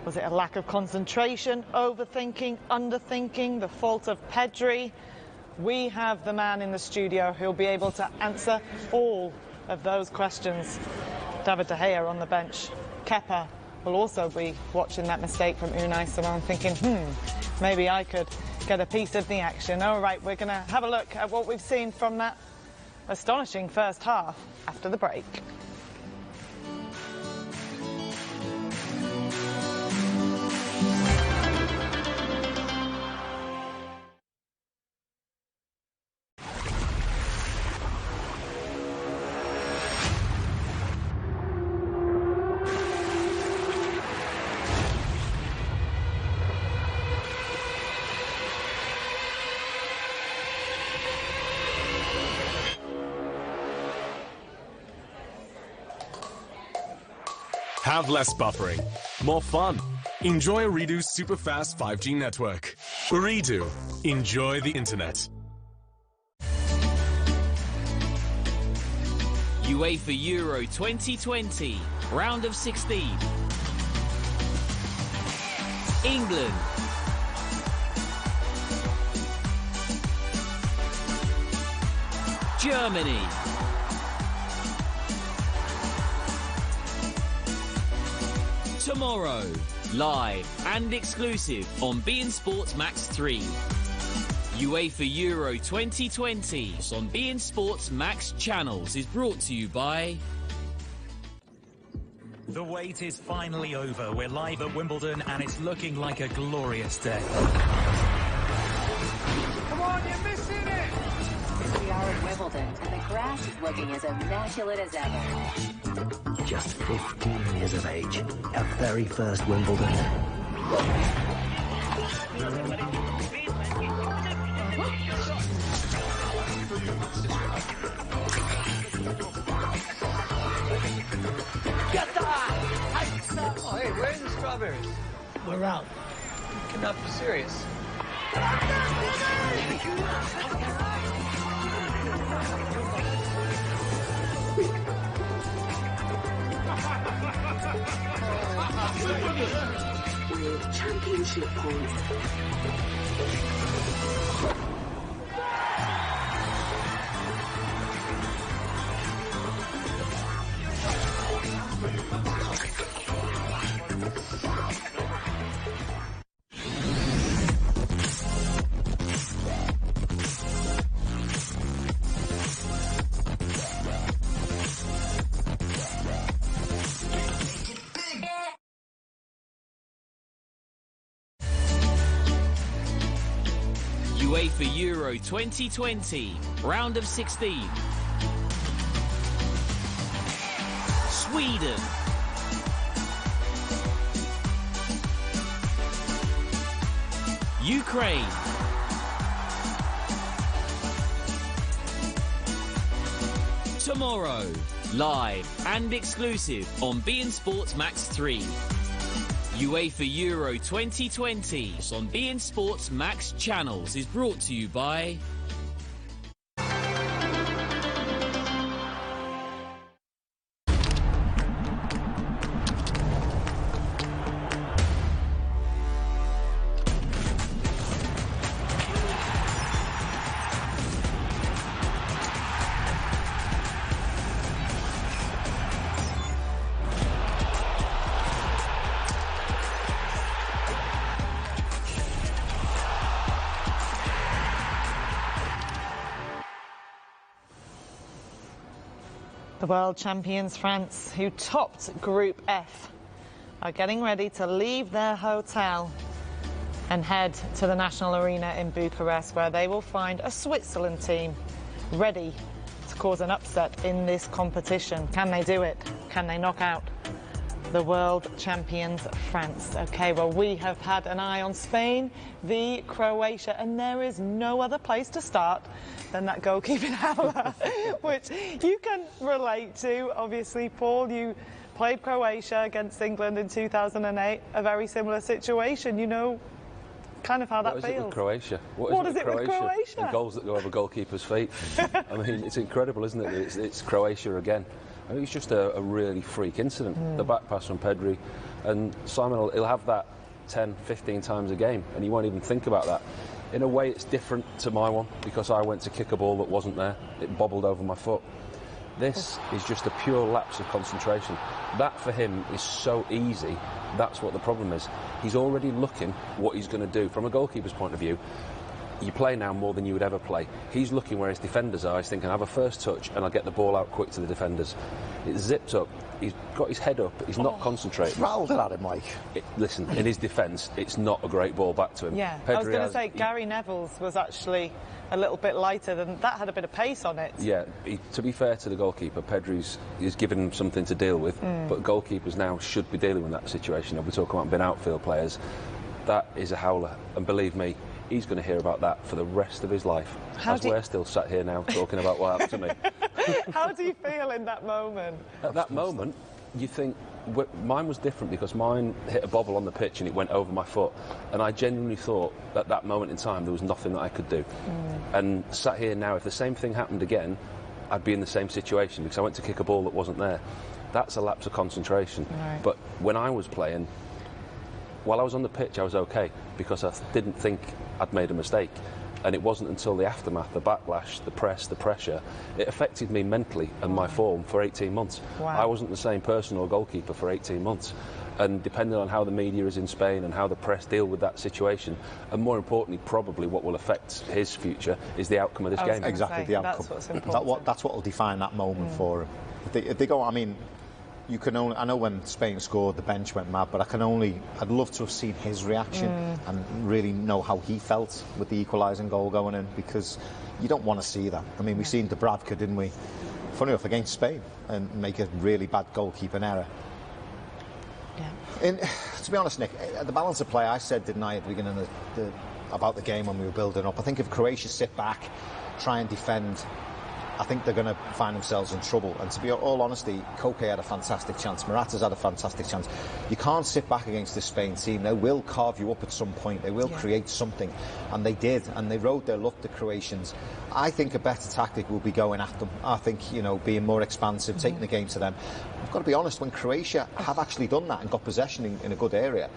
Was it a lack of concentration, overthinking, underthinking, the fault of Pedri? We have the man in the studio who'll be able to answer all of those questions. David De Gea on the bench. Kepa will also be watching that mistake from Unai Simon, thinking, maybe I could get a piece of the action. All right, we're going to have a look at what we've seen from that astonishing first half after the break. Have less buffering, more fun. Enjoy Ooredoo's super-fast 5G network. Ooredoo. Enjoy the internet. UEFA Euro 2020, round of 16. England. Germany. Tomorrow, live and exclusive on beIN Sports Max 3. UEFA Euro 2020 on beIN Sports Max channels is brought to you by... The wait is finally over. We're live at Wimbledon and it's looking like a glorious day. Come on, you're missing it! We are at Wimbledon and the grass is looking as immaculate as ever. Just 15 years of age, her very first Wimbledon. Get that! Oh, hey, where's the strawberries? We're out. Cannot be serious. With championship points. UEFA Euro 2020, round of 16. Sweden. Ukraine. Tomorrow, live and exclusive on beIN Sports Max 3. UEFA Euro 2020 on beIN Sports Max channels is brought to you by... The world champions France, who topped Group F, are getting ready to leave their hotel and head to the National Arena in Bucharest, where they will find a Switzerland team ready to cause an upset in this competition. Can they do it? Can they knock out the world champions France? Okay, well, we have had an eye on Spain v Croatia, and there is no other place to start than that goalkeeping howler, which you can relate to. Obviously, Paul, you played Croatia against England in 2008, a very similar situation. You know kind of how that feels. What is it with Croatia? What is it with Croatia? And goals that go over goalkeepers' feet. I mean, it's incredible, isn't it? It's Croatia again. I mean, it's just a really freak incident. The back pass from Pedri, and Simon, he'll have that 10, 15 times a game, and he won't even think about that. In a way, it's different to my one, because I went to kick a ball that wasn't there. It bobbled over my foot. This is just a pure lapse of concentration. That, for him, is so easy. That's what the problem is. He's already looking what he's going to do. From a goalkeeper's point of view, you play now more than you would ever play. He's looking where his defenders are. He's thinking, I have a first touch and I'll get the ball out quick to the defenders. It's zipped up. He's got his head up. He's not concentrating. Rattled it at him, Mike. Listen, in his defence, it's not a great ball back to him. Yeah, Pedri I was going to say, Gary Neville's was actually a little bit lighter than that, had a bit of pace on it. Yeah, to be fair to the goalkeeper, Pedri's given him something to deal with, but goalkeepers now should be dealing with that situation. We're talking about being outfield players. That is a howler, and believe me, he's going to hear about that for the rest of his life. As we're still sat here now talking about what happened to me. How do you feel in that moment? At that moment, you think, mine was different because mine hit a bobble on the pitch and it went over my foot, and I genuinely thought at that moment in time there was nothing that I could do. And sat here now, if the same thing happened again, I'd be in the same situation because I went to kick a ball that wasn't there. That's a lapse of concentration. Right. But when I was playing, while I was on the pitch, I was okay because I didn't think I'd made a mistake. And it wasn't until the aftermath, the backlash, the press, the pressure, it affected me mentally and my form for 18 months. Wow. I wasn't the same person or goalkeeper for 18 months. And depending on how the media is in Spain and how the press deal with that situation, and more importantly, probably what will affect his future, is the outcome of this game. Exactly, the outcome. That's what will define that moment for him. If they go, I mean, you can only, I know when Spain scored, the bench went mad, but I'd love to have seen his reaction and really know how he felt with the equalising goal going in, because you don't want to see that. I mean, we've seen Dubravka, didn't we? Funny enough, against Spain, and make a really bad goalkeeping error. Yeah. To be honest, Nick, the balance of play, I said, didn't I, at the beginning of about the game when we were building up. I think if Croatia sit back, try and defend, I think they're going to find themselves in trouble. And to be all honesty, Koke had a fantastic chance. Morata's had a fantastic chance. You can't sit back against this Spain team. They will carve you up at some point. They will create something. And they did. And they rode their luck, the Croatians. I think a better tactic will be going at them. I think, you know, being more expansive, taking the game to them. I've got to be honest, when Croatia have actually done that and got possession in a good area,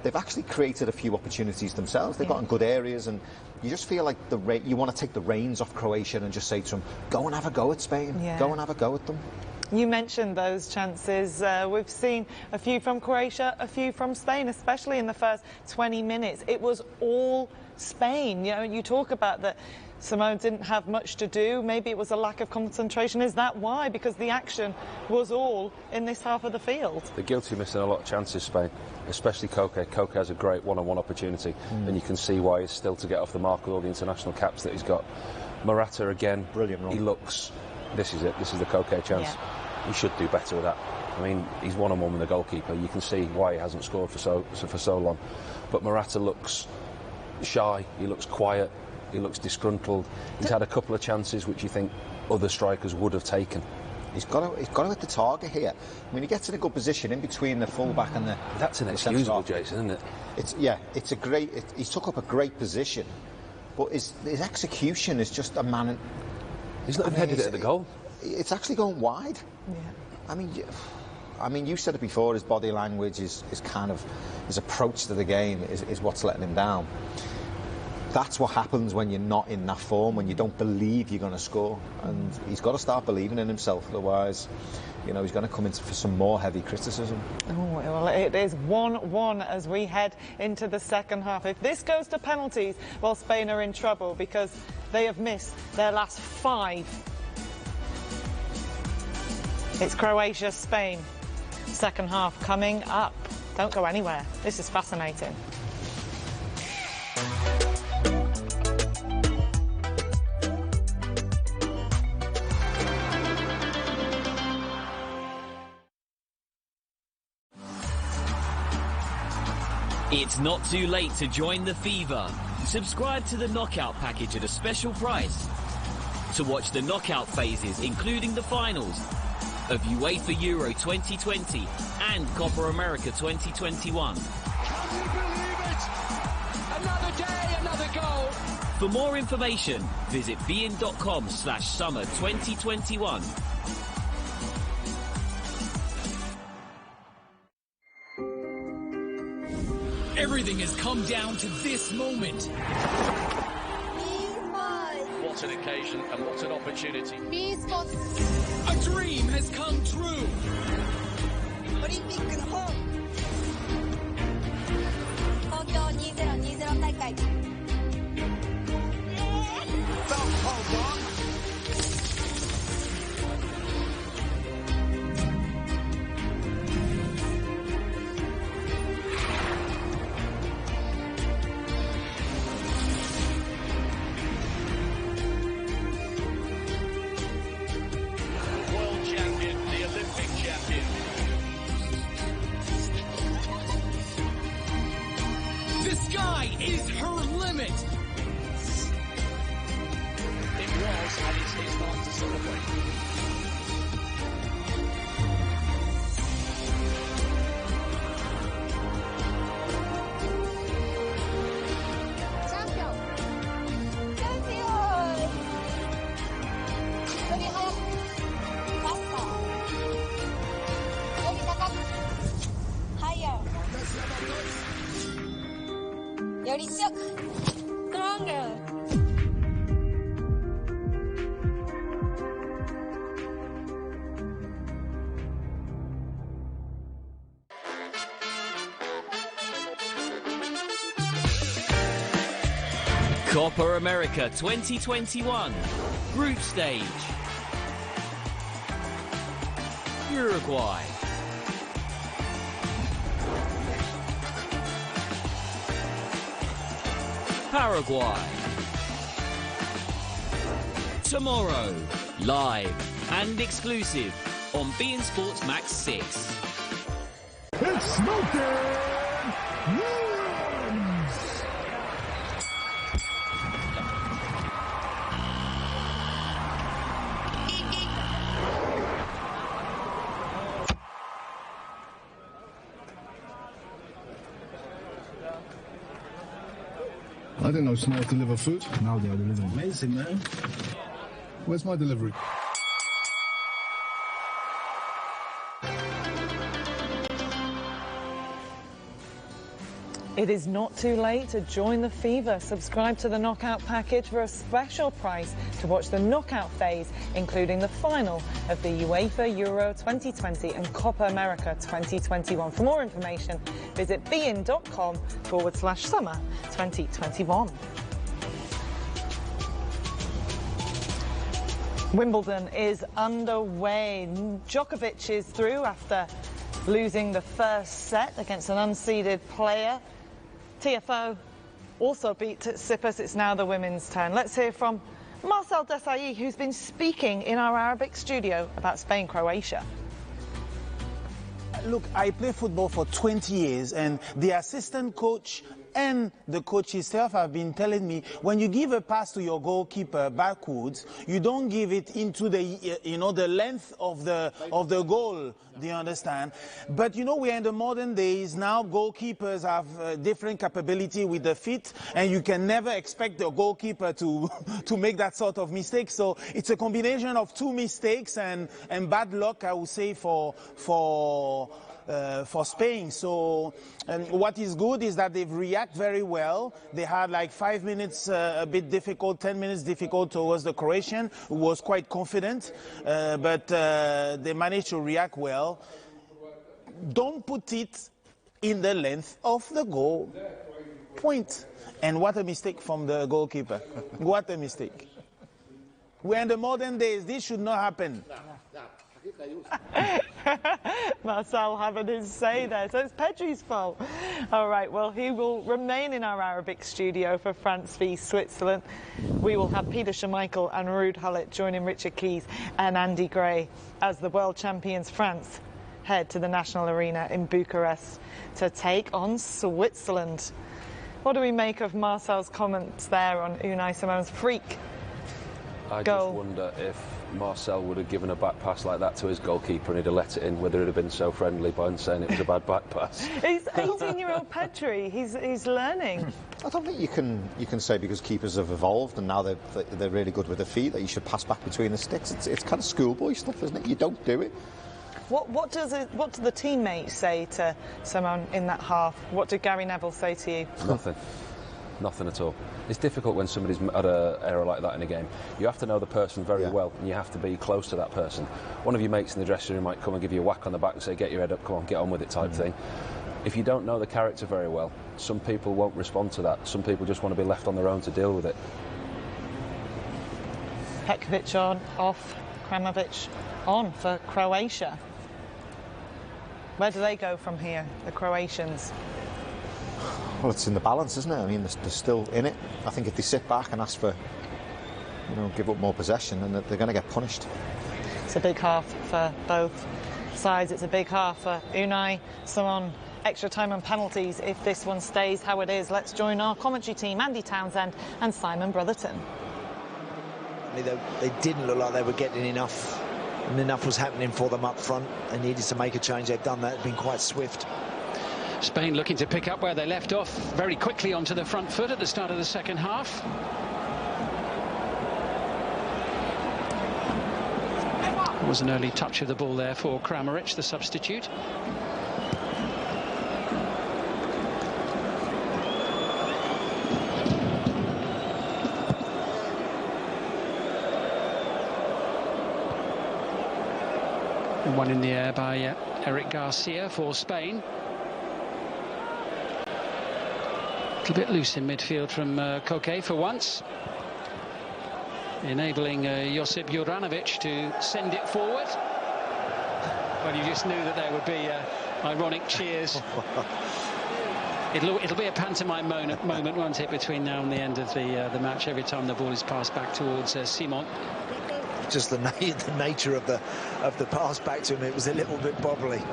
they've actually created a few opportunities themselves. They've got in good areas, and you just feel like you want to take the reins off Croatia and just say to them, go and have a go at Spain. Go and have a go at them. You mentioned those chances. We've seen a few from Croatia, a few from Spain, especially in the first 20 minutes. It was all Spain. You know, you talk about that Simone didn't have much to do. Maybe it was a lack of concentration. Is that why? Because the action was all in this half of the field. They're guilty of missing a lot of chances, Spain, especially Koke. Koke has a great one-on-one opportunity, and you can see why he's still to get off the mark with all the international caps that he's got. Morata again, brilliant run. He looks, this is it, this is the Koke chance. He should do better with that. I mean, he's one-on-one with the goalkeeper. You can see why he hasn't scored for so long. But Morata looks shy, he looks quiet, he looks disgruntled. He's had a couple of chances which you think other strikers would have taken. He's got to hit the target here. I mean, he gets in a good position in between the full-back and the... That's inexcusable, Jason, isn't it? It's a great... he's took up a great position, but his execution is just a man... He's not headed it at the goal. It's actually going wide. Yeah. I mean, you said it before, his body language, is kind of... his approach to the game is what's letting him down. That's what happens when you're not in that form, when you don't believe you're going to score. And he's got to start believing in himself, otherwise, you know, he's going to come in for some more heavy criticism. Oh, well, it is 1-1 as we head into the second half. If this goes to penalties, well, Spain are in trouble because they have missed their last 5. It's Croatia, Spain. Second half coming up. Don't go anywhere. This is fascinating. It's not too late to join the fever. Subscribe to the knockout package at a special price to watch the knockout phases, including the finals of UEFA Euro 2020 and Copa America 2021. Can you believe it? Another day, another goal. For more information, visit bein.com/summer 2021. Everything has come down to this moment. What an occasion and what an opportunity. A dream has come true. The sky is her limit. It was, and it's time to celebrate. Copa America 2021 Group Stage. Uruguay. Paraguay. Tomorrow, live and exclusive on beIN Sports Max 6. It's smoking! I didn't know snails deliver food. Now they're delivering amazing, man. Where's my delivery? It is not too late to join the fever. Subscribe to the knockout package for a special price to watch the knockout phase, including the final of the UEFA Euro 2020 and Copa America 2021. For more information, visit bein.com/summer 2021. Wimbledon is underway. Djokovic is through after losing the first set against an unseeded player. TFO also beat Tsitsipas. It's now the women's turn. Let's hear from Marcel Desailly, who's been speaking in our Arabic studio about Spain-Croatia. Look, I play football for 20 years, and the assistant coach and the coach himself have been telling me, when you give a pass to your goalkeeper backwards, you don't give it into the, the length of the goal. Do you understand? But we're in the modern days now. Goalkeepers have different capability with the feet, and you can never expect the goalkeeper to make that sort of mistake. So it's a combination of two mistakes and bad luck, I would say, for Spain. So what is good is that they've reacted very well. They had like 5 minutes a bit difficult, 10 minutes difficult towards the Croatian, who was quite confident, but they managed to react well. Don't put it in the length of the goal point. And what a mistake from the goalkeeper. What a mistake. We're in the modern days. This should not happen. Marcel having his say there, so it's Pedri's fault. All right, well, he will remain in our Arabic studio for France v Switzerland. We will have Peter Schmeichel and Ruud Gullit joining Richard Keys and Andy Gray as the world champions France head to the National Arena in Bucharest to take on Switzerland. What do we make of Marcel's comments there on Unai Simone's freak I goal? just wonder if Marcel would have given a back pass like that to his goalkeeper and he'd have let it in, whether it had been so friendly by saying it was a bad back pass. He's 18-year-old Pedri. He's learning. I don't think you can say because keepers have evolved and now they're really good with their feet that you should pass back between the sticks. It's kind of schoolboy stuff, isn't it? You don't do it. What do the teammates say to someone in that half? What did Gary Neville say to you? Nothing. Nothing at all. It's difficult when somebody's had an error like that in a game. You have to know the person very well and you have to be close to that person. One of your mates in the dressing room might come and give you a whack on the back and say, get your head up, come on, get on with it type thing. If you don't know the character very well, some people won't respond to that. Some people just want to be left on their own to deal with it. Petkovic on, off, Kramovic on for Croatia. Where do they go from here, the Croatians? Well, it's in the balance, isn't it? I mean, they're still in it. I think if they sit back and ask for, give up more possession, then they're going to get punished. It's a big half for both sides. It's a big half for Unai Simon. Extra time and penalties if this one stays how it is. Let's join our commentary team, Andy Townsend and Simon Brotherton. They didn't look like they were getting enough, and enough was happening for them up front. They needed to make a change. They've done that. It's been quite swift. Spain looking to pick up where they left off very quickly onto the front foot at the start of the second half. There was an early touch of the ball there for Kramaric, the substitute. And one in the air by Eric Garcia for Spain. A bit loose in midfield from Koke for once, enabling Josip Juranovic to send it forward. Well, you just knew that there would be ironic cheers. It'll be a pantomime moment, won't it, between now and the end of the match, every time the ball is passed back towards Simon. Just the nature of the pass back to him, it was a little bit bobbly.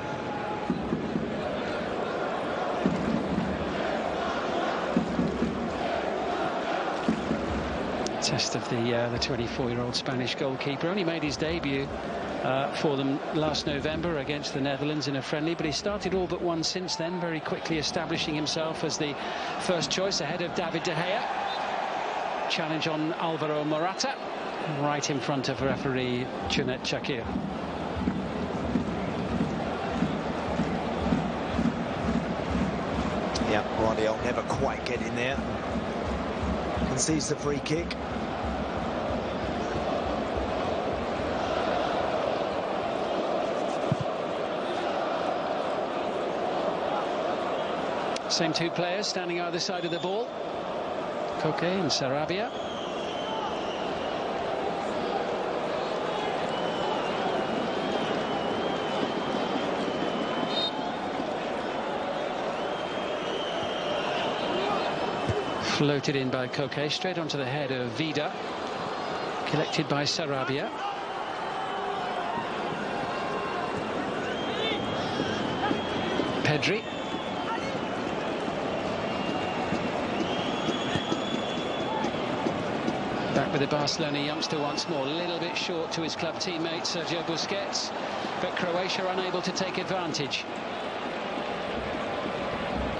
Test of the 24-year-old Spanish goalkeeper. Only made his debut for them last November against the Netherlands in a friendly, but he started all but one since then, very quickly establishing himself as the first choice ahead of David De Gea. Challenge on Alvaro Morata, right in front of referee Junet Shakir. Yeah, Guardiola never quite get in there. And sees the free kick. Same two players standing either side of the ball, Koke and Sarabia. Floated in by Koke, straight onto the head of Vida, collected by Sarabia. Pedri. Back with the Barcelona youngster once more, a little bit short to his club teammate Sergio Busquets, but Croatia unable to take advantage.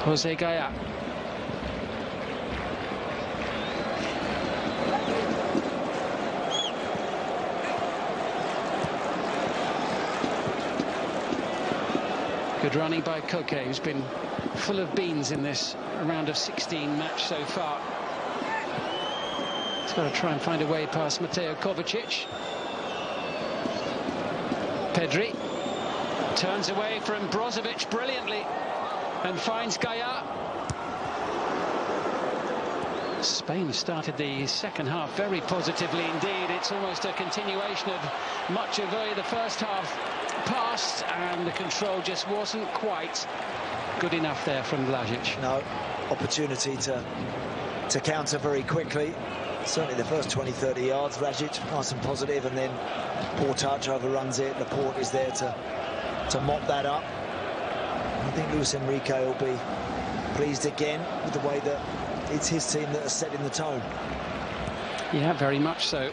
Jose Gaya. Good running by Koke, who's been full of beans in this round of 16 match so far. He's got to try and find a way past Mateo Kovacic. Pedri turns away from Brozovic brilliantly and finds Gaya. Spain started the second half very positively indeed. It's almost a continuation of much of the first half passed, and the control just wasn't quite good enough there from Vlasic. No opportunity to counter very quickly. Certainly the first 20-30 yards, Vlasic nice and positive, and then poor touch, overruns it. Laporte is there to mop that up. I think Luis Enrique will be pleased again with the way that it's his team that are setting the tone. Yeah, very much so.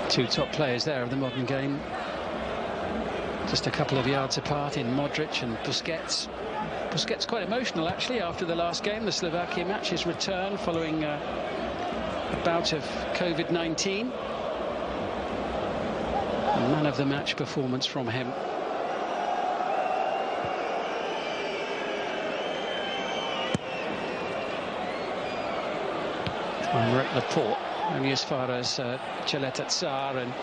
Two top players there of the modern game, just a couple of yards apart in Modric and Busquets. Busquets quite emotional actually after the last game, the Slovakia match, his return following a bout of COVID-19. Man of the match performance from him. Laporte only as far as Chaletat-Sar, and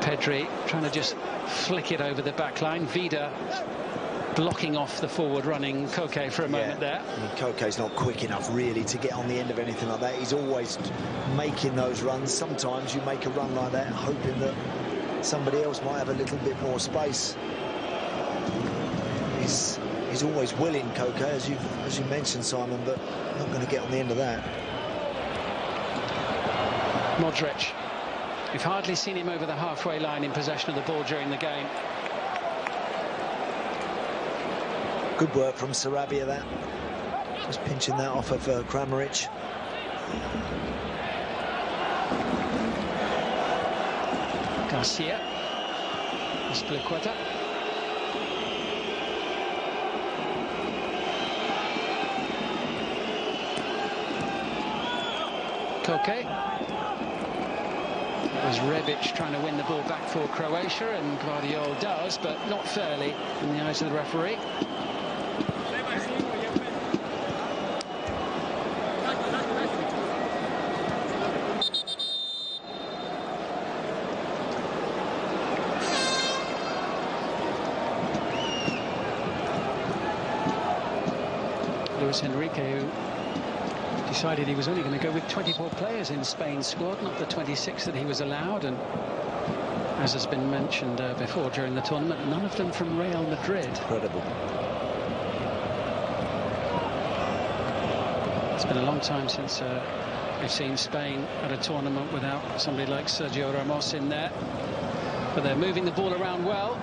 Pedri trying to just flick it over the back line. Vida blocking off the forward running Koke for a moment there. I mean, Koke's not quick enough really to get on the end of anything like that. He's always making those runs. Sometimes you make a run like that hoping that somebody else might have a little bit more space. He's always willing, Koke, as you mentioned, Simon, but not going to get on the end of that. Modric. We've hardly seen him over the halfway line in possession of the ball during the game. Good work from Sarabia there. Just pinching that off of Kramaric. Garcia. Aspilicueta. Koke. It was Rebic trying to win the ball back for Croatia, and Guardiola does, but not fairly in the eyes of the referee. Luis Enrique, who decided he was only going to go with 24 players in Spain's squad, not the 26 that he was allowed, and as has been mentioned before during the tournament, none of them from Real Madrid. Incredible. It's been a long time since we've seen Spain at a tournament without somebody like Sergio Ramos in there, but they're moving the ball around well,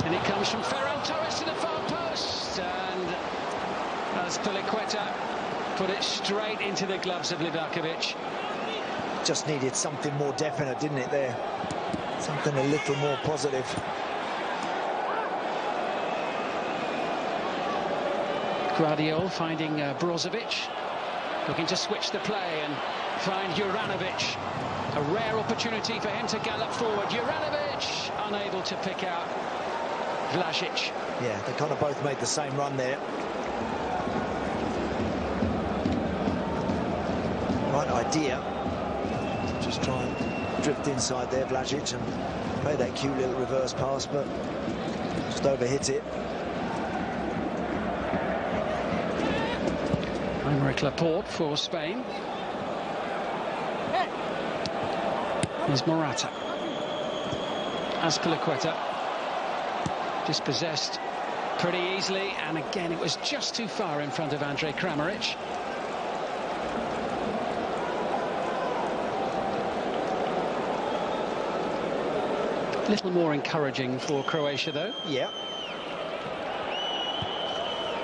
and it comes from Ferran Torres to the far post, and Aspilicueta put it straight into the gloves of Livakovic. Just needed something more definite, didn't it, there? Something a little more positive. Guardiola finding Brozovic, looking to switch the play and find Juranovic. A rare opportunity for him to gallop forward. Juranovic unable to pick out Vlasic. Yeah, they kind of both made the same run there. Right idea. Just try and drift inside there, Vlasic, and play that cute little reverse pass, but just overhit it. Aymeric Laporte for Spain. Here's Morata. Aspilicueta dispossessed pretty easily, and again it was just too far in front of Andrej Kramaric. A little more encouraging for Croatia, though. Yeah.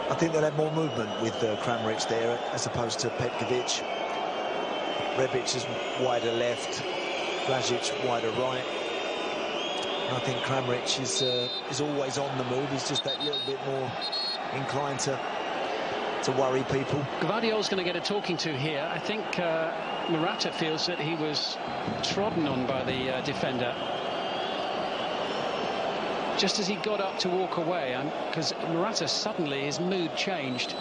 I think they'll have more movement with Kramaric there as opposed to Petkovic. Rebic is wider left, Vlasic wider right. And I think Kramaric is always on the move. He's just that little bit more inclined to worry people. Guardiola's going to get a talking to here. I think Morata feels that he was trodden on by the defender just as he got up to walk away, because Morata suddenly, his mood changed.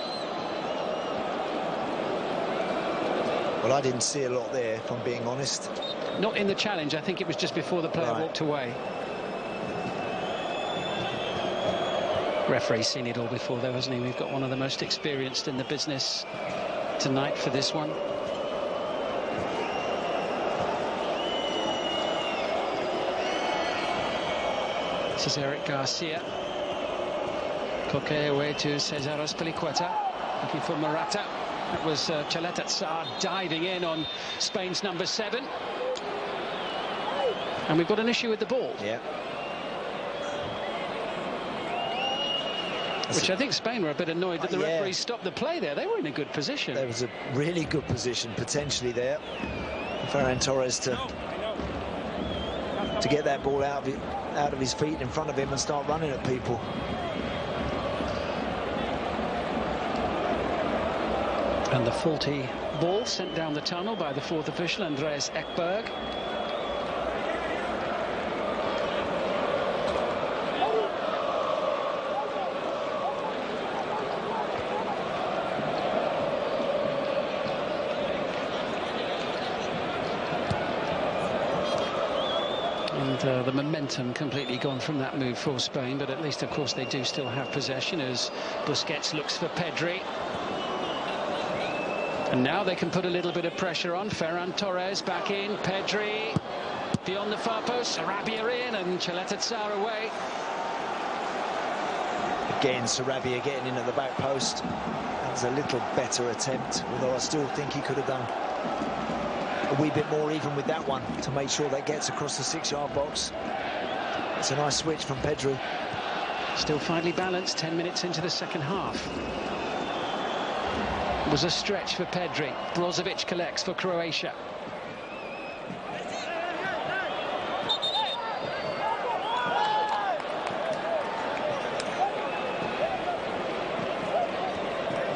Well, I didn't see a lot there, if I'm being honest. Not in the challenge. I think it was just before the player walked away. Referee's seen it all before, though, hasn't he? We've got one of the most experienced in the business tonight for this one. This is Eric Garcia. Coque away to Cesar Azpilicueta, looking for Morata. That was Chaleta Tsar diving in on Spain's number 7. And we've got an issue with the ball. Yeah. Which I think Spain were a bit annoyed that the referee stopped the play there. They were in a good position. There was a really good position potentially there. Ferran Torres to get that ball out of his feet in front of him and start running at people. And the faulty ball sent down the tunnel by the 4th official, Andreas Ekberg. And the momentum completely gone from that move for Spain, but at least, of course, they do still have possession as Busquets looks for Pedri. And now they can put a little bit of pressure on. Ferran Torres back in, Pedri beyond the far post, Sarabia in, and Chaleta Tsar away. Again, Sarabia getting in at the back post. That was a little better attempt, although I still think he could have done a wee bit more even with that one to make sure that gets across the 6-yard box. It's a nice switch from Pedri. Still finely balanced, 10 minutes into the second half. It was a stretch for Pedri. Brozovic collects for Croatia.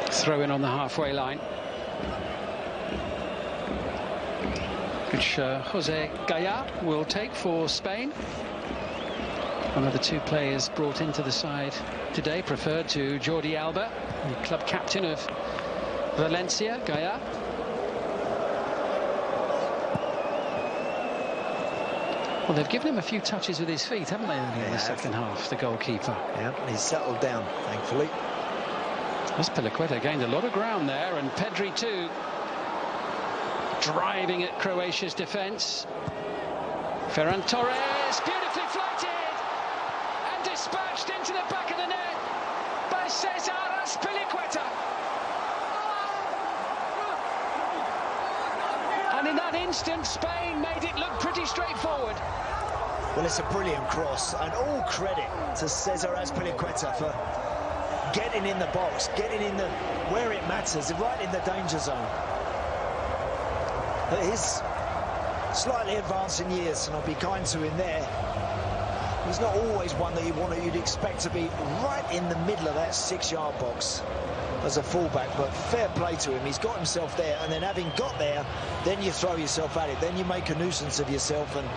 Throw in on the halfway line. Which Jose Gaya will take for Spain. One of the 2 players brought into the side today, preferred to Jordi Alba, the club captain of Valencia, Gaya. Well, they've given him a few touches with his feet, haven't they, in the second half, the goalkeeper? Yeah, he's settled down, thankfully. Azpilicueta gained a lot of ground there, and Pedri too, driving at Croatia's defence. Ferran Torres, beautifully floated and dispatched into the back of the net by Cesar Azpilicueta. And in that instant, Spain made it look pretty straightforward. Well, it's a brilliant cross, and all credit to Cesar Azpilicueta for getting in the box, getting in the where it matters, right in the danger zone. At his slightly advancing years, and I'll be kind to him there, he's not always one that you'd expect to be right in the middle of that 6-yard box as a fullback, but fair play to him. He's got himself there, and then having got there, then you throw yourself at it, then you make a nuisance of yourself, and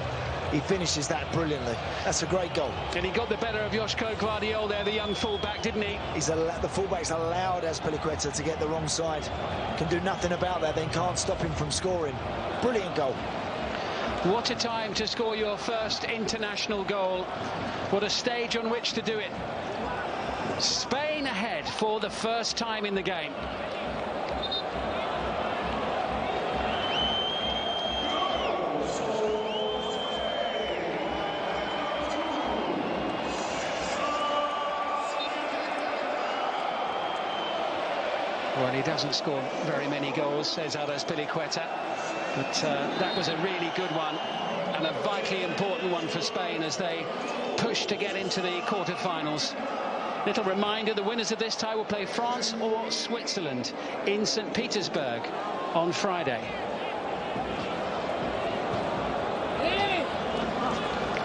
he finishes that brilliantly. That's a great goal. And he got the better of Joško Gvardiol there, the young fullback, didn't he? The fullback's allowed Azpilicueta to get the wrong side. Can do nothing about that, then can't stop him from scoring. Brilliant goal. What a time to score your first international goal. What a stage on which to do it. Spain ahead for the first time in the game. Well, he doesn't score very many goals, says Azpilicueta, but that was a really good one and a vitally important one for Spain as they push to get into the quarter-finals. Little reminder, the winners of this tie will play France or Switzerland in St. Petersburg on Friday.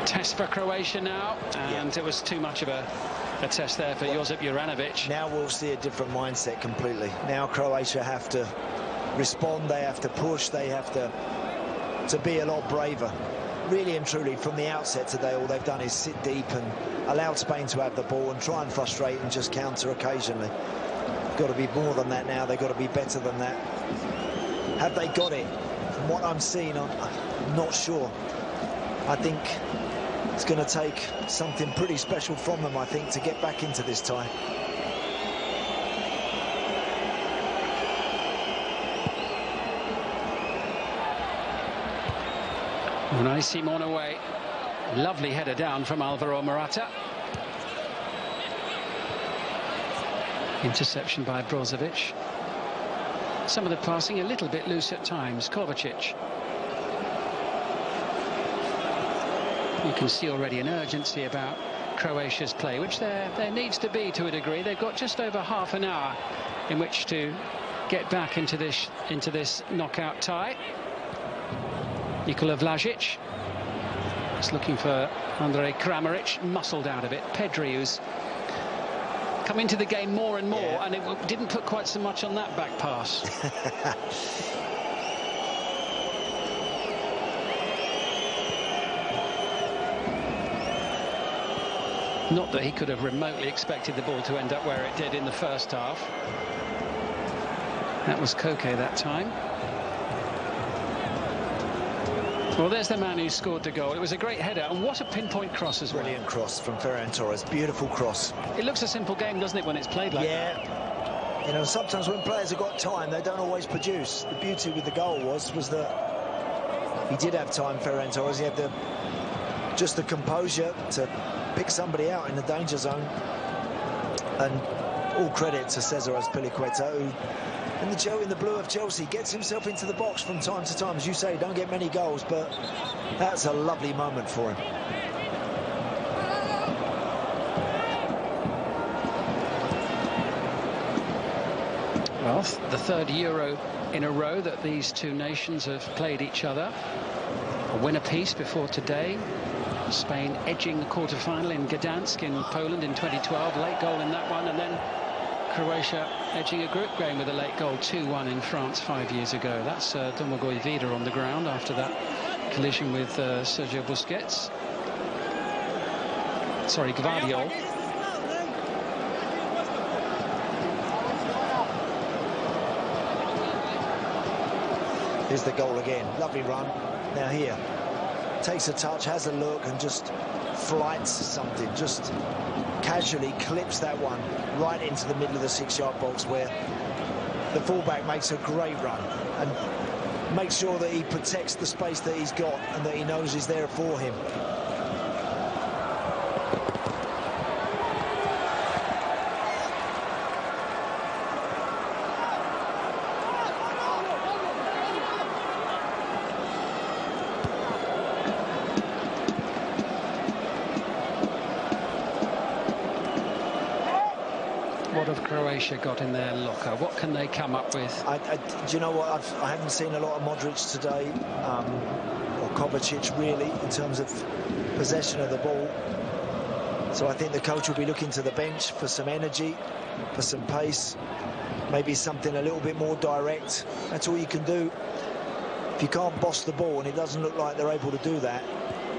Test for Croatia now, and it was too much of a test there for Josip Juranovic. Now we'll see a different mindset completely. Now Croatia have to respond, they have to push, they have to be a lot braver. Really and truly, from the outset today, all they've done is sit deep and allowed Spain to have the ball and try and frustrate and just counter occasionally. Got to be more than that now. They've got to be better than that. Have they got it? From what I'm seeing, I'm not sure. I think it's going to take something pretty special from them, I think, to get back into this tie. Unai Simon away. Lovely header down from Alvaro Morata. Interception by Brozovic. Some of the passing a little bit loose at times. Kovacic. You can see already an urgency about Croatia's play, which there needs to be to a degree. They've got just over half an hour in which to get back into this knockout tie. Nikola Vlasic is looking for Andrej Kramaric, muscled out of it. Pedri, who's come into the game more and more, and it didn't put quite so much on that back pass. Not that he could have remotely expected the ball to end up where it did in the first half. That was Koke that time. Well, there's the man who scored the goal. It was a great header, and what a pinpoint cross as well. Brilliant cross from Ferran Torres. Beautiful cross. It looks a simple game, doesn't it, when it's played like that? Yeah. You know, sometimes when players have got time, they don't always produce. The beauty with the goal was that he did have time, Ferran Torres. He had just the composure to pick somebody out in the danger zone. And all credit to Cesar Azpilicueta, who in the blue of Chelsea gets himself into the box from time to time. As you say, don't get many goals, but that's a lovely moment for him. Well, the third Euro in a row that these two nations have played each other. A win apiece before today. Spain edging the quarter-final in Gdansk in Poland in 2012. Late goal in that one, and then Croatia edging a group game with a late goal 2-1 in France 5 years ago. That's Domagoj Vida on the ground after that collision with Sergio Busquets. Sorry, Gvardiol. Here's the goal again. Lovely run. Now here. Takes a touch, has a look, and just flights something. Just casually clips that one right into the middle of the 6-yard box, where the fullback makes a great run and makes sure that he protects the space that he's got and that he knows is there for him. What have Croatia got in their locker? What can they come up with? Do you know what? I haven't seen a lot of Modric today, or Kovacic really, in terms of possession of the ball. So I think the coach will be looking to the bench for some energy, for some pace, maybe something a little bit more direct. That's all you can do. If you can't boss the ball, and it doesn't look like they're able to do that,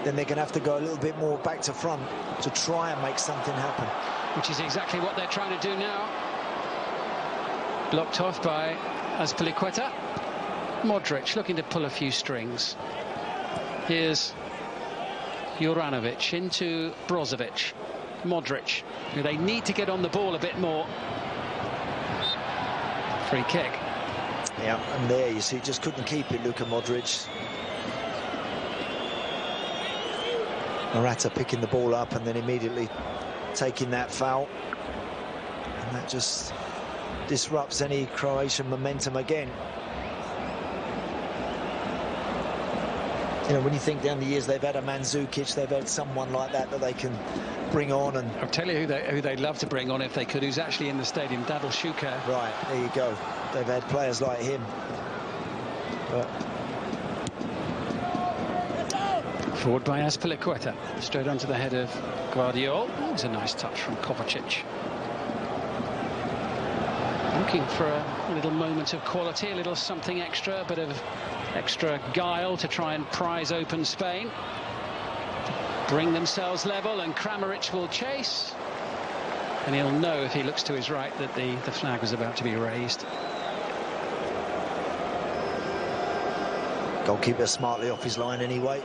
then they're going to have to go a little bit more back to front to try and make something happen. Which is exactly what they're trying to do now. Blocked off by Azpilicueta. Modric looking to pull a few strings. Here's Juranovic into Brozovic. Modric. They need to get on the ball a bit more. Free kick. Yeah, and there you see, just couldn't keep it, Luka Modric. Morata picking the ball up and then immediately taking that foul, and that just disrupts any Croatian momentum again. You know, when you think down the years they've had a Mandzukic, they've had someone like that that they can bring on. And I'll tell you who they'd love to bring on if they could, who's actually in the stadium, Dadel Shuker. Right, there you go. They've had players like him. But forward by Azpilicueta, straight onto the head of Gvardiol. It was a nice touch from Kovacic. Looking for a little moment of quality, a little something extra, a bit of extra guile to try and prise open Spain. Bring themselves level, and Kramaric will chase. And he'll know if he looks to his right that the flag was about to be raised. Goalkeeper smartly off his line anyway,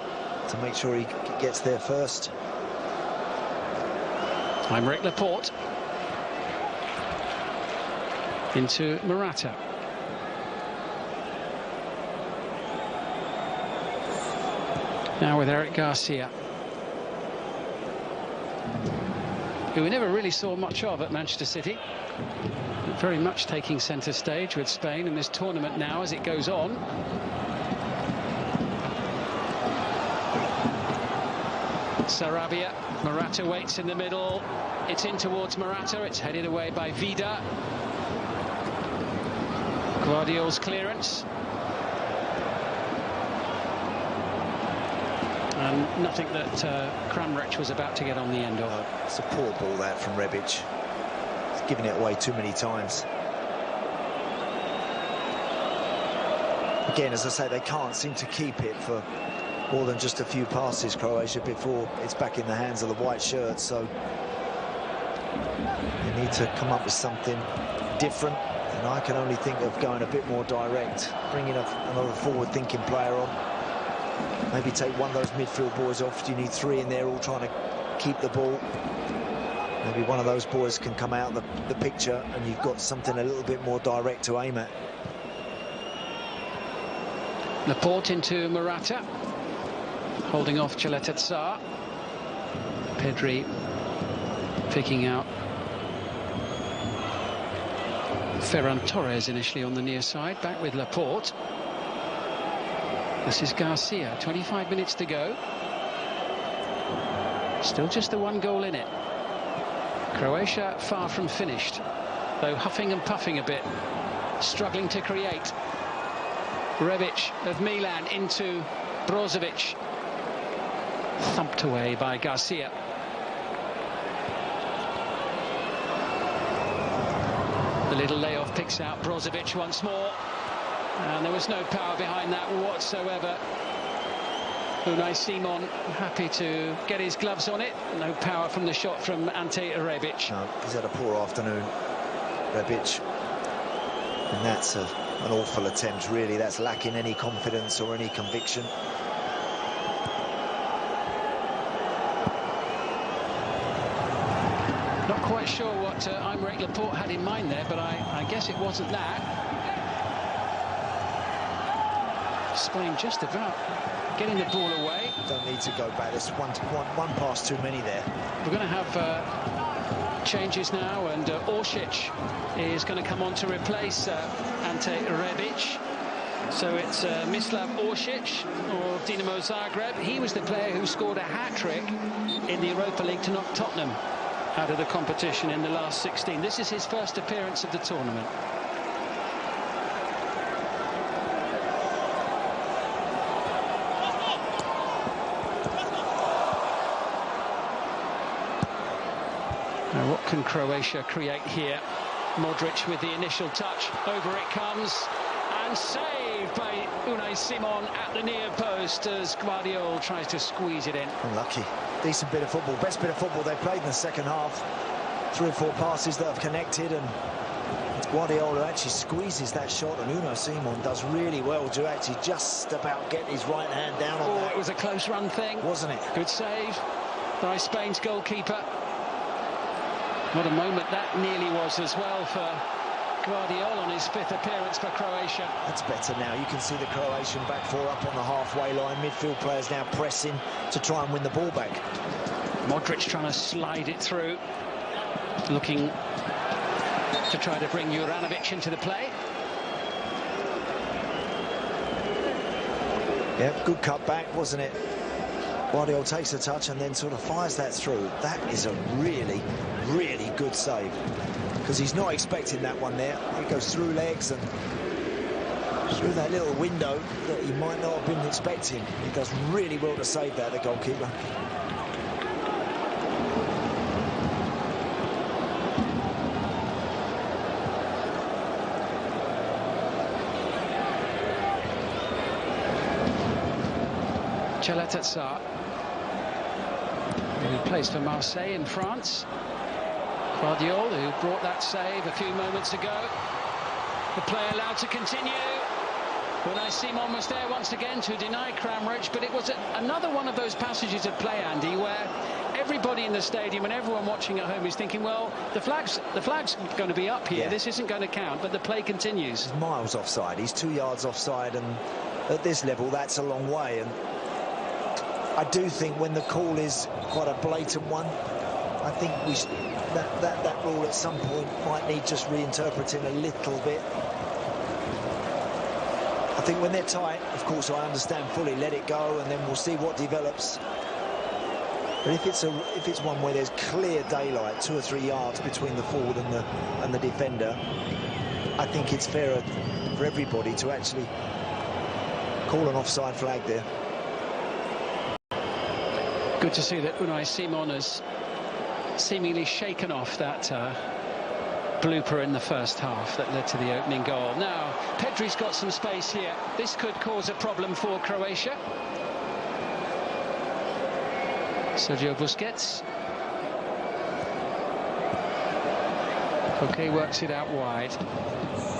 to make sure he gets there first. Aymeric Laporte. Into Morata. Now with Eric Garcia, who we never really saw much of at Manchester City. Very much taking centre stage with Spain in this tournament now as it goes on. Sarabia, Morata waits in the middle. It's in towards Morata. It's headed away by Vida. Guardiola's clearance. And nothing that Kramaric was about to get on the end of. It's a poor ball that from Rebic. He's giving it away too many times. Again, as I say, they can't seem to keep it for more than just a few passes, Croatia, before it's back in the hands of the white shirts. So they need to come up with something different. And I can only think of going a bit more direct, bringing another forward-thinking player on. Maybe take one of those midfield boys off. You need three in there all trying to keep the ball. Maybe one of those boys can come out of the picture and you've got something a little bit more direct to aim at. Laporte into Morata. Holding off Chaleta Tsar. Pedri picking out Ferran Torres initially on the near side. Back with Laporte. This is Garcia, 25 minutes to go. Still just the one goal in it. Croatia far from finished, though huffing and puffing a bit, struggling to create. Rebic of Milan into Brozovic. Thumped away by Garcia. The little layoff picks out Brozovic once more. And there was no power behind that whatsoever. Unai Simon happy to get his gloves on it. No power from the shot from Ante Rebic. No, he's had a poor afternoon, Rebic. And that's an awful attempt, really. That's lacking any confidence or any conviction. Not quite sure what Aymeric Laporte had in mind there, but I guess it wasn't that. Spain just about getting the ball away. Don't need to go back. There's one pass too many there. We're going to have changes now, and Orsic is going to come on to replace Ante Rebic. So it's Mislav Orsic of Dinamo Zagreb. He was the player who scored a hat-trick in the Europa League to knock Tottenham out of the competition in the last 16. This is his first appearance of the tournament. Now, what can Croatia create here? Modric with the initial touch. Over it comes. And saved by Unai Simon at the near post as Guardiola tries to squeeze it in. Unlucky. Decent bit of football. Best bit of football they played in the second half. 3 or 4 passes that have connected, and Guardiola actually squeezes that shot, and Unai Simon does really well to actually just about get his right hand down on that. It was a close run thing, wasn't it? Good save by Spain's goalkeeper. What a moment that nearly was as well for Guardiola on his 5th appearance for Croatia. That's better now. You can see the Croatian back 4 up on the halfway line. Midfield players now pressing to try and win the ball back. Modric trying to slide it through, looking to try to bring Juranovic into the play. Yep, good cut back, wasn't it? Guardiola takes a touch and then sort of fires that through. That is a really, really good save, because he's not expecting that one there. It goes through legs and through that little window that he might not have been expecting. He does really well to save that, the goalkeeper. Chaleta Tsar, who plays for Marseille in France. Guardiola, who brought that save a few moments ago. The play allowed to continue. Unai Simon was there once again to deny Kramaric, but it was another one of those passages of play, Andy, where everybody in the stadium and everyone watching at home is thinking, well, the flag's going to be up here. Yeah. This isn't going to count, but the play continues. He's miles offside. He's 2 yards offside, and at this level, that's a long way. And I do think when the call is quite a blatant one, I think that rule at some point might need just reinterpreting a little bit. I think when they're tight, of course, I understand fully, let it go, and then we'll see what develops. But if it's one where there's clear daylight, 2 or 3 yards between the forward and the defender, I think it's fairer for everybody to actually call an offside flag there. Good to see that Unai Simon has seemingly shaken off that blooper in the first half that led to the opening goal. Now, Pedri's got some space here. This could cause a problem for Croatia. Sergio Busquets. Okay, works it out wide.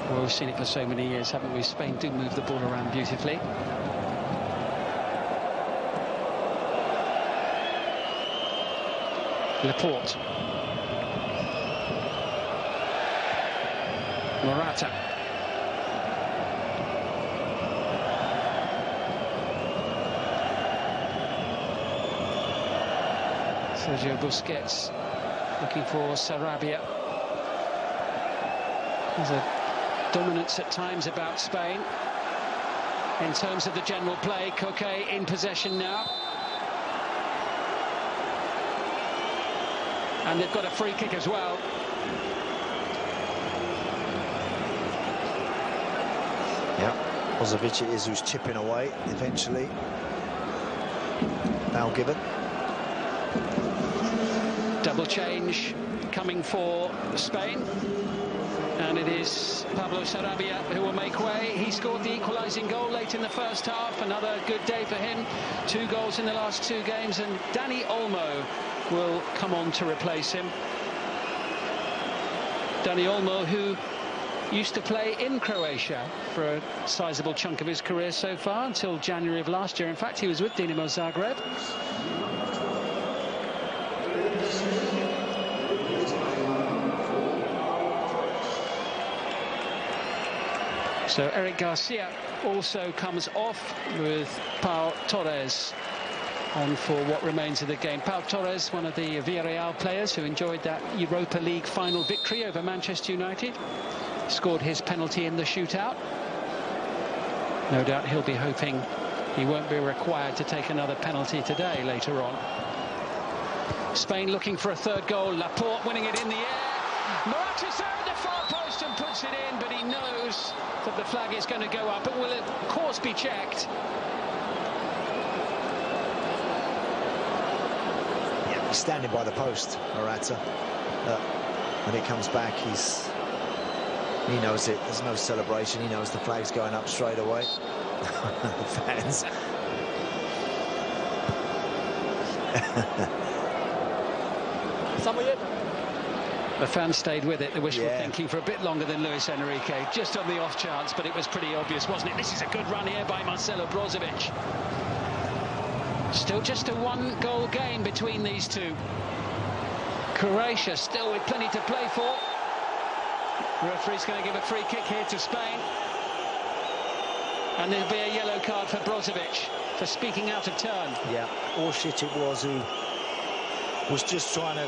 Well, we've seen it for so many years, haven't we? Spain do move the ball around beautifully. Laporte. Morata. Sergio Busquets looking for Sarabia. There's a dominance at times about Spain. In terms of the general play, Koke in possession now. And they've got a free kick as well. Yeah, Brozovic it is who's chipping away eventually. Foul given. Double change coming for Spain. And it is Pablo Sarabia who will make way. He scored the equalising goal late in the first half. Another good day for him. 2 goals in the last 2 games. And Dani Olmo will come on to replace him. Dani Olmo, who used to play in Croatia for a sizable chunk of his career so far, until January of last year. In fact, he was with Dinamo Zagreb. So Eric Garcia also comes off with Pau Torres on for what remains of the game. Pau Torres, one of the Villarreal players who enjoyed that Europa League final victory over Manchester United, scored his penalty in the shootout. No doubt he'll be hoping he won't be required to take another penalty today later on. Spain looking for a third goal. Laporte winning it in the air. Morata's there at the far post and puts it in, but he knows that the flag is going to go up. It will, of course, be checked. Yeah, he's standing by the post, Morata. When it comes back, he knows it. There's no celebration. He knows the flag's going up straight away. The fans. The fans stayed with it, the wishful thinking, for a bit longer than Luis Enrique, just on the off chance, but it was pretty obvious, wasn't it? This is a good run here by Marcelo Brozovic. Still just a 1-goal game between these two. Croatia still with plenty to play for. Referee's going to give a free kick here to Spain. And there'll be a yellow card for Brozovic for speaking out of turn. Yeah, Orsic it was who was just trying to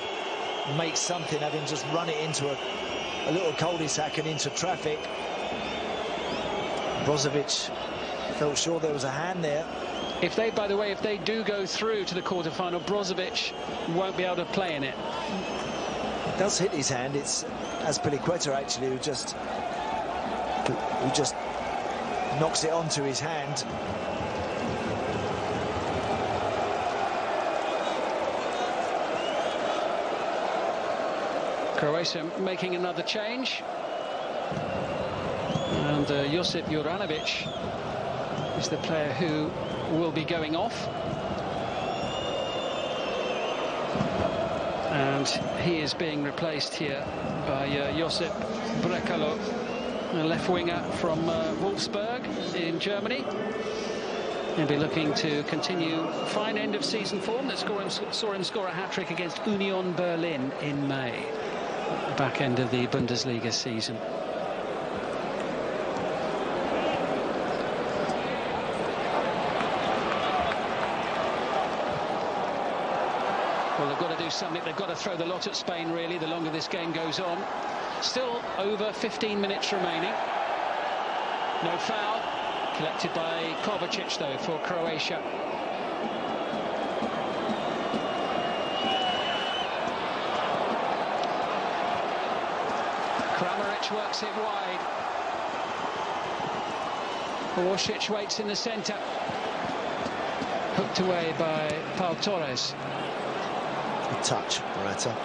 make something, having just run it into a little cul-de-sac and into traffic. Brozovic felt sure there was a hand there. If they, by the way, if they do go through to the quarter-final, Brozovic won't be able to play in it. It does hit his hand. It's Azpilicueta actually who just knocks it onto his hand. Croatia making another change, and Josip Juranovic is the player who will be going off, and he is being replaced here by Josip Brekalo. a left winger from Wolfsburg in Germany. He'll be looking to continue fine end-of-season form that saw him score a hat-trick against Union Berlin in May, at the back end of the Bundesliga season. Well, they've got to do something. They've got to throw the lot at Spain, really, the longer this game goes on. Still over 15 minutes remaining. No foul. Collected by Kovacic, though, for Croatia. Kramaric works it wide. Orsic waits in the centre. Hooked away by Pau Torres. Good touch, Morata.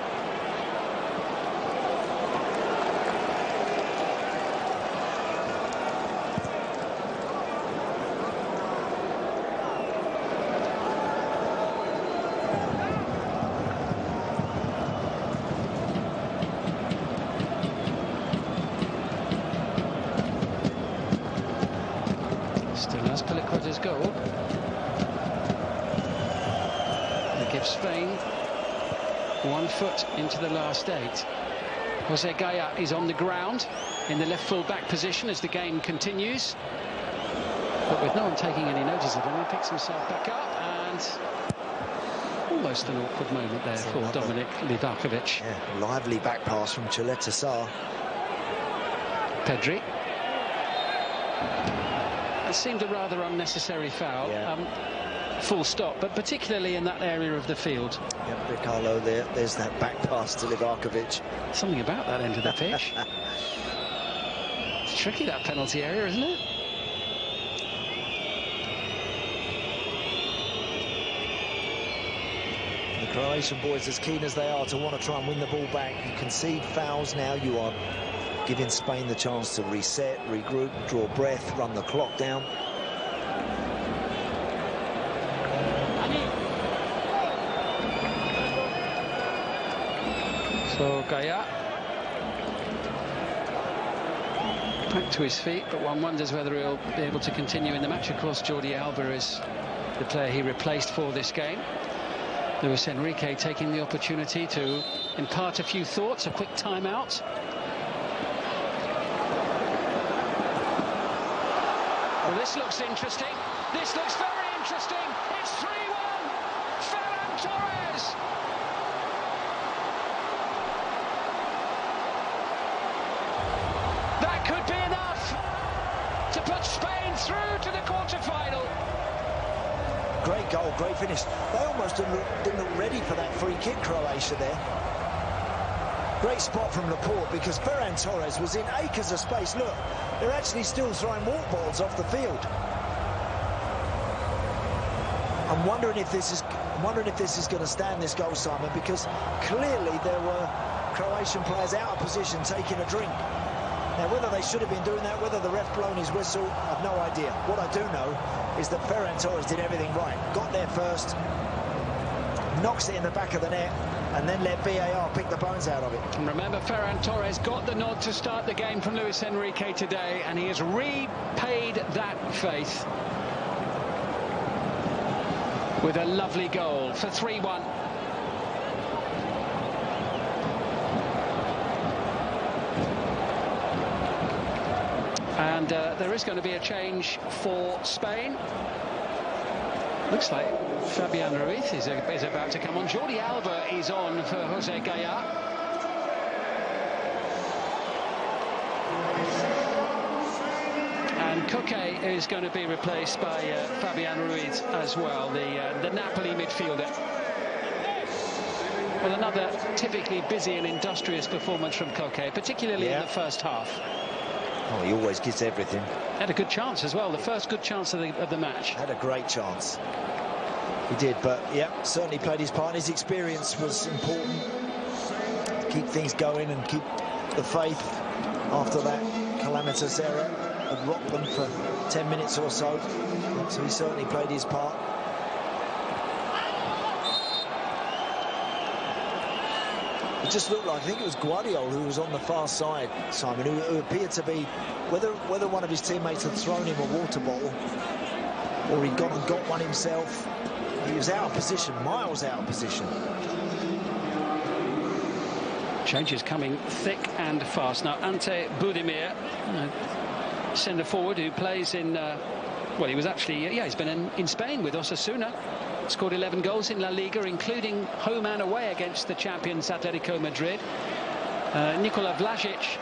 Still has Peliqueta's goal. It gives Spain 1 foot into the last 8. Jose Gaya is on the ground in the left full-back position as the game continues. But with no one taking any notice of him, he picks himself back up, and almost an awkward moment there for Dominik Livakovic. Yeah, lively back pass from Chaleta Sarr. Pedri. It seemed a rather unnecessary foul. Yeah. Full stop, but particularly in that area of the field. Yep, Ricardo there. There's that back pass to Livakovic. Something about that end of the pitch. It's tricky, that penalty area, isn't it? The Croatian boys, as keen as they are to want to try and win the ball back, you concede fouls now. You are giving Spain the chance to reset, regroup, draw breath, run the clock down. So Gaya back to his feet, but one wonders whether he'll be able to continue in the match. Of course, Jordi Alba is the player he replaced for this game. Luis Enrique taking the opportunity to impart a few thoughts, a quick timeout. Well, this looks interesting. This looks very interesting. It's 3-1. Ferran Torres. That could be enough to put Spain through to the quarter-final. Great goal, great finish. They almost didn't look ready for that free kick, Croatia, there. Great spot from Laporte, because Ferran Torres was in acres of space. Look, they're actually still throwing walk balls off the field. I'm wondering if this is going to stand, this goal, Simon, because clearly there were Croatian players out of position taking a drink. Now, whether they should have been doing that, whether the ref blown his whistle, I've no idea. What I do know is that Ferran Torres did everything right. Got there first, knocks it in the back of the net, and then let VAR pick the bones out of it. And remember, Ferran Torres got the nod to start the game from Luis Enrique today, and he has repaid that faith with a lovely goal for 3-1. And there is going to be a change for Spain. Looks like Fabian Ruiz is about to come on. Jordi Alba is on for Jose Gaya. And Koke is going to be replaced by Fabian Ruiz as well, the Napoli midfielder. Well, another typically busy and industrious performance from Koke, particularly in the first half. Oh, he always gives everything. Had a good chance as well, the first good chance of the match. Had a great chance. He did, but yeah, certainly played his part. His experience was important to keep things going and keep the faith after that calamitous error had rocked them for 10 minutes or so. So he certainly played his part. It just looked like, I think it was Guardiola who was on the far side, Simon, who appeared to be, whether one of his teammates had thrown him a water bottle or he'd gone and got one himself. He was out of position, miles out of position. Changes coming thick and fast. Now, Ante Budimir, centre forward who plays in, well, he was actually, he's been in Spain with Osasuna. Scored 11 goals in La Liga, including home and away against the champions Atletico Madrid. Nikola Vlasic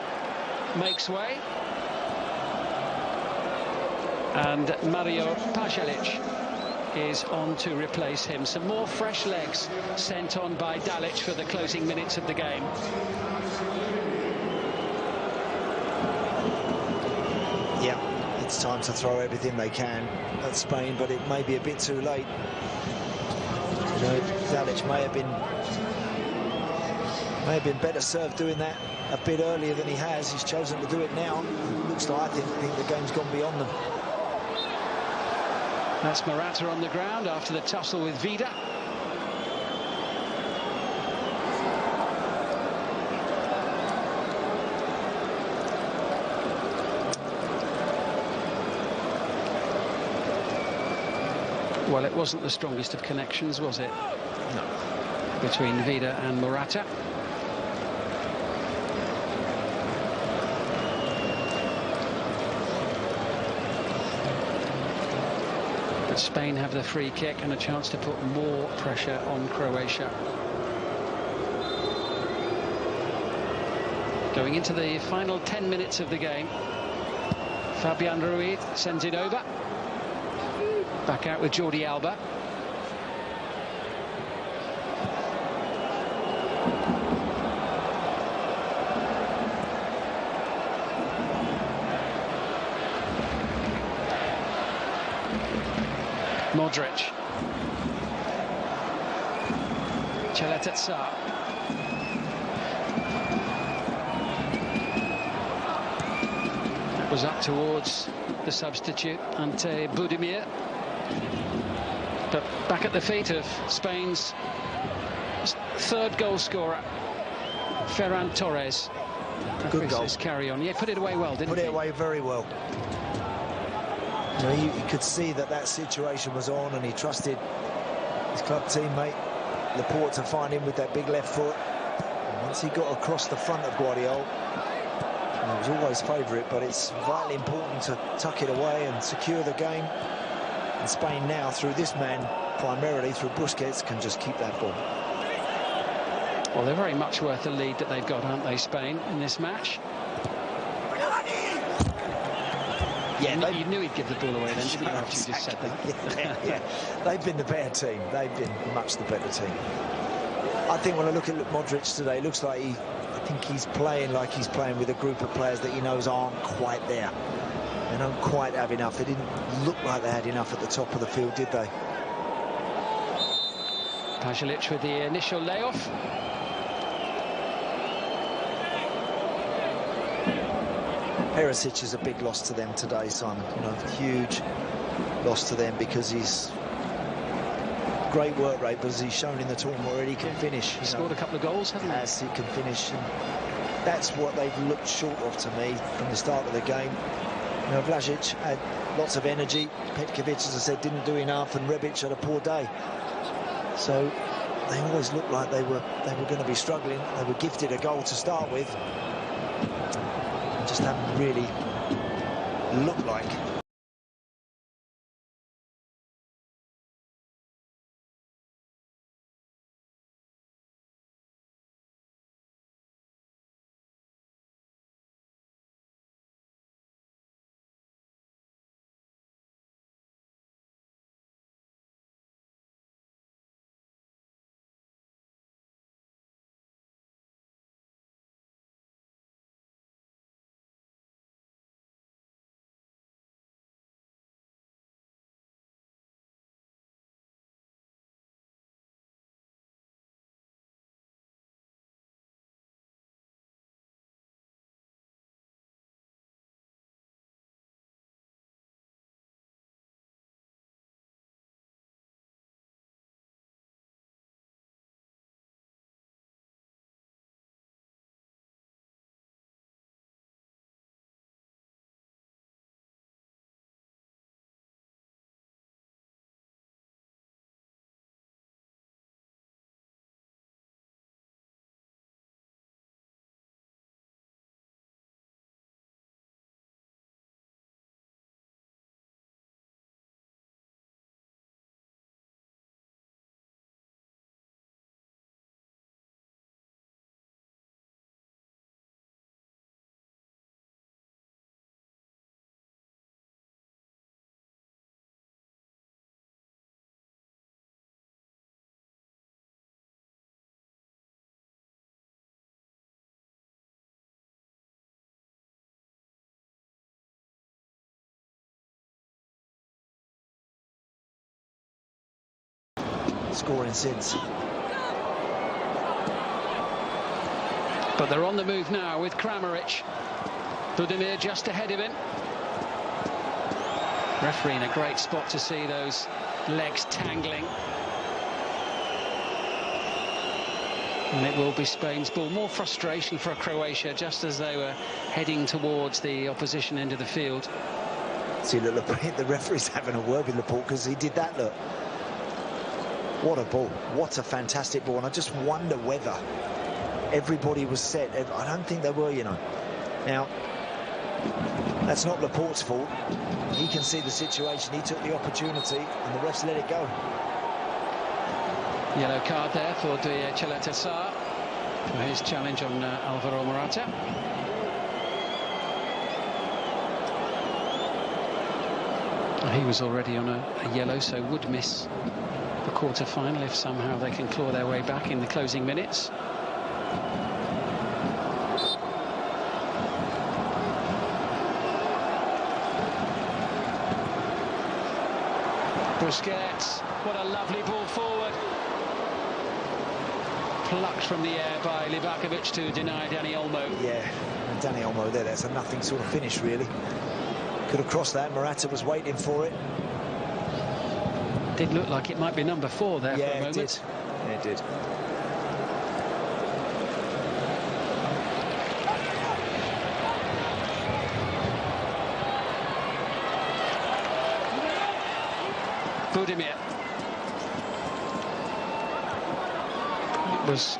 makes way. And Mario Pasalic is on to replace him. Some more fresh legs sent on by Dalic for the closing minutes of the game. Yeah, it's time to throw everything they can at Spain, but it may be a bit too late. You know, Dalic may have been better served doing that a bit earlier than he has. He's chosen to do it now. Looks like I think the game's gone beyond them. That's Morata on the ground after the tussle with Vida. Well, it wasn't the strongest of connections, was it? No. Between Vida and Morata. But Spain have the free kick and a chance to put more pressure on Croatia. Going into the final 10 minutes of the game. Fabian Ruiz sends it over. Back out with Jordi Alba. Modric. Cheletetsa. That was up towards the substitute, Ante Budimir. But back at the feet of Spain's third goal scorer, Ferran Torres. Good goal. Carry on. Yeah, put it away well, didn't he? Put it away very well. You know, you could see that situation was on, and he trusted his club teammate Laporte to find him with that big left foot. And once he got across the front of Guardiola, he was always favourite, but it's vitally important to tuck it away and secure the game. And Spain now, through this man, primarily through Busquets, can just keep that ball. Well, they're very much worth the lead that they've got, aren't they, Spain, in this match? Yeah, you knew he'd give the ball away then, didn't you, after you just said that? Yeah. They've been the better team. They've been much the better team. I think when I look at Modric today, it looks like I think he's playing like he's playing with a group of players that he knows aren't quite there. They don't quite have enough. They didn't look like they had enough at the top of the field, did they? Pasalic with the initial layoff. Perisic is a big loss to them today, Simon. You know, huge loss to them, because he's great work rate, but as he's shown in the tournament already, he can finish. He scored a couple of goals, hasn't he? Yes, he can finish. And that's what they've looked short of to me from the start of the game. You know, Vlasic had lots of energy. Petkovic, as I said, didn't do enough, and Rebic had a poor day. So they always looked like they were going to be struggling. They were gifted a goal to start with. Just haven't really looked like scoring since. But they're on the move now with Kramaric. Budimir just ahead of him. Referee in a great spot to see those legs tangling. And it will be Spain's ball. More frustration for Croatia just as they were heading towards the opposition end of the field. See, look, the referee's having a word with Laporte because he did that, look. What a ball. What a fantastic ball. And I just wonder whether everybody was set. I don't think they were, you know. Now, that's not Laporte's fault. He can see the situation. He took the opportunity and the refs let it go. Yellow card there for De Cheleta-Sar for his challenge on Alvaro Morata. He was already on a yellow, so would miss the quarter-final if somehow they can claw their way back in the closing minutes. Busquets, what a lovely ball forward. Plucked from the air by Livakovic to deny Dani Olmo. Yeah, and Dani Olmo there, that's a nothing sort of finish, really. Could have crossed that, Morata was waiting for it. Did look like it might be number 4 there for a moment. Yeah, it did. Yeah, it did. Budimir. It was